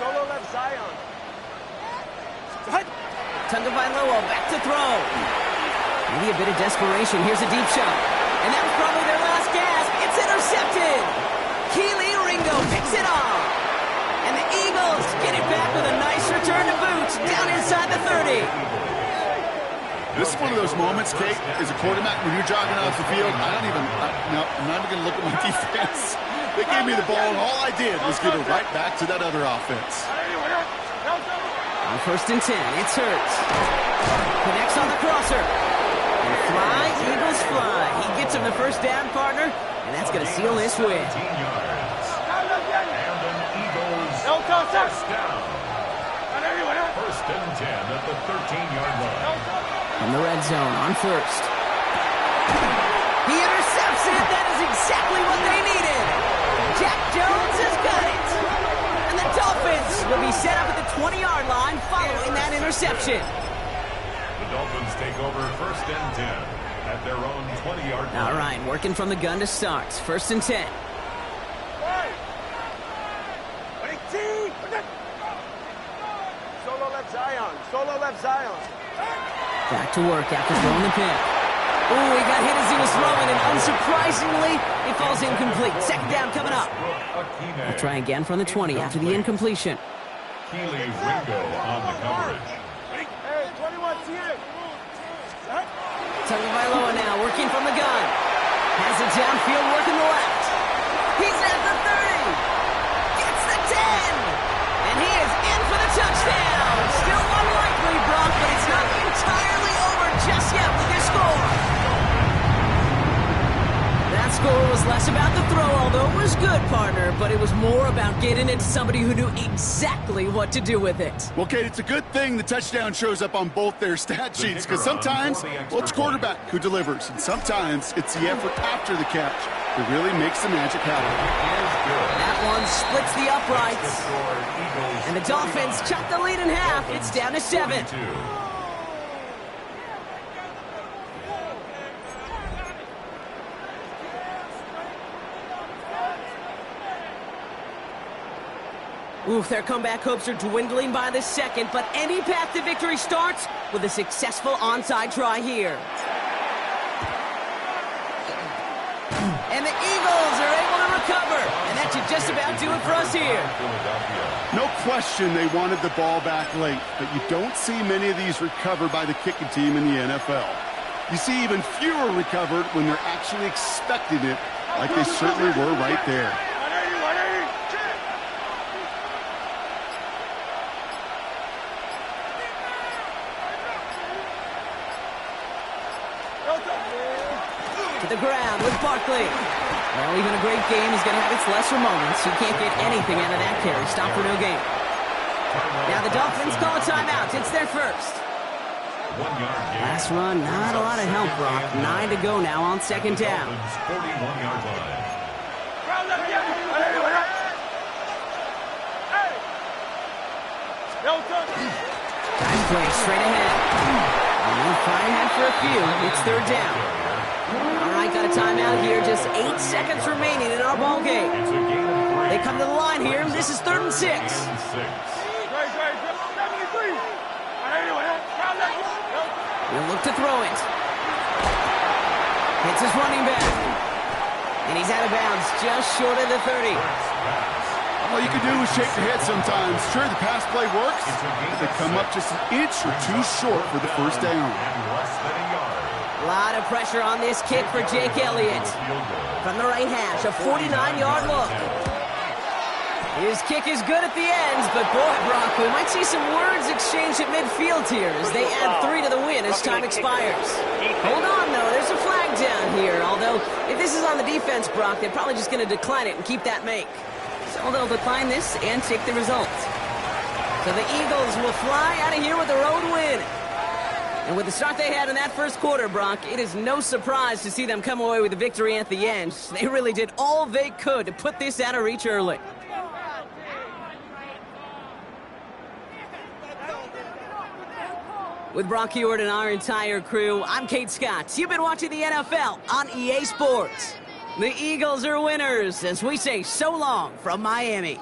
Solo left Zion. Tagovailoa back to throw. Maybe a bit of desperation. Here's a deep shot. And that was probably their last gasp. It's intercepted. Keely Ringo picks it off. And the Eagles get it back with a nice return to boot down inside the 30. This is one of those moments, Kate, as a quarterback, when you're jogging off the field, I'm not even going to look at my defense. They gave me the ball, and all I did was give it right back to that other offense. On 1st and 10, it's Hurts. Connects on the crosser. And fly, Eagles fly. He gets him the first down, partner, and that's going to seal this win. 15 yards. And an Eagles first down. 1st and 10 at the 13-yard line. From the red zone on 1st. He intercepts it. That is exactly what they needed. Jack Jones has got it. And the Dolphins will be set up at the 20-yard line following that interception. The Dolphins take over 1st and 10 at their own 20-yard line. All right, working from the gun to start. 1st and 10. Solo left Zion. Solo left Zion. Back to work after throwing the pick. Oh, he got hit as he was throwing, and unsurprisingly, it falls incomplete. 2nd down coming up. We'll try again from the 20 after the incompletion. Keely Ringo on the coverage. Hey, 21 here. Tagovailoa now working from the gun. Has it downfield, working the left. He's at the 30. Gets the 10. And he is in for the touchdown. Still unlikely, Brock, but it's not entirely over just yet with this score. That score was less about the throw, although it was good, partner, but it was more about getting it to somebody who knew exactly what to do with it. Well, Kate, it's a good thing the touchdown shows up on both their stat sheets, because sometimes, well, it's quarterback who delivers, and sometimes it's the effort after the catch that really makes the magic happen. That one splits the uprights, and the Dolphins chop the lead in half. It's down to 7. Oof, their comeback hopes are dwindling by the second, but any path to victory starts with a successful onside try here. And the Eagles are able to recover, and that should just about do it for us here. No question they wanted the ball back late, but you don't see many of these recovered by the kicking team in the NFL. You see even fewer recovered when they're actually expecting it, like they certainly were right there. To the ground with Barkley. Well, even a great game is going to have its lesser moments. You can't get anything out of that carry. Stop for no gain. Now the Dolphins call a timeout. It's their first. Last run, not a lot of help, Brock. 9 to go now on second down. 41-yard line. Nice play, straight ahead. We'll fly ahead for a few. It's third down. All right, got a timeout here. Just 8 seconds remaining in our ball game. They come to the line here. This is 3rd and 6. He'll look to throw it. Hits his running back. And he's out of bounds just short of the 30. All you can do is shake your head sometimes. Sure, the pass play works, but they come up just an inch or two short for the first down. A lot of pressure on this kick for Jake Elliott. From the right hash, a 49-yard look. His kick is good at the ends, but boy, Brock, we might see some words exchanged at midfield here as they add 3 to the win as time expires. Hold on, though. There's a flag down here, although if this is on the defense, Brock, they're probably just going to decline it and keep that make. So they'll decline this and take the result. So the Eagles will fly out of here with a road win. And with the start they had in that first quarter, Brock, it is no surprise to see them come away with a victory at the end. They really did all they could to put this out of reach early. With Brock Heward and our entire crew, I'm Kate Scott. You've been watching the NFL on EA Sports. The Eagles are winners as we say so long from Miami.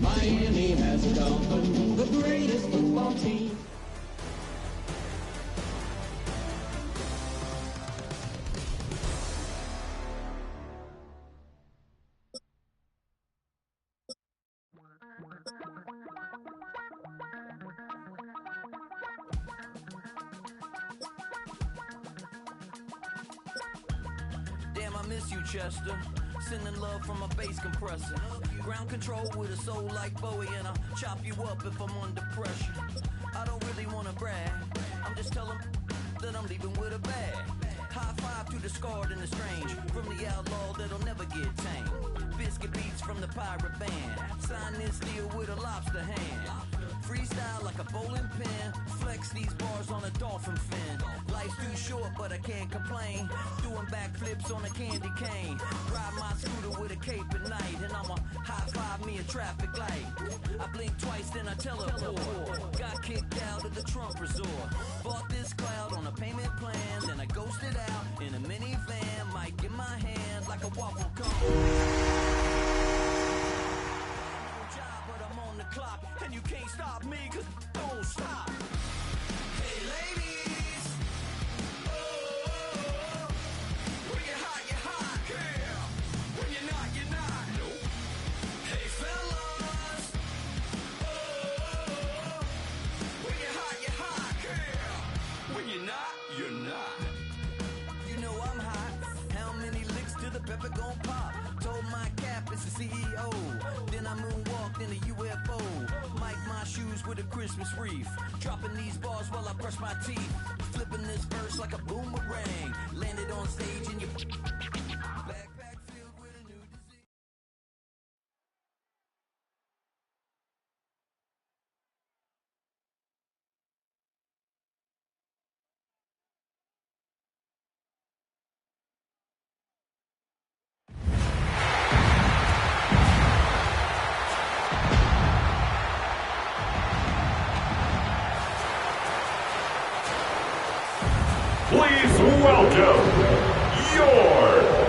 Miami has a Dolphin, the greatest football team. Damn, I miss you, Chester. Sending love from a bass compressor. Ground control with a soul like Bowie, and I'll chop you up if I'm under pressure. I don't really wanna brag. I'm just telling that I'm leaving with a bag. High five to the scarred and the strange, from the outlaw that'll never get tamed. Biscuit beats from the pirate band. Sign this deal with a lobster hand. Freestyle like a bowling pin. Flex these bars on a dolphin fin. Life's too short, but I can't complain. Doing backflips on a candy cane. Ride my scooter with a cape at night, and I'ma high five me a traffic light. I blink twice, then I teleport. Got kicked out of the Trump resort. Bought this cloud on a payment plan, then I ghosted out in a minivan. Mic in my hand like a waffle cone. Clock, and you can't stop me, cause don't stop. Hey ladies, oh, when you're hot, yeah. When you're not, nope. Hey fellas, oh, when you're hot, yeah. When you're not. You know I'm hot. How many licks till the pepper gon' pop? Told my cap it's the CEO. Then I moonwalked in a UFO. Mic my shoes with a Christmas wreath. Dropping these bars while I brush my teeth. Flipping this verse like a boomerang. Landed on stage in your backpack filled with a new disease. Please welcome your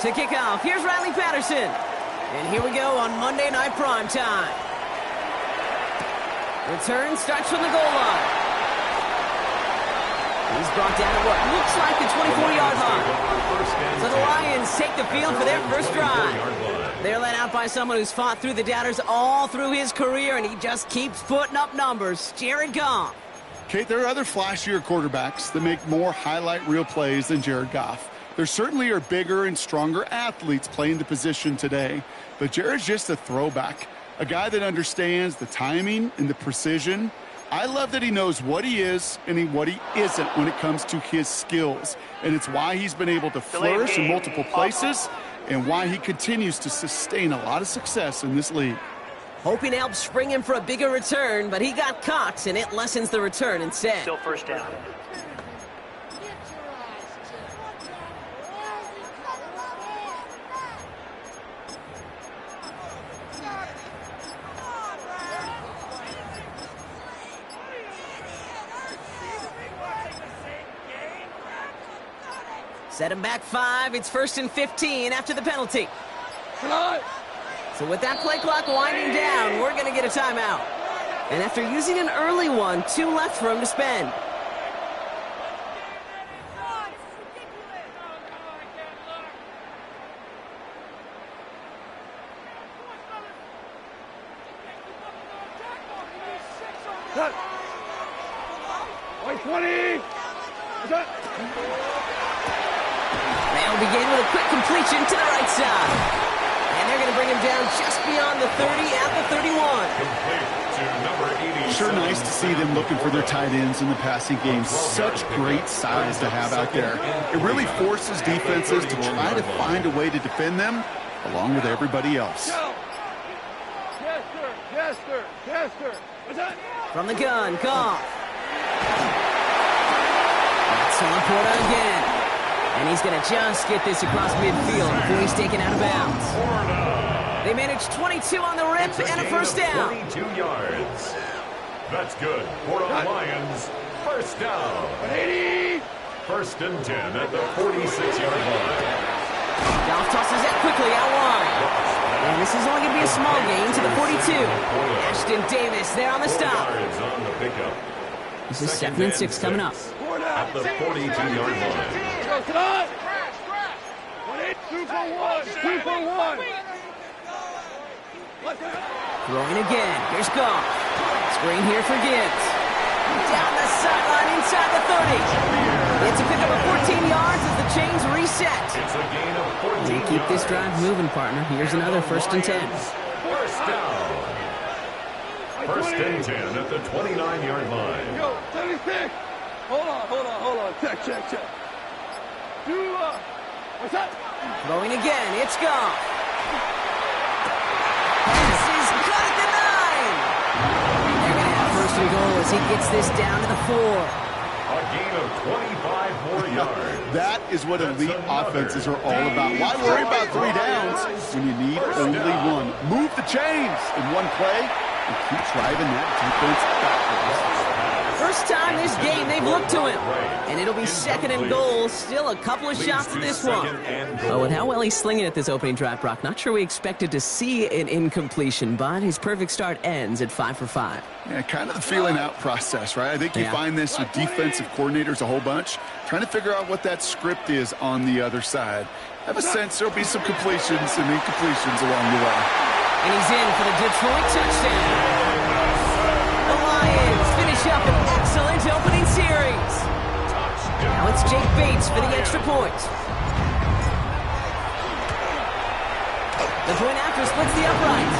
To kick off, here's Riley Patterson. And here we go on Monday Night Primetime. Return starts from the goal line. He's brought down at what looks like the 24-yard line. So the Lions take the field for their first drive. They're led out by someone who's fought through the doubters all through his career, and he just keeps putting up numbers. Jared Goff. Kate, there are other flashier quarterbacks that make more highlight reel plays than Jared Goff. There certainly are bigger and stronger athletes playing the position today, but Jared's just a throwback, a guy that understands the timing and the precision. I love that he knows what he is and what he isn't when it comes to his skills, and it's why he's been able to flourish in multiple places and why he continues to sustain a lot of success in this league. Hoping to help spring him for a bigger return, but he got caught, and it lessens the return instead. Still first down. Set him back 5. It's 1st and 15 after the penalty. So with that play clock winding down, we're going to get a timeout. And after using an early one, 2 left for him to spend. They'll begin with a quick completion to the right side. And they're going to bring him down just beyond the 30 at the 31. Complete to number 87. Sure nice to see them looking for their tight ends in the passing game. Such great size to have out there. It really forces defenses to try to find a way to defend them along with everybody else. From the gun, Goff. That's Laporta again. And he's going to just get this across midfield before he's taken out of bounds. They managed 22 on the rip and a first down. 22 yards. That's good for the Lions. First down. 1st and 10 at the 46-yard line. Goff tosses it quickly out wide. And this is only going to be a small gain to the 42. Ashton Davis there on the stop. On the pickup. This is 2nd and 6 coming up. At the 42-yard line. 2 for 1. 2 for 1. Throwing again. Here's Goff. Screen here for Gibbs. Down the sideline inside the 30. It's a pickup of 14 yards as the chains reset. It's a gain of 14 They keep this drive moving, partner. Here's another 1st and 10. First down. 1st and 10 at the 29-yard line. Yo, 76. Hold on. Check. What's that? Throwing again. It's Goff. Pass is cut at the 9. They're going to have 1st and goal as he gets this down to the 4. A gain of 25 more yards. That is what elite offenses are all about. Why worry about 3 downs when you need only 1? Move the chains in one play and keep driving that defense backwards. First time this game they've looked to him. And it'll be 2nd and goal. Still a couple of shots at this one. Oh, and how well he's slinging at this opening drive, Brock. Not sure we expected to see an incompletion, but his perfect start ends at 5 for 5. Yeah, kind of the feeling out process, right? I think you find this with defensive coordinators a whole bunch, trying to figure out what that script is on the other side. I have a sense there'll be some completions and incompletions along the way. And he's in for the Detroit touchdown. The Lions finish up an excellent opening series. Now it's Jake Bates for the extra point. The point after splits the uprights.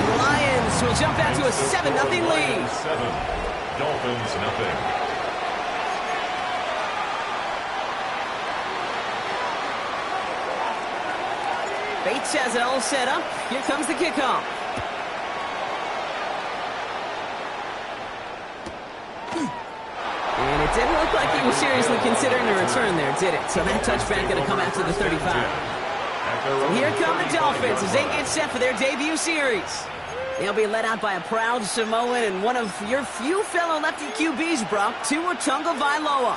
The Lions will jump out to a 7-0 lead. 7. Dolphins nothing. Bates has it all set up. Here comes the kickoff. And it didn't look like he was seriously considering a return there, did it? So that touchback going to come out to the 35. So here come the Dolphins as they get set for their debut series. They'll be led out by a proud Samoan and one of your few fellow lefty QBs, Brock, Tua Tagovailoa.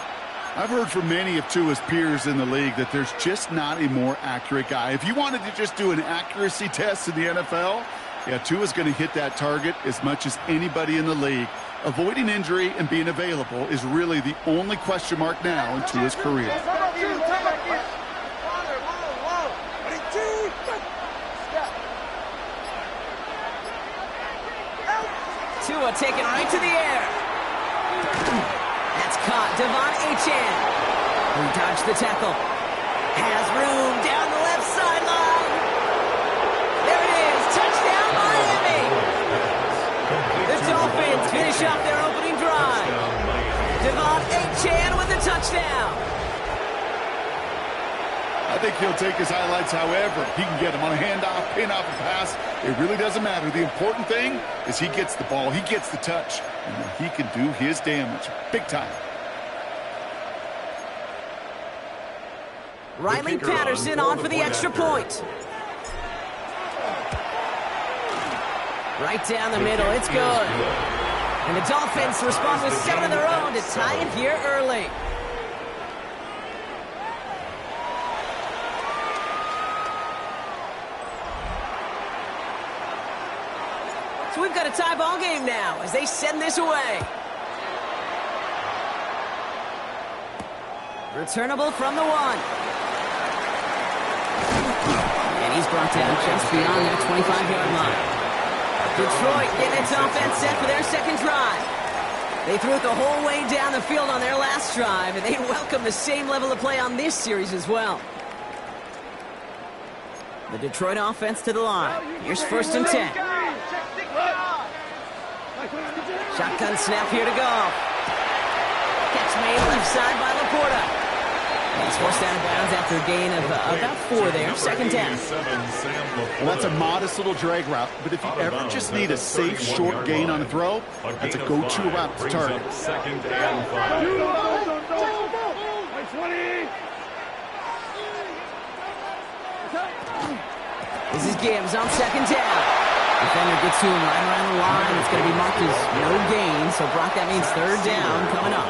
I've heard from many of Tua's peers in the league that there's just not a more accurate guy. If you wanted to just do an accuracy test in the NFL, yeah, Tua's going to hit that target as much as anybody in the league. Avoiding injury and being available is really the only question mark now in Tua's career. Tua taken right to the air. That's caught. Devon Achane, who dodged the tackle. Has room down the left sideline. There it is. Touchdown, Miami. The Dolphins finish off their opening drive. Devon Achane with the touchdown. I think he'll take his highlights however he can get them on a handoff, pin off, a pass. It really doesn't matter. The important thing is he gets the ball, he gets the touch, and then he can do his damage big time. Riley Patterson on for the extra point. Right down the middle, it's good. And the Dolphins respond with 7 of their own to tie it here early. So we've got a tie ball game now as they send this away. Returnable from the 1. And he's brought down just beyond their 25-yard line. Detroit getting its offense set for their second drive. They threw it the whole way down the field on their last drive, and they welcome the same level of play on this series as well. The Detroit offense to the line. Here's 1st and 10. Shotgun snap here to go. Catch made left side by Laporta. He's forced out of bounds after a gain of about 4 there. 2nd down. Well, that's a modest little drag route, but if you ever just need a safe, short gain on a throw, that's a go-to route to target. 2nd and 5. This is Gibbs on 2nd down. Defender gets to him right around the line. It's going to be marked as no gain, so Brock, that means 3rd down coming up.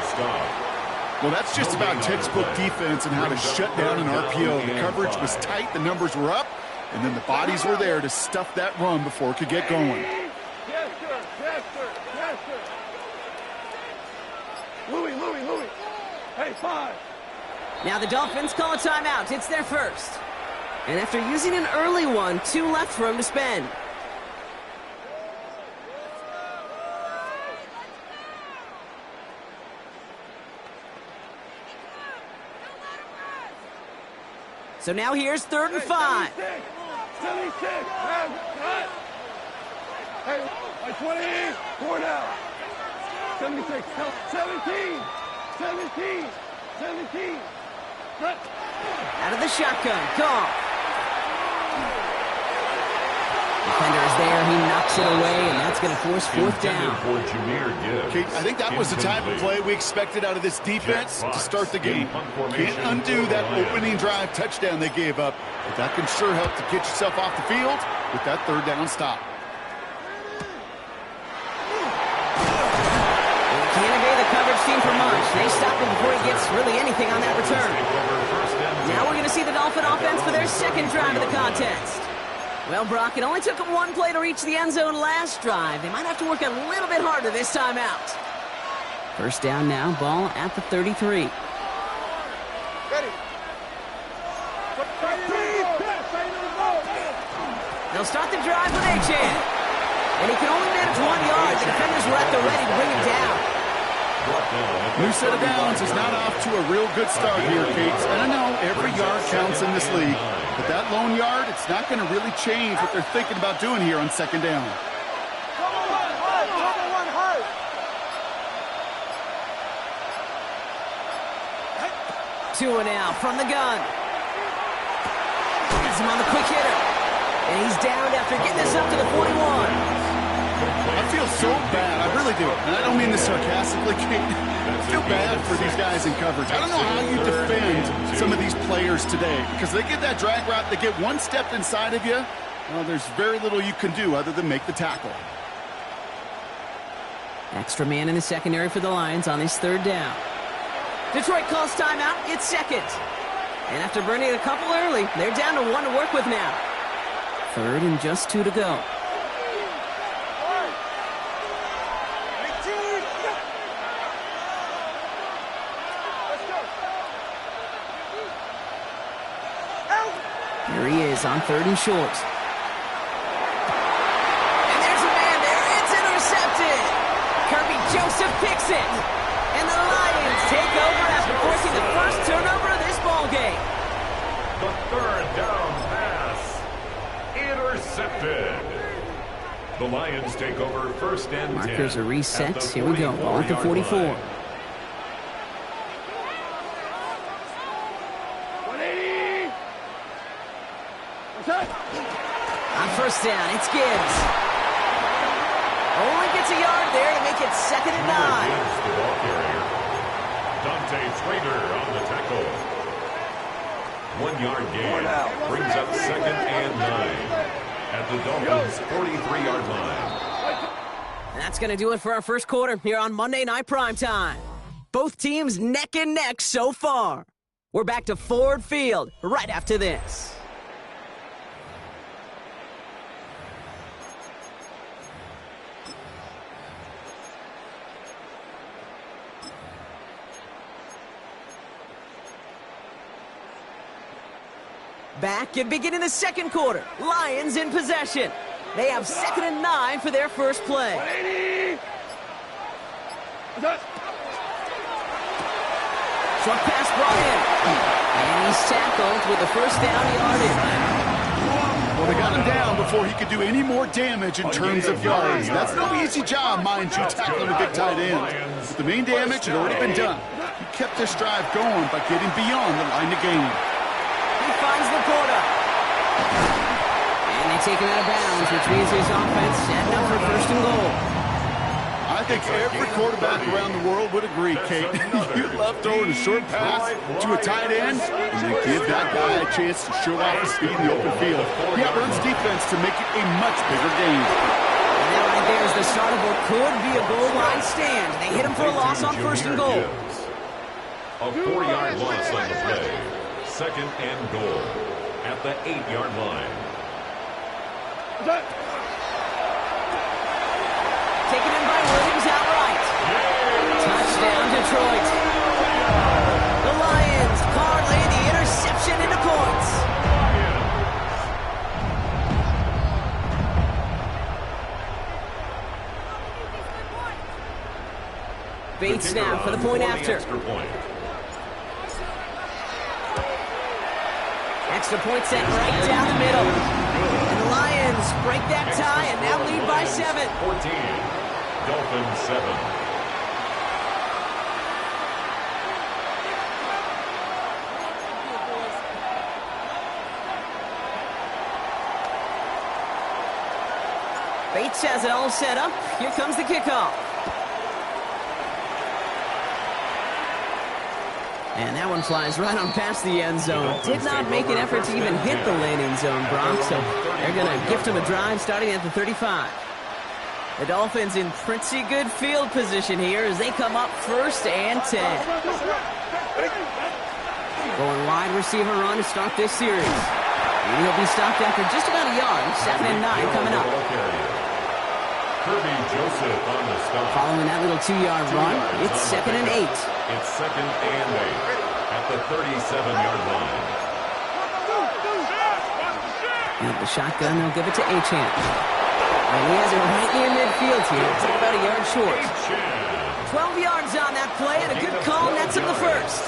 Well, that's just about textbook defense and how to shut down an RPO. The coverage was tight, the numbers were up, and then the bodies were there to stuff that run before it could get going. Yes, sir. Yes, sir. Yes, sir. Louis. Hey, 5. Now the Dolphins call a timeout. It's their first. And after using an early one, 2 left for him to spend. So now here's 3rd and 5. 76. Hey, 20. 4 now. 76. 17. 17. Out of the shotgun. Call. Defender is there. He knocks it away, and that's going to force 4th down. Okay, I think that was the type of play we expected out of this defense to start the game. Can't undo that opening drive touchdown they gave up, but that can sure help to get yourself off the field with that 3rd down stop. Can't evade the coverage team for much. They stop him before he gets really anything on that return. Now we're going to see the Dolphin offense for their 2nd drive of the contest. Well, Brock, it only took them 1 play to reach the end zone last drive. They might have to work a little bit harder this time out. 1st down now, ball at the 33. Ready. They'll start the drive with Achane. And he can only manage 1 yard. The defenders were at the ready to bring him down. New set of downs is not off to a real good start here, Kate. And I know every yard counts in this league, but that lone yard, it's not going to really change what they're thinking about doing here on 2nd down. Tua now from the gun. Has him on the quick hitter. And he's downed after getting this up to the 41. I feel so bad. I really do. And I don't mean this sarcastically, Kate. I feel bad for these guys in coverage. I don't know how you defend some of these players today because they get that drag route, they get 1 step inside of you. Well, there's very little you can do other than make the tackle. Extra man in the secondary for the Lions on this 3rd down. Detroit calls timeout. It's second. And after burning a couple early, they're down to 1 to work with now. Third and just 2 to go. Here he is on 3rd and short. And there's a man there. It's intercepted. Kirby Joseph picks it. And the Lions take over after forcing the first turnover of this ballgame. The 3rd down pass. Intercepted. The Lions take over 1st and 10. Markers are reset. Here we go. Ball at the 44. Line. On 1st down, it's Gibbs. Only gets a yard there to make it 2nd and 9. Gibbs, the ball carrier. Dante Trader on the tackle. 1 yard gain. Brings up 2nd and 9. At the Dolphins' 43-yard line. And that's going to do it for our first quarter here on Monday Night Primetime. Both teams neck and neck so far. We're back to Ford Field right after this. Back and beginning the second quarter. Lions in possession. They have 2nd and 9 for their first play. Short pass brought in. And he's tackled with the 1st down yardage. Well, they got him down before he could do any more damage in terms of yards. That's no easy job, mind you, tackling a big tight end. But the main damage had already been done. He kept this drive going by getting beyond the line of game. He finds Laporta. And they take him out of bounds, which means his offense setting up for 1st and goal. I think every quarterback around the world would agree, Kate. You love throwing a short pass to a tight end and then give that guy a chance to show off his speed in the open field. He earns defense to make it a much bigger game. And that right there is the start of what could be a goal line stand. They hit him for a loss on 1st and goal. A 4-yard loss on the play. 2nd and goal at the 8-yard line. Taken in by Williams outright. Touchdown, Detroit. The Lions parlay the interception into points. Bates now for the point after. Extra point set right down the middle. And the Lions break that tie and now lead by 7. 14. Dolphins 7. Bates has it all set up. Here comes the kickoff. And that one flies right on past the end zone. Did not make an effort to even hit the landing zone, Brock. So they're going to gift him a drive starting at the 35. The Dolphins in pretty good field position here as they come up 1st and 10. Going wide receiver run to start this series. And he'll be stopped after just about a yard. 2nd and 9 coming up. Kirby Joseph on the stop. Following that little 2-yard run, it's 2nd and 8. It's 2nd and 8 at the 37-yard line. And the shotgun, they'll give it to Achane. And he has it right near midfield here. It's about a yard short. 12 yards on that play, and a good call nets him the 1st.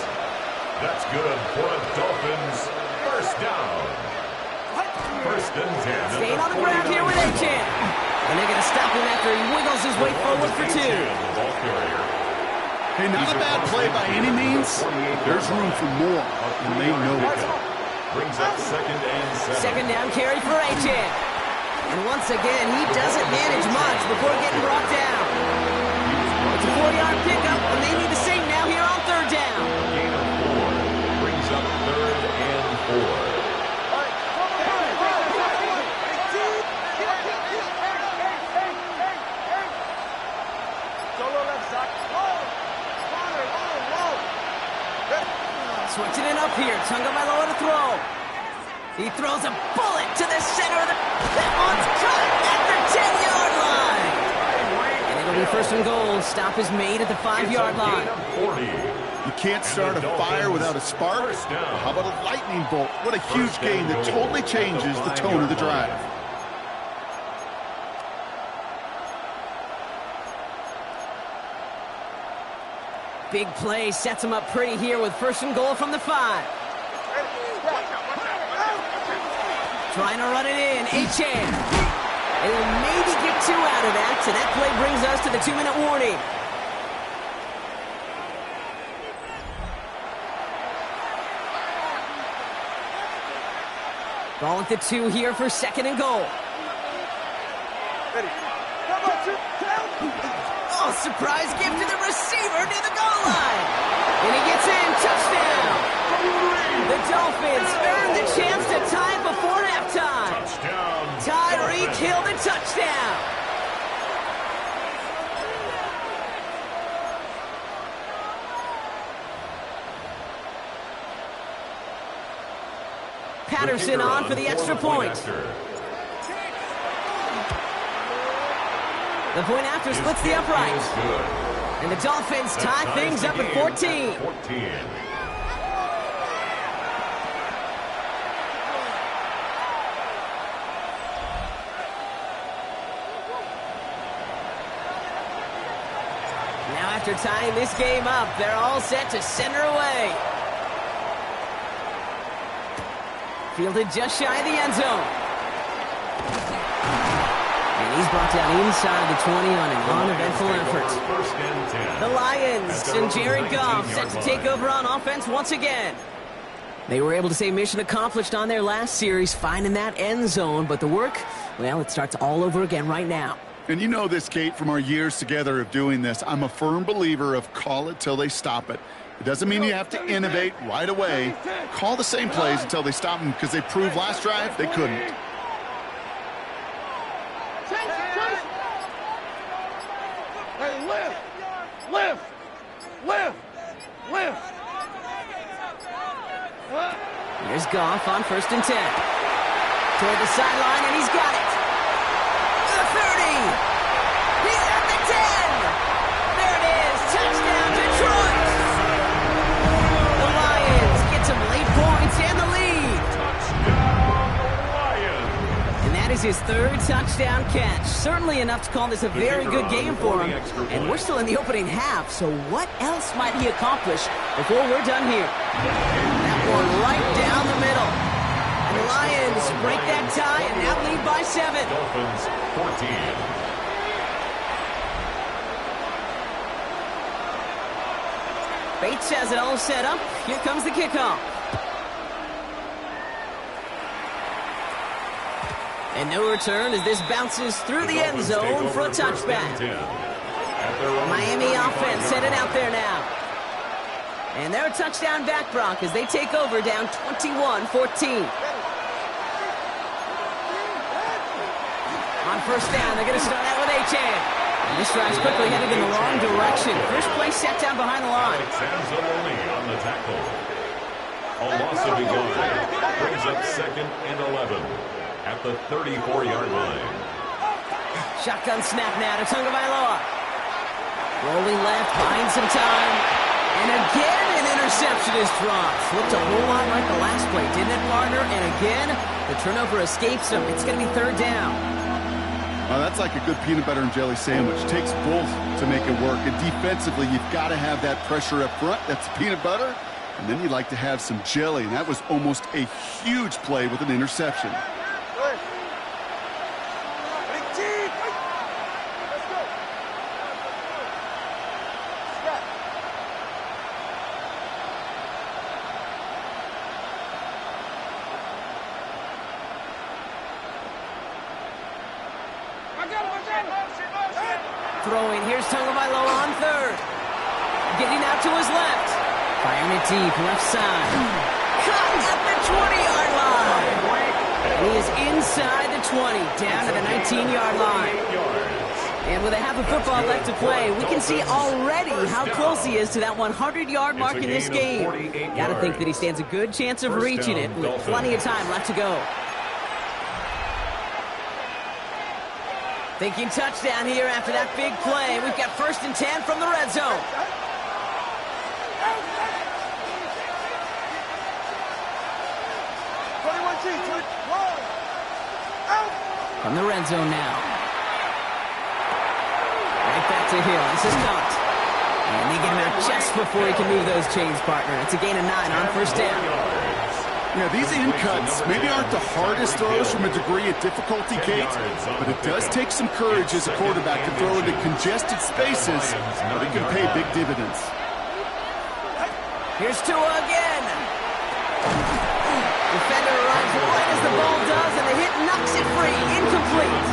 That's good for the Dolphins. 1st down. 1st and 10. Staying on the ground here with Achane. And they're going to stop him after he wiggles his way forward for 2. Hey, not a bad play by any means. There's room for more, and they know it. Brings up 2nd and 7. 2nd down carry for Achane. And once again, he doesn't manage much before getting brought down. It's a 4-yard pickup, and they need the same now here on 3rd down. Gain of 4. Brings up 3rd and 4. here. Tagovailoa to throw. He throws a bullet to the center of the... That one's caught at the 10-yard line. And it'll be first and goal. Stop is made at the 5-yard line. You can't start a fire without a spark. How about a lightning bolt? What a huge gain that totally changes the tone of the drive. Big play sets him up pretty here with first and goal from the 5. Trying to run it in. Achane. And he'll maybe get 2 out of that. So that play brings us to the 2-minute warning. Ball at the 2 here for second and goal. Oh, surprise gift to the receiver near the goal line. And he gets in. Touchdown. The Dolphins earn the chance to tie it before halftime. Tyreek Hill the touchdown. Patterson on for the extra point. The point after splits the upright. And the Dolphins tie things up at 14. Now after tying this game up, they're all set to send her away. Fielded just shy of the end zone. And he's brought down inside the 20 on an uneventful effort. The Lions and Jared Goff set to take over on offense once again. They were able to say mission accomplished on their last series, finding that end zone. But the work, well, it starts all over again right now. And you know this, Kate, from our years together of doing this. I'm a firm believer of call it till they stop it. It doesn't mean you have to innovate right away. Call the same plays until they stop them, because they proved last drive they couldn't. Hey, lift! Here's Goff on 1st and 10. Toward the sideline, and he's got it. The 30. He's at the 10. There it is. Touchdown, Detroit. The Lions get some late points and the lead. And that is his 3rd touchdown catch. Certainly enough to call this a very good game for him. And we're still in the opening half, so what else might he accomplish before we're done here? That one right down the middle. And the Lions break that tie and now lead by 7. Dolphins 14. Bates has it all set up. Here comes the kickoff. And no return as this bounces through the end zone for a touchback. Miami offense headed out there now. And they're a touchdown back, Brock, as they take over down 21-14. On 1st down, they're going to start out with Achane. And this drive's quickly headed in the wrong direction. First play set down behind the line. Alexander on the tackle. A loss of a yard brings up 2nd and 11 at the 34-yard line. Shotgun snap now to Tagovailoa. Rolling left, buying some time. And again, an interception is dropped. Looked a whole lot like the last play, didn't it, partner? And again, the turnover escapes him. It's going to be 3rd down. Well, that's like a good peanut butter and jelly sandwich. Takes both to make it work. And defensively, you've got to have that pressure up front. That's peanut butter. And then you'd like to have some jelly. And that was almost a huge play with an interception. Throwing, here's Tagovailoa on 3rd. Getting out to his left. Firing it deep, left side. Caught at the 20-yard line. And he is inside the 20, down to the 19-yard line. And with a half a football left to play, we can see already how close he is to that 100-yard mark in this game. Gotta think that he stands a good chance of reaching it with plenty of time left to go. Thinking touchdown here after that big play. We've got 1st and 10 from the red zone. From the red zone now. Right back to Hill. This is Cunt. And they get him out just before he can move those chains, partner. It's a gain of 9 on 1st down. Yeah, these in cuts maybe aren't the hardest throws from a degree of difficulty, Kate, but it does take some courage as a quarterback to throw into congested spaces, but it can pay big dividends. Here's Tua again. Defender arrives right as the ball does, and the hit knocks it free. Incomplete.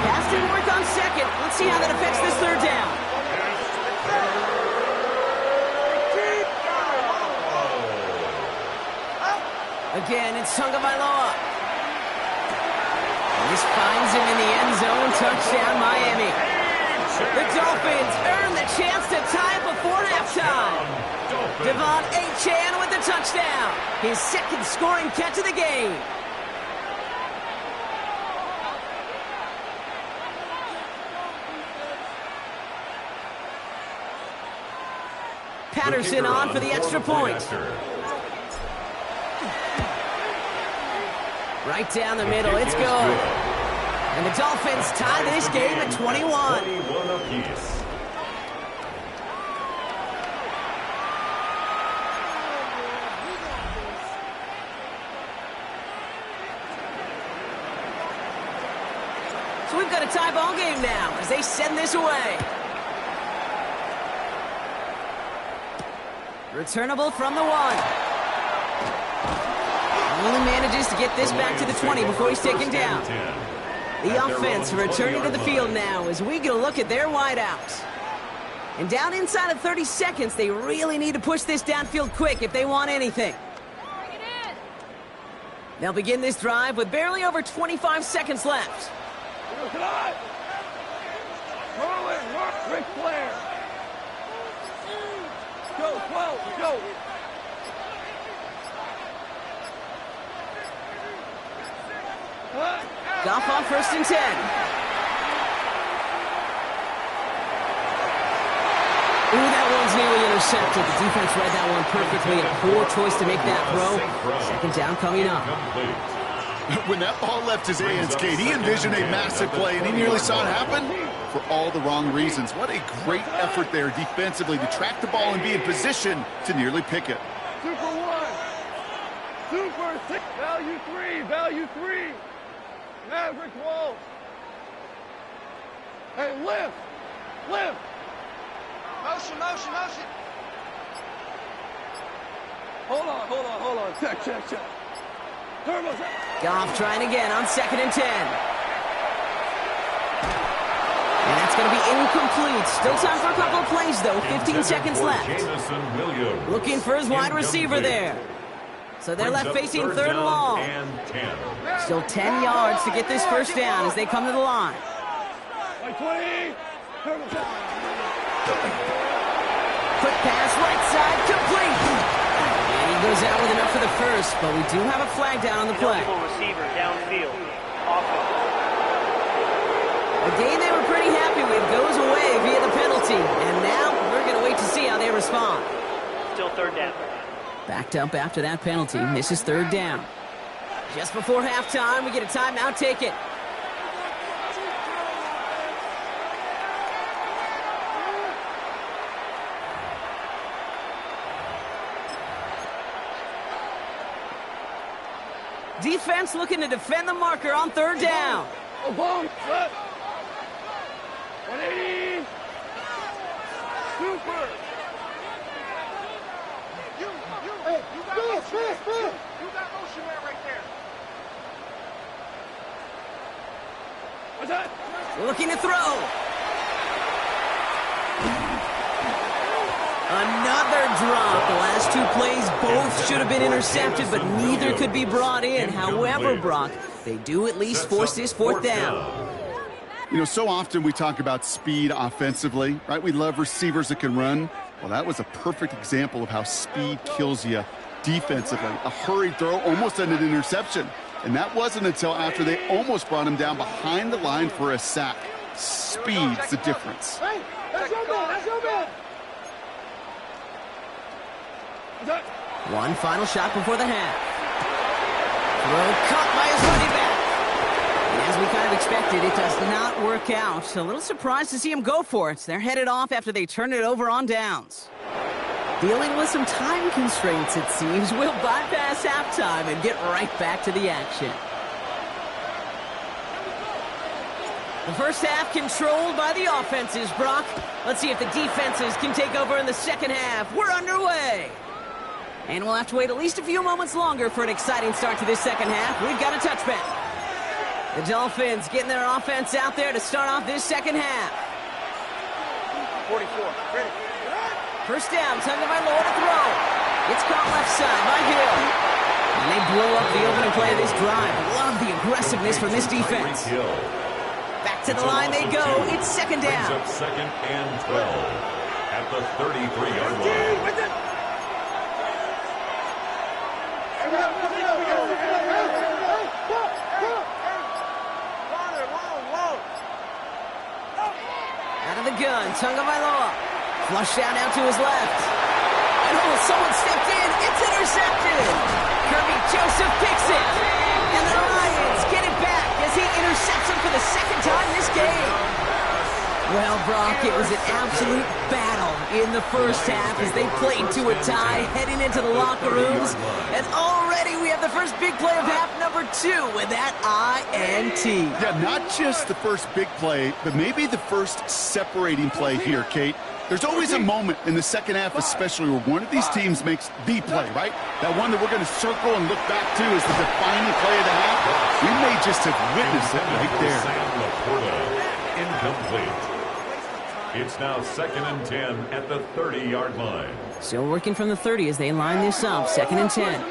Pass didn't work on 2nd. Let's see how that affects this 3rd down. Again, it's Tagovailoa. And this finds him in the end zone. Touchdown, Miami. The Dolphins earn the chance to tie before halftime. Devon Achane with the touchdown. His 2nd scoring catch of the game. Patterson on for the extra point. Right down the middle, it's good. And the Dolphins tie this game at 21. 21 apiece. So we've got a tie ball game now as they send this away. Returnable from the 1. Only manages to get this back to the 20 before he's taken down. The offense returning to the field now as we get a look at their wideouts. And down inside of 30 seconds, they really need to push this downfield quick if they want anything. They'll begin this drive with barely over 25 seconds left. Ric Flair. Go, 12, go. Goff on 1st and 10. Ooh, that one's nearly intercepted. The defense read that one perfectly. A poor choice to make that throw. 2nd down coming up. When that ball left his hands, Kate, he envisioned a massive play, and he nearly saw it happen for all the wrong reasons. What a great effort there defensively to track the ball and be in position to nearly pick it. Super 1. Super 6. Value 3. Value 3. Maverick Walsh. Hey, lift. Lift. Motion, motion, motion. Hold on. Check. Turbo check. Goff trying again on 2nd and 10. And that's going to be incomplete. Still time for a couple of plays, though. 15 seconds left. Looking for his wide receiver there. So they're left facing 3rd and long. Still 10 yards to get this 1st down as they come to the line. Quick pass, right side, complete. And he goes out with enough for the 1st, but we do have a flag down on the play. Receiver downfield. Offense. A game they were pretty happy with goes away via the penalty. And now we're going to wait to see how they respond. Still 3rd down. Backed up after that penalty. Misses 3rd down. Just before halftime, we get a timeout taken. Defense looking to defend the marker on 3rd down. Boom. 180. Super. You got motion. You got motion man right there. What's that? Looking to throw. Another drop. The last 2 plays both should have been intercepted, but neither could be brought in. However, Brock, they do at least force this 4th down. You know, so often we talk about speed offensively, right? We love receivers that can run. Well, that was a perfect example of how speed kills you defensively. A hurried throw almost ended an interception. And that wasn't until after they almost brought him down behind the line for a sack. Speed's the difference. Hey, that's your man. That's your man. One final shot before the half. Throw caught by his running back. And as we kind of expected, it does not work out. A little surprised to see him go for it. They're headed off after they turn it over on downs. Dealing with some time constraints, it seems. We'll bypass halftime and get right back to the action. The first half controlled by the offenses, Brock. Let's see if the defenses can take over in the second half. We're underway. And we'll have to wait at least a few moments longer for an exciting start to this second half. We've got a touchback. The Dolphins getting their offense out there to start off this second half. 44. Ready. First down, Gtowncapp to throw. It's caught left side by Hill. And they blow up the opening play of this drive. Love the aggressiveness from this defense. Back to the line they go. It's second down. Brings up second and 12 at the 33-yard line. Out of the gun, Gtowncapp. Flushed out now to his left. And oh, someone stepped in. It's intercepted. Kirby Joseph picks it. And the Lions get it back as he intercepts him for the second time this game. Well, Brock, it was an absolute battle in the first half as they played to a tie heading into the locker rooms. And already we have the first big play of half number 2 with that INT. Yeah, not just the first big play, but maybe the first separating play here, Kate. There's always a moment in the second half, especially where one of these teams makes the play, right? That one that we're going to circle and look back to is the defining play of the half. We may just have witnessed it right there. Incomplete. It's now second and 10 at the 30-yard line. Still working from the 30 as they line this up. Second and 10. From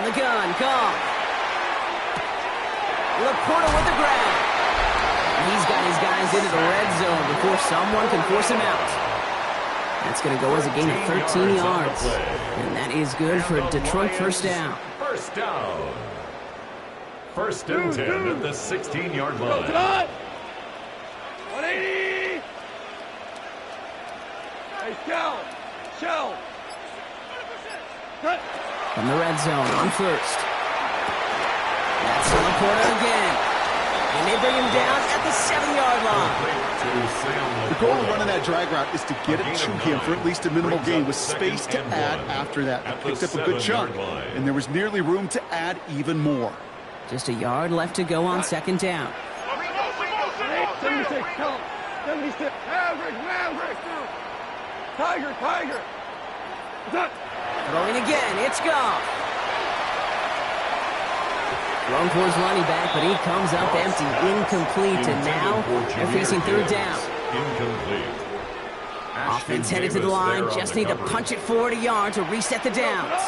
the gun, Goff. Laporta with the grab. He's got his guys into the red zone before someone can force him out. That's going to go as a gain of 13 yards. And that is good for a Detroit first down. First down. First and 10 at the 16-yard line. 180. Hey, shell. From the red zone on first. That's Laporta again. And they bring him down at the 7-yard line. The goal of running that drag route is to get it to him for at least a minimal gain with space to add after that. They picked up a good chunk, and there was nearly room to add even more. Just a yard left to go on second down. 76, count. 76. Maverick. Tiger. Throwing again, it's Goff. Thrown towards running back, but he comes up empty, incomplete, and now they're facing third down. Incomplete. Offense headed to the line, just need to punch it forward a yard to reset the downs.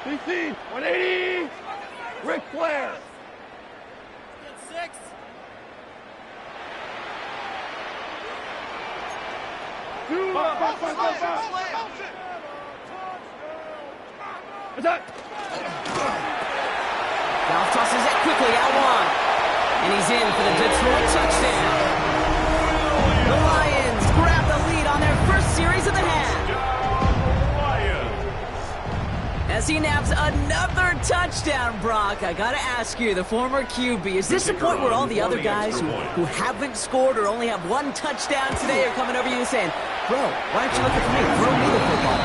DC, 180. Ric Flair. 6. Goff tosses it quickly out one. And he's in for the Detroit touchdown. The Lions grab the lead on their first series of the half. As he naps another touchdown, Brock, I gotta ask you, the former QB, is this the point where all the other guys who haven't scored or only have one touchdown today are coming over you and saying, bro, why aren't you looking for me? Throw me the football.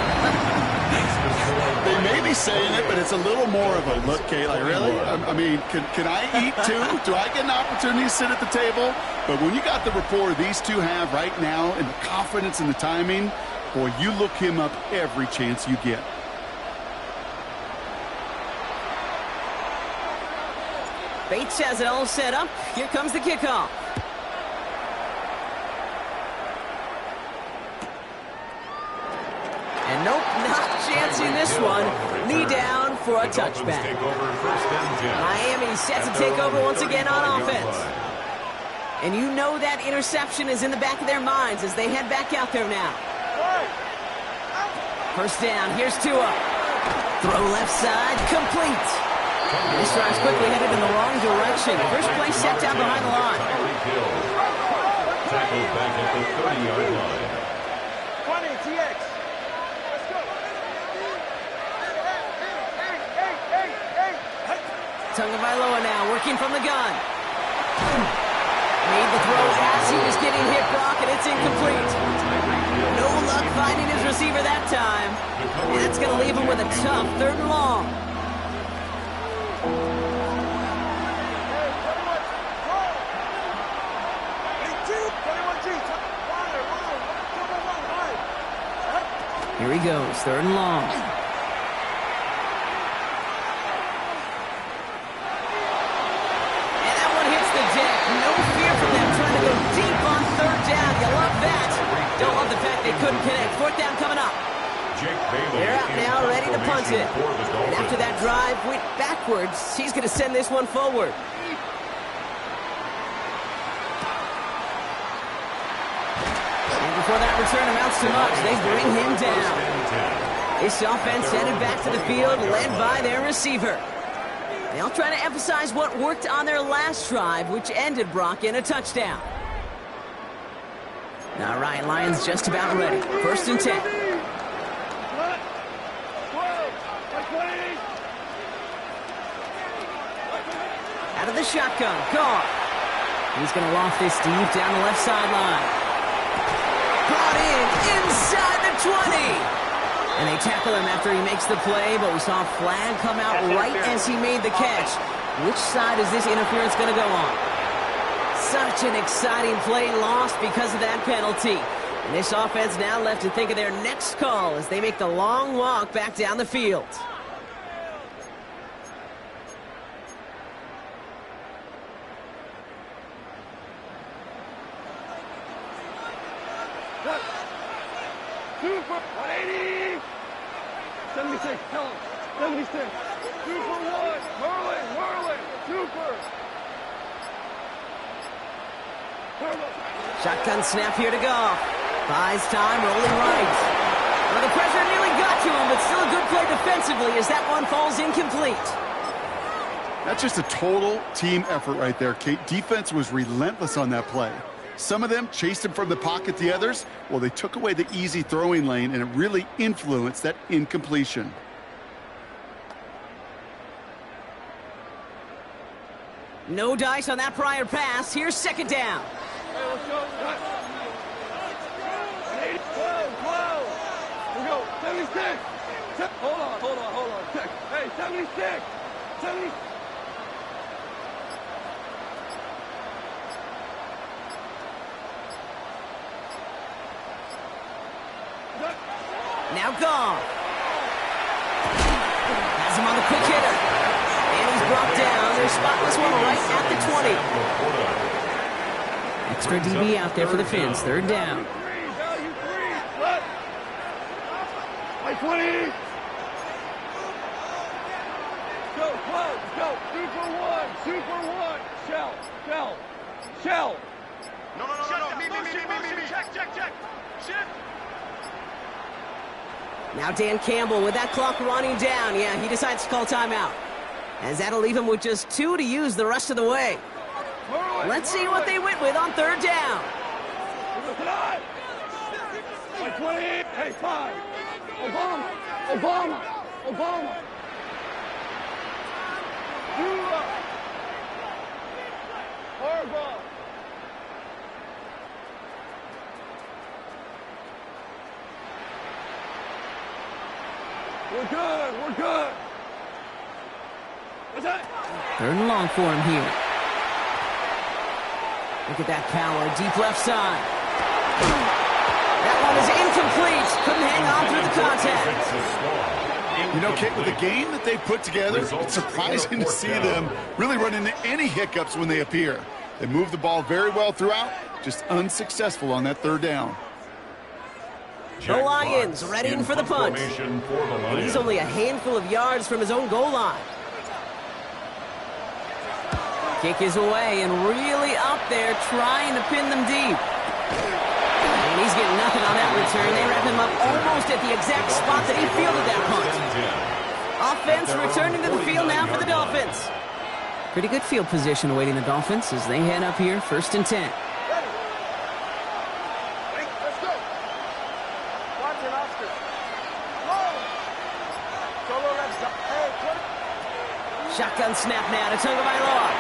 They may be saying it, but it's a little more of a look, Kate. Like, really? I mean, can I eat too? Do I get an opportunity to sit at the table? But when you got the rapport these two have right now and the confidence and the timing, boy, you look him up every chance you get. Bates has it all set up. Here comes the kickoff. And nope, not chancing this one. Knee down, for a The Dolphins touchback. take over first and 10. Miami set to take over once again on offense. And you know that interception is in the back of their minds as they head back out there now. First down, here's Tua. Throw left side, complete. This drive's quickly headed in the wrong direction. First play set down behind the line. Tackled back at the 30-yard line. 20, TX. Let's go. Tagovailoa now working from the gun. Made the throw as he was getting hit, Brock, and it's incomplete. No luck finding his receiver that time. And that's going to leave him with a tough 3rd and long. Here he goes, 3rd and long. And that one hits the deck. No fear from them trying to go deep on 3rd down. You love that. Don't love the fact they couldn't connect. 4th down coming up. They're out now, ready to punt it. And after that drive went backwards, he's going to send this one forward. Before that return amounts to much, they bring him down. This offense headed back to the field, led by their receiver. They'll try to emphasize what worked on their last drive, which ended, Brock, in a touchdown. All right, Lions just about ready. 1st and 10. Out of the shotgun, Carr. He's going to loft this deep down the left sideline. Brought in inside the 20. And they tackle him after he makes the play, but we saw a flag come out right as he made the catch. Which side is this interference going to go on? Such an exciting play lost because of that penalty. And this offense now left to think of their next call as they make the long walk back down the field. Super 180. 76. Tell him. 76. Super 1. Merlin. Super. Shotgun snap here to go. Buys time, rolling right. Well, the pressure nearly got to him, but still a good play defensively as that one falls incomplete. That's just a total team effort right there, Kate. Defense was relentless on that play. Some of them chased him from the pocket. The others, well, they took away the easy throwing lane, and it really influenced that incompletion. No dice on that prior pass. Here's 2nd down. Hey, let's go. 180. 12. We go. 76. Hold on. Hey, 76. 70. Now gone. Has him on the quick hitter. And he's brought down. They're spotting this one right at the 20. Extra DB out there for the Fins. 3rd down. Value 3. What? By 20. Go, close. Go. Super 1. Shell. No. Me. Check. Shift. Now Dan Campbell with that clock running down. Yeah, he decides to call timeout. As that'll leave him with just 2 to use the rest of the way. Let's see what they went with on 3rd down. By 20. Hey, 5. Obama. Harbaugh. We're good. What's that? 3rd and long for him here. Look at that power, deep left side. That one is incomplete. Couldn't hang on through the contact. You know, Kate, with the game that they put together, it's surprising to see them really run into any hiccups when they appear. They move the ball very well throughout, just unsuccessful on that 3rd down. The Lions ready in for the punch. And he's only a handful of yards from his own goal line. Kick is away and really up there trying to pin them deep. And he's getting nothing on that return. They wrap him up almost at the exact spot that he fielded that punt. Offense returning to the field now for the Dolphins. Pretty good field position awaiting the Dolphins as they head up here, 1st and 10. Shotgun snap now to Tagovailoa.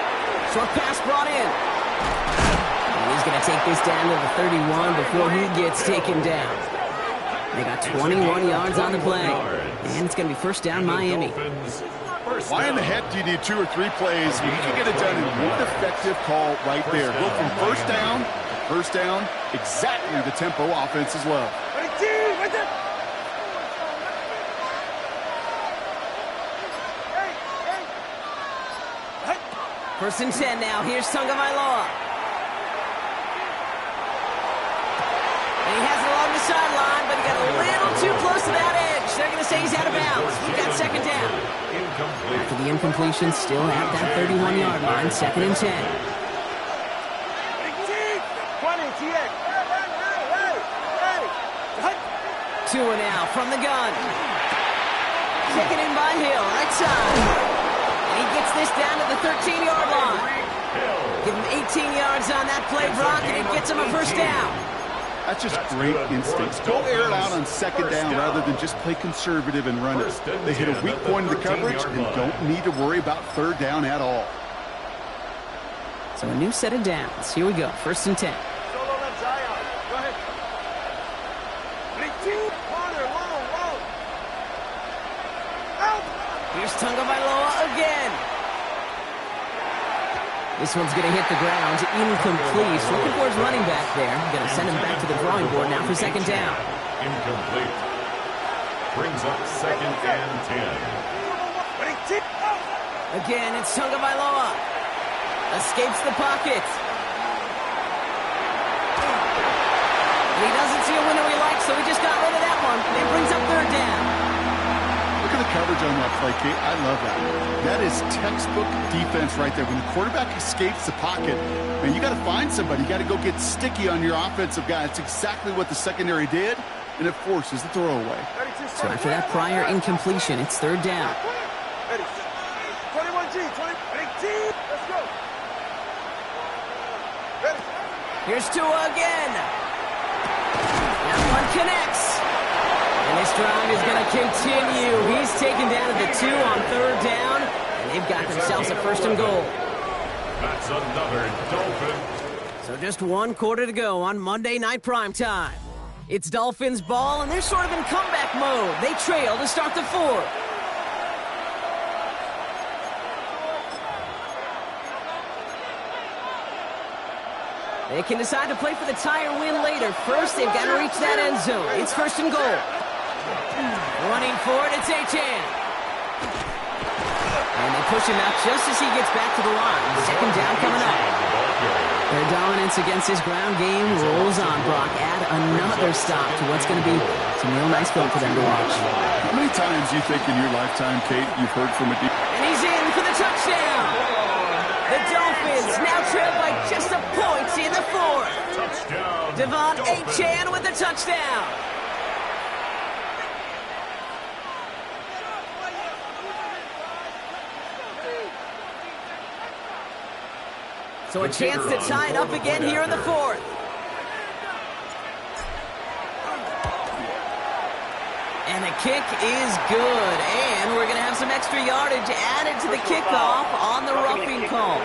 Short pass brought in. And he's going to take this down to the 31 before he gets taken down. They got 21 yards on the play. And it's going to be 1st down Miami. Why in the heck do you need 2 or 3 plays? You can get it done in one effective call right there. Go from 1st down to 1st down. Exactly the tempo offenses love. First and 10 now. Here's Tagovailoa. And he has it along the sideline, but he got a little too close to that edge. They're going to say he's out of bounds. He got 2nd down. After the incompletion, still at that 31-yard line. 2nd and 10. 2 now from the gun. Taken in by Hill, right side. He gets this down to the 13-yard line. Give him 18 yards on that play, Brock, and it gets him a 1st down. That's just great instincts. Go air it out on 2nd down rather than just play conservative and run it. They hit a weak point in the coverage and don't need to worry about 3rd down at all. So a new set of downs. Here we go, 1st and 10. Here's Tagovailoa again. This one's going to hit the ground. Incomplete. Looking for his running back there. Going to send him back to the drawing board now for 2nd down. Incomplete. Brings up 2nd and 10. Again, it's Tagovailoa. Escapes the pocket. He doesn't see a window he likes, so he just got rid of that one. It brings up 3rd down. Look at the coverage on that play, Kate. I love that. That is textbook defense right there. When the quarterback escapes the pocket, man, you got to find somebody. You got to go get sticky on your offensive guy. It's exactly what the secondary did, and it forces the throwaway. So after that prior incompletion, it's 3rd down. 21G, 20G, let's go. Here's Tua again. That one connects. And this drive is going to continue. He's taken down at the 2 on 3rd down, and they've got themselves a 1st and goal. That's another Dolphin. So just 1 quarter to go on Monday Night Primetime. It's Dolphins ball, and they're sort of in comeback mode. They trail to start the 4th. They can decide to play for the tie or win later. First, they've got to reach that end zone. It's 1st and goal. Running for it, it's Achan. And they push him out just as he gets back to the line. 2nd down coming up. Their dominance against his ground game rolls on, Brock. Add another stop to what's going to be some real nice film for them to watch. How many times do you think in your lifetime, Kate, you've heard from a And he's in for the touchdown. The Dolphins now trail by just a point in the 4th. Touchdown. Devon Achan with the touchdown. So a chance to tie it up again here in the 4th. And the kick is good. And we're going to have some extra yardage added to the kickoff on the roughing call.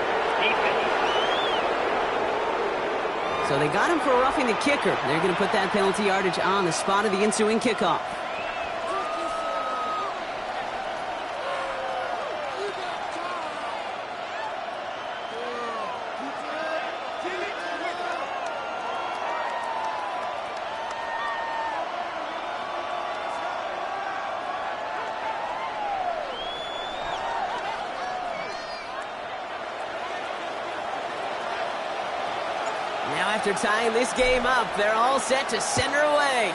So they got him for roughing the kicker. They're going to put that penalty yardage on the spot of the ensuing kickoff. Now after tying this game up, they're all set to send her away.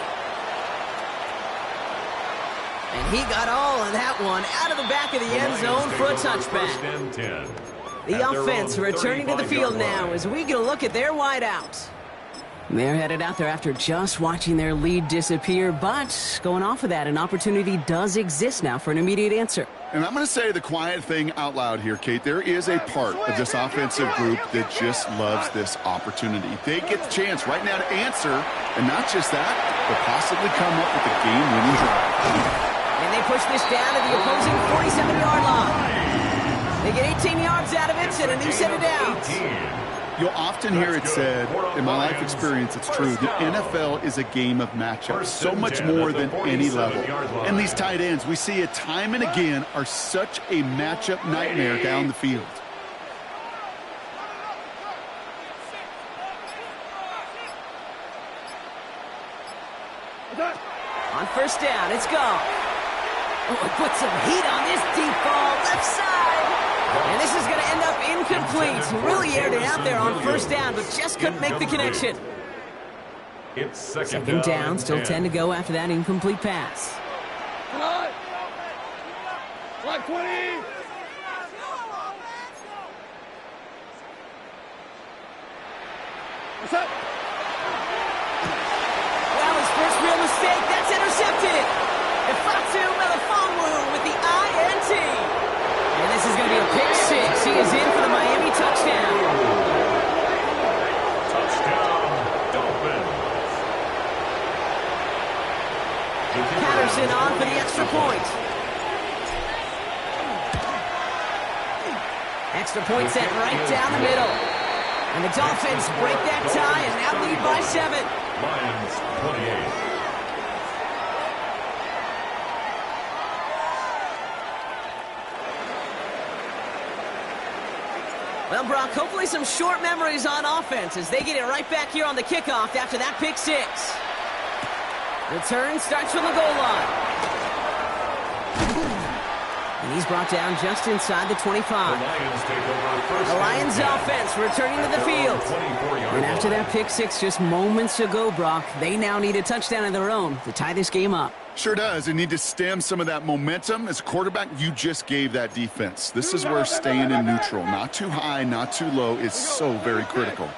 he got all of that one out of the back of the end zone for a touchback. First and 10. The offense returning to the field now as we get a look at their wideouts. They're headed out there after just watching their lead disappear, but going off of that, an opportunity does exist now for an immediate answer. And I'm going to say the quiet thing out loud here, Kate. There is a part of this offensive group that just loves this opportunity. They get the chance right now to answer, and not just that, but possibly come up with a game-winning drive. And they push this down to the opposing 47-yard line. They get 18 yards out of it and a new set of downs. You'll often hear it said, in my life experience, it's true, the NFL is a game of matchups, so much more than any level. And these tight ends, we see it time and again, are such a matchup nightmare down the field. On first down, it's gone. Oh, put some heat on this deep ball, left side. And this is going to end up incomplete. Really aired it out there on first down, but just couldn't make the connection. It's second down, still 10 to go after that incomplete pass. Like 20. What's up? Well, his first real mistake, that's intercepted. Ifatu Melifonwu with the INT. And this is going to be a pick six. He is in for the Miami touchdown. Touchdown, Dolphins. Patterson on for the extra point. Extra point set right down the middle. And the Dolphins break that tie and now lead by 7. Lions 28. Well, Brock, hopefully some short memories on offense as they get it right back here on the kickoff after that pick six. Return starts from the goal line. And he's brought down just inside the 25. The Lions offense returning to the field. And after that pick six just moments ago, Brock, they now need a touchdown of their own to tie this game up. Sure does. They need to stem some of that momentum. As a quarterback, you just gave that defense. This is where staying in neutral, not too high, not too low, is so very critical.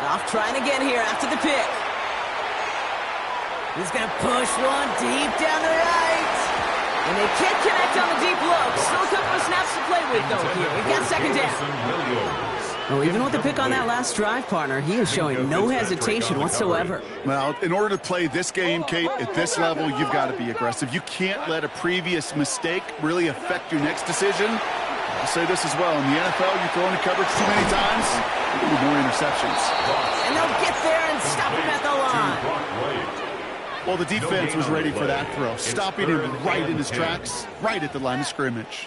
Goff trying again here after the pick. He's going to push one deep down the right. And they can't connect on the deep look. Still a couple of snaps to play with, though, here. We've got second down. Well, even with the pick on that last drive, partner, he is showing no hesitation whatsoever. Well, in order to play this game, Kate, at this level, you've got to be aggressive. You can't let a previous mistake really affect your next decision. I'll say this as well. In the NFL, you throw into coverage too many times, you get more interceptions. And they'll get there and stop him at the line. Well, the defense was ready for that throw, stopping him right in his tracks, right at the line of scrimmage.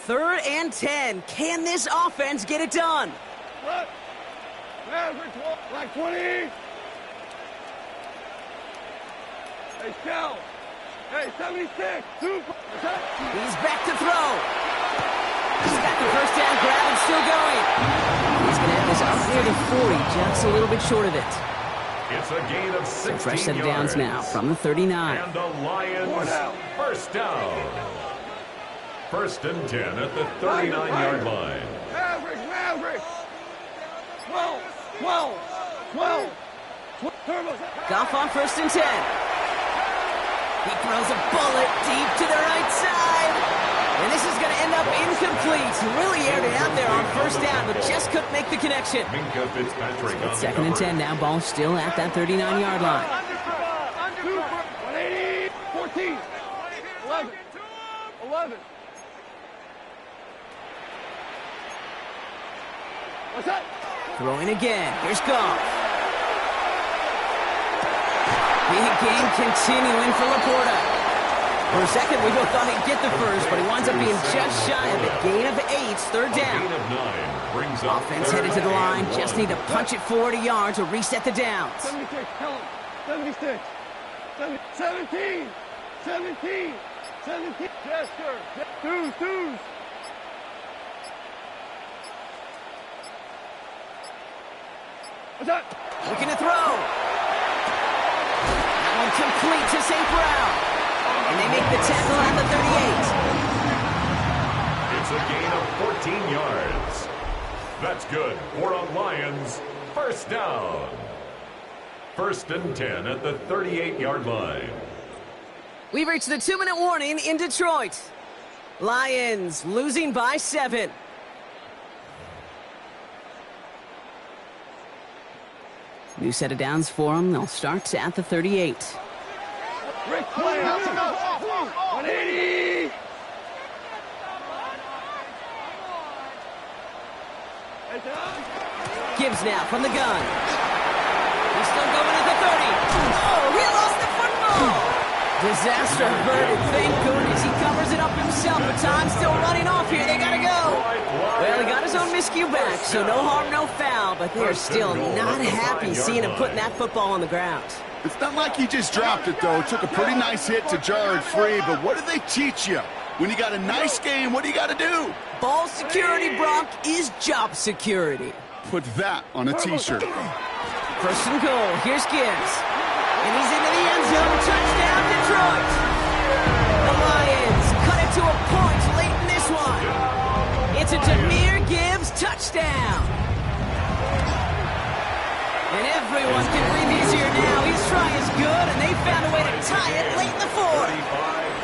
3rd and 10. Can this offense get it done? Like 20. Hey, Shell. Hey, 76. He's back to throw. He's got the first down grab and still going. He's going to have this up near the 40, just a little bit short of it. It's a gain of 16 yards. Fresh set of downs now from the 39. And the Lions first down. 1st and 10 at the 39-yard line. Maverick. 12. Goff on 1st and 10. He throws a bullet deep to the right side. And this is going to end up incomplete. Really aired it out there on first down, but just couldn't make the connection. Minka Fitzpatrick on 2nd and 10 now. Ball still at that 39-yard line. 180, 14, 11. What's that? Throwing again. Here's Goff. Big game continuing for Laporta. For a second, we both thought he'd get the first, but he winds up being just shy of a gain of 8, 3rd down. Gain of 9 brings up Offense headed to the line. Just need to punch it 40 yards or reset the downs. 76, tell him. 76. 17. 17. Yes, sir. Twos. Looking to throw. That one complete to St. Brown. And they make the tackle at the 38. It's a gain of 14 yards. That's good for a Lions first down. 1st and 10 at the 38-yard line. We've reached the 2-minute warning in Detroit. Lions losing by 7. New set of downs for them. They'll start at the 38. Rick, 180. Gibbs now from the gun. He's still going at the 30. Oh, he lost the football. Disaster averted. Thank goodness. He covers it up himself, but time's still running off here. They gotta go. Well, he got his own miscue back, so no harm, no foul, but they're still not happy seeing him putting that football on the ground. It's not like he just dropped it, though. It took a pretty nice hit to jar it free, but what do they teach you? When you got a nice game, what do you got to do? Ball security, Brock, is job security. Put that on a T-shirt. 1st and goal. Here's Gibbs. And he's into the end zone. Touchdown, Detroit. The Lions cut it to a point late in this one. It's a Jahmyr Gibbs touchdown. And everyone can breathe easier now. His try is good, and they found a way to tie it late in the 4th.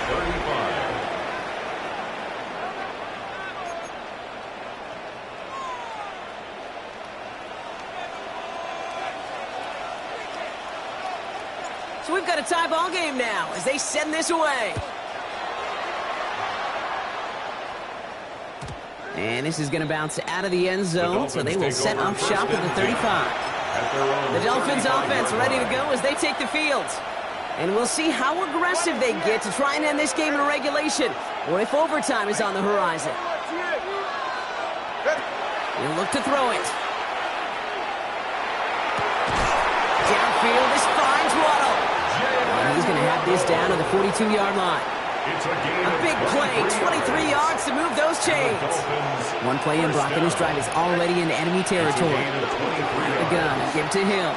35-35. So we've got a tie ball game now as they send this away. And this is going to bounce out of the end zone, so they will set up shop at the 35. The Dolphins offense ready to go as they take the field. And we'll see how aggressive they get to try and end this game in regulation, or if overtime is on the horizon. He'll look to throw it. Downfield, this finds Waddle. And he's going to have this down to the 42-yard line. A big play, 23 yards to move those chains. One play in, Brock, and his drive is already in enemy territory. The gun, give to Hill.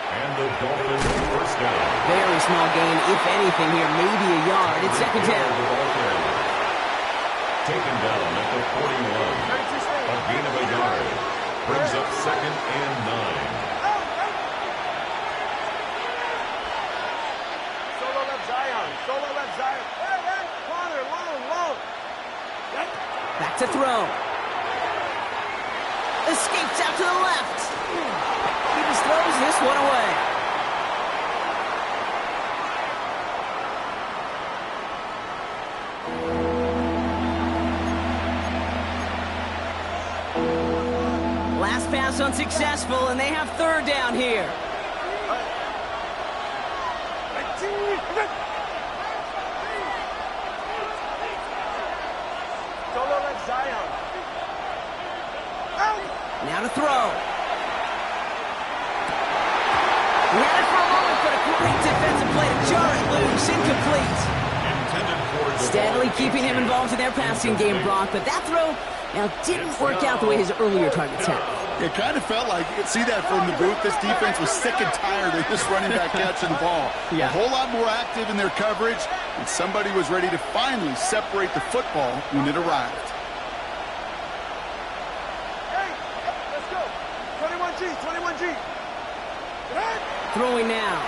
Very small gain, if anything here, maybe a yard. It's 2nd down. Taken down at the 41. A gain of a yard. Brings up 2nd and 9. Solo left Zion. Solo left Zion. Hey, corner, long. Back to throw. Escapes out to the left. He just throws this one away. Last pass unsuccessful, and they have 3rd down here. Solo left Zion. Now to throw. He had it for a moment, but a great defensive play to jar it loose. Incomplete. Steadily keeping him involved in their passing game, Brock, but that throw now didn't work out the way his earlier targets had. It kind of felt like, you could see that from the booth, this defense was sick and tired of this running back catching the ball. Yeah. A whole lot more active in their coverage, and somebody was ready to finally separate the football when it arrived. Hey, let's go. 21G. Throwing now.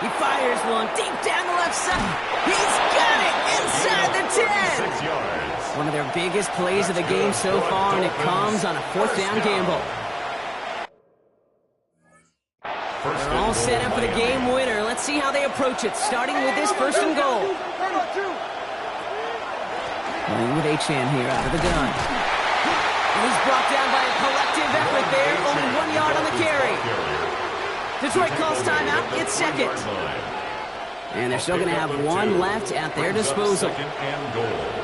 He fires one deep down the left side. He's got it inside the 10. 6 yards. One of their biggest plays of the game so far, and it comes on a 4th down gamble. They're all set up for the game winner. Let's see how they approach it, starting with this 1st and goal. Playing with Achan here out of the gun. And he's brought down by a collective effort there. Only 1 yard on the carry. Detroit calls timeout. It's 2nd. And they're still going to have 1 left at their disposal. 2nd and goal.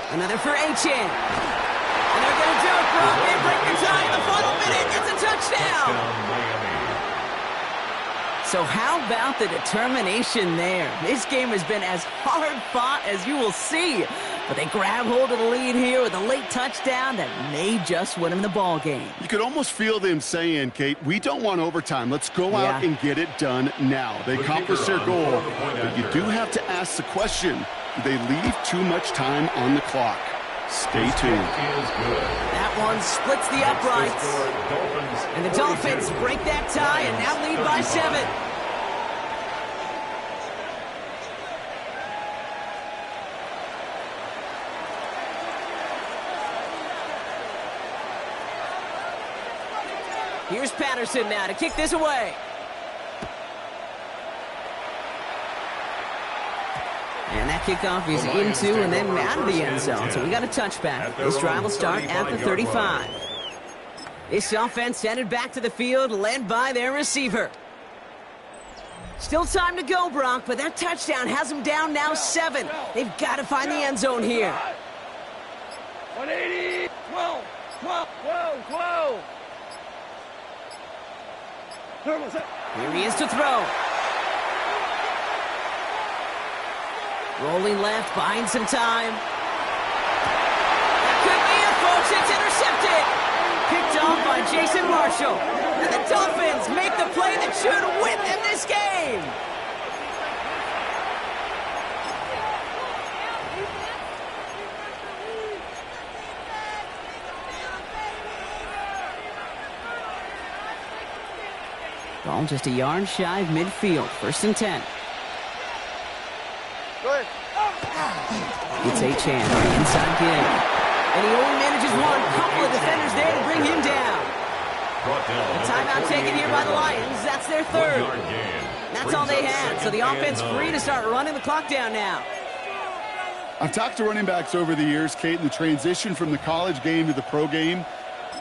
Another for Achan. And they're going to do it, Brock. They break the tie in the final minute. It's a touchdown. So how about the determination there? This game has been as hard fought as you will see. But they grab hold of the lead here with a late touchdown that may just win them the ball game. You could almost feel them saying, Kate, we don't want overtime. Let's go out and get it done now. They accomplished their goal, but you do have to ask the question, do they leave too much time on the clock? Stay tuned. That one splits the uprights. And the Dolphins break that tie and now lead by 7. Here's Patterson now to kick this away. And that kickoff is into and then out of the end zone. So we got a touchback. This drive will start at the 35. This offense headed back to the field, led by their receiver. Still time to go, Brock, but that touchdown has them down now 7. They've got to find the end zone here. 180. 12. 12. 12. 12. Here he is to throw. Rolling left, buying some time. That could be it, folks. It's intercepted. Picked off by Jason Marshall. And the Dolphins make the play that should win them this game. Ball just a yard shy of midfield. 1st and 10. Go ahead. It's Achane on the inside gig. And he only manages one. Couple of defenders there to bring him down. The timeout taken here by the Lions. That's their 3rd. That's all they had. So the offense free to start running the clock down now. I've talked to running backs over the years, Kate, and the transition from the college game to the pro game.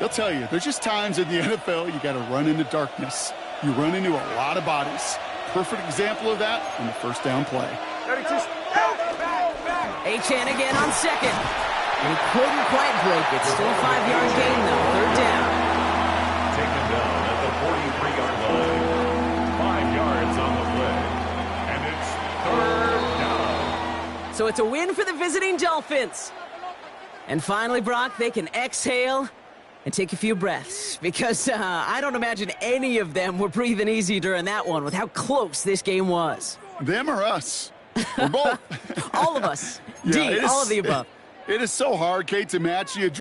They'll tell you, there's just times in the NFL you got to run into darkness. You run into a lot of bodies. Perfect example of that in the 1st down play. Achane again on 2nd. And he couldn't quite break it. Still a 5-yard gain, though. 3rd down. Taken down at the 43-yard line. 5 yards on the play. And it's 3rd down. So it's a win for the visiting Dolphins. And finally, Brock, they can exhale and take a few breaths, because I don't imagine any of them were breathing easy during that one with how close this game was. Them or us? We're both. All of us. Yeah, D, all of the above. It is so hard, Kate, to match you.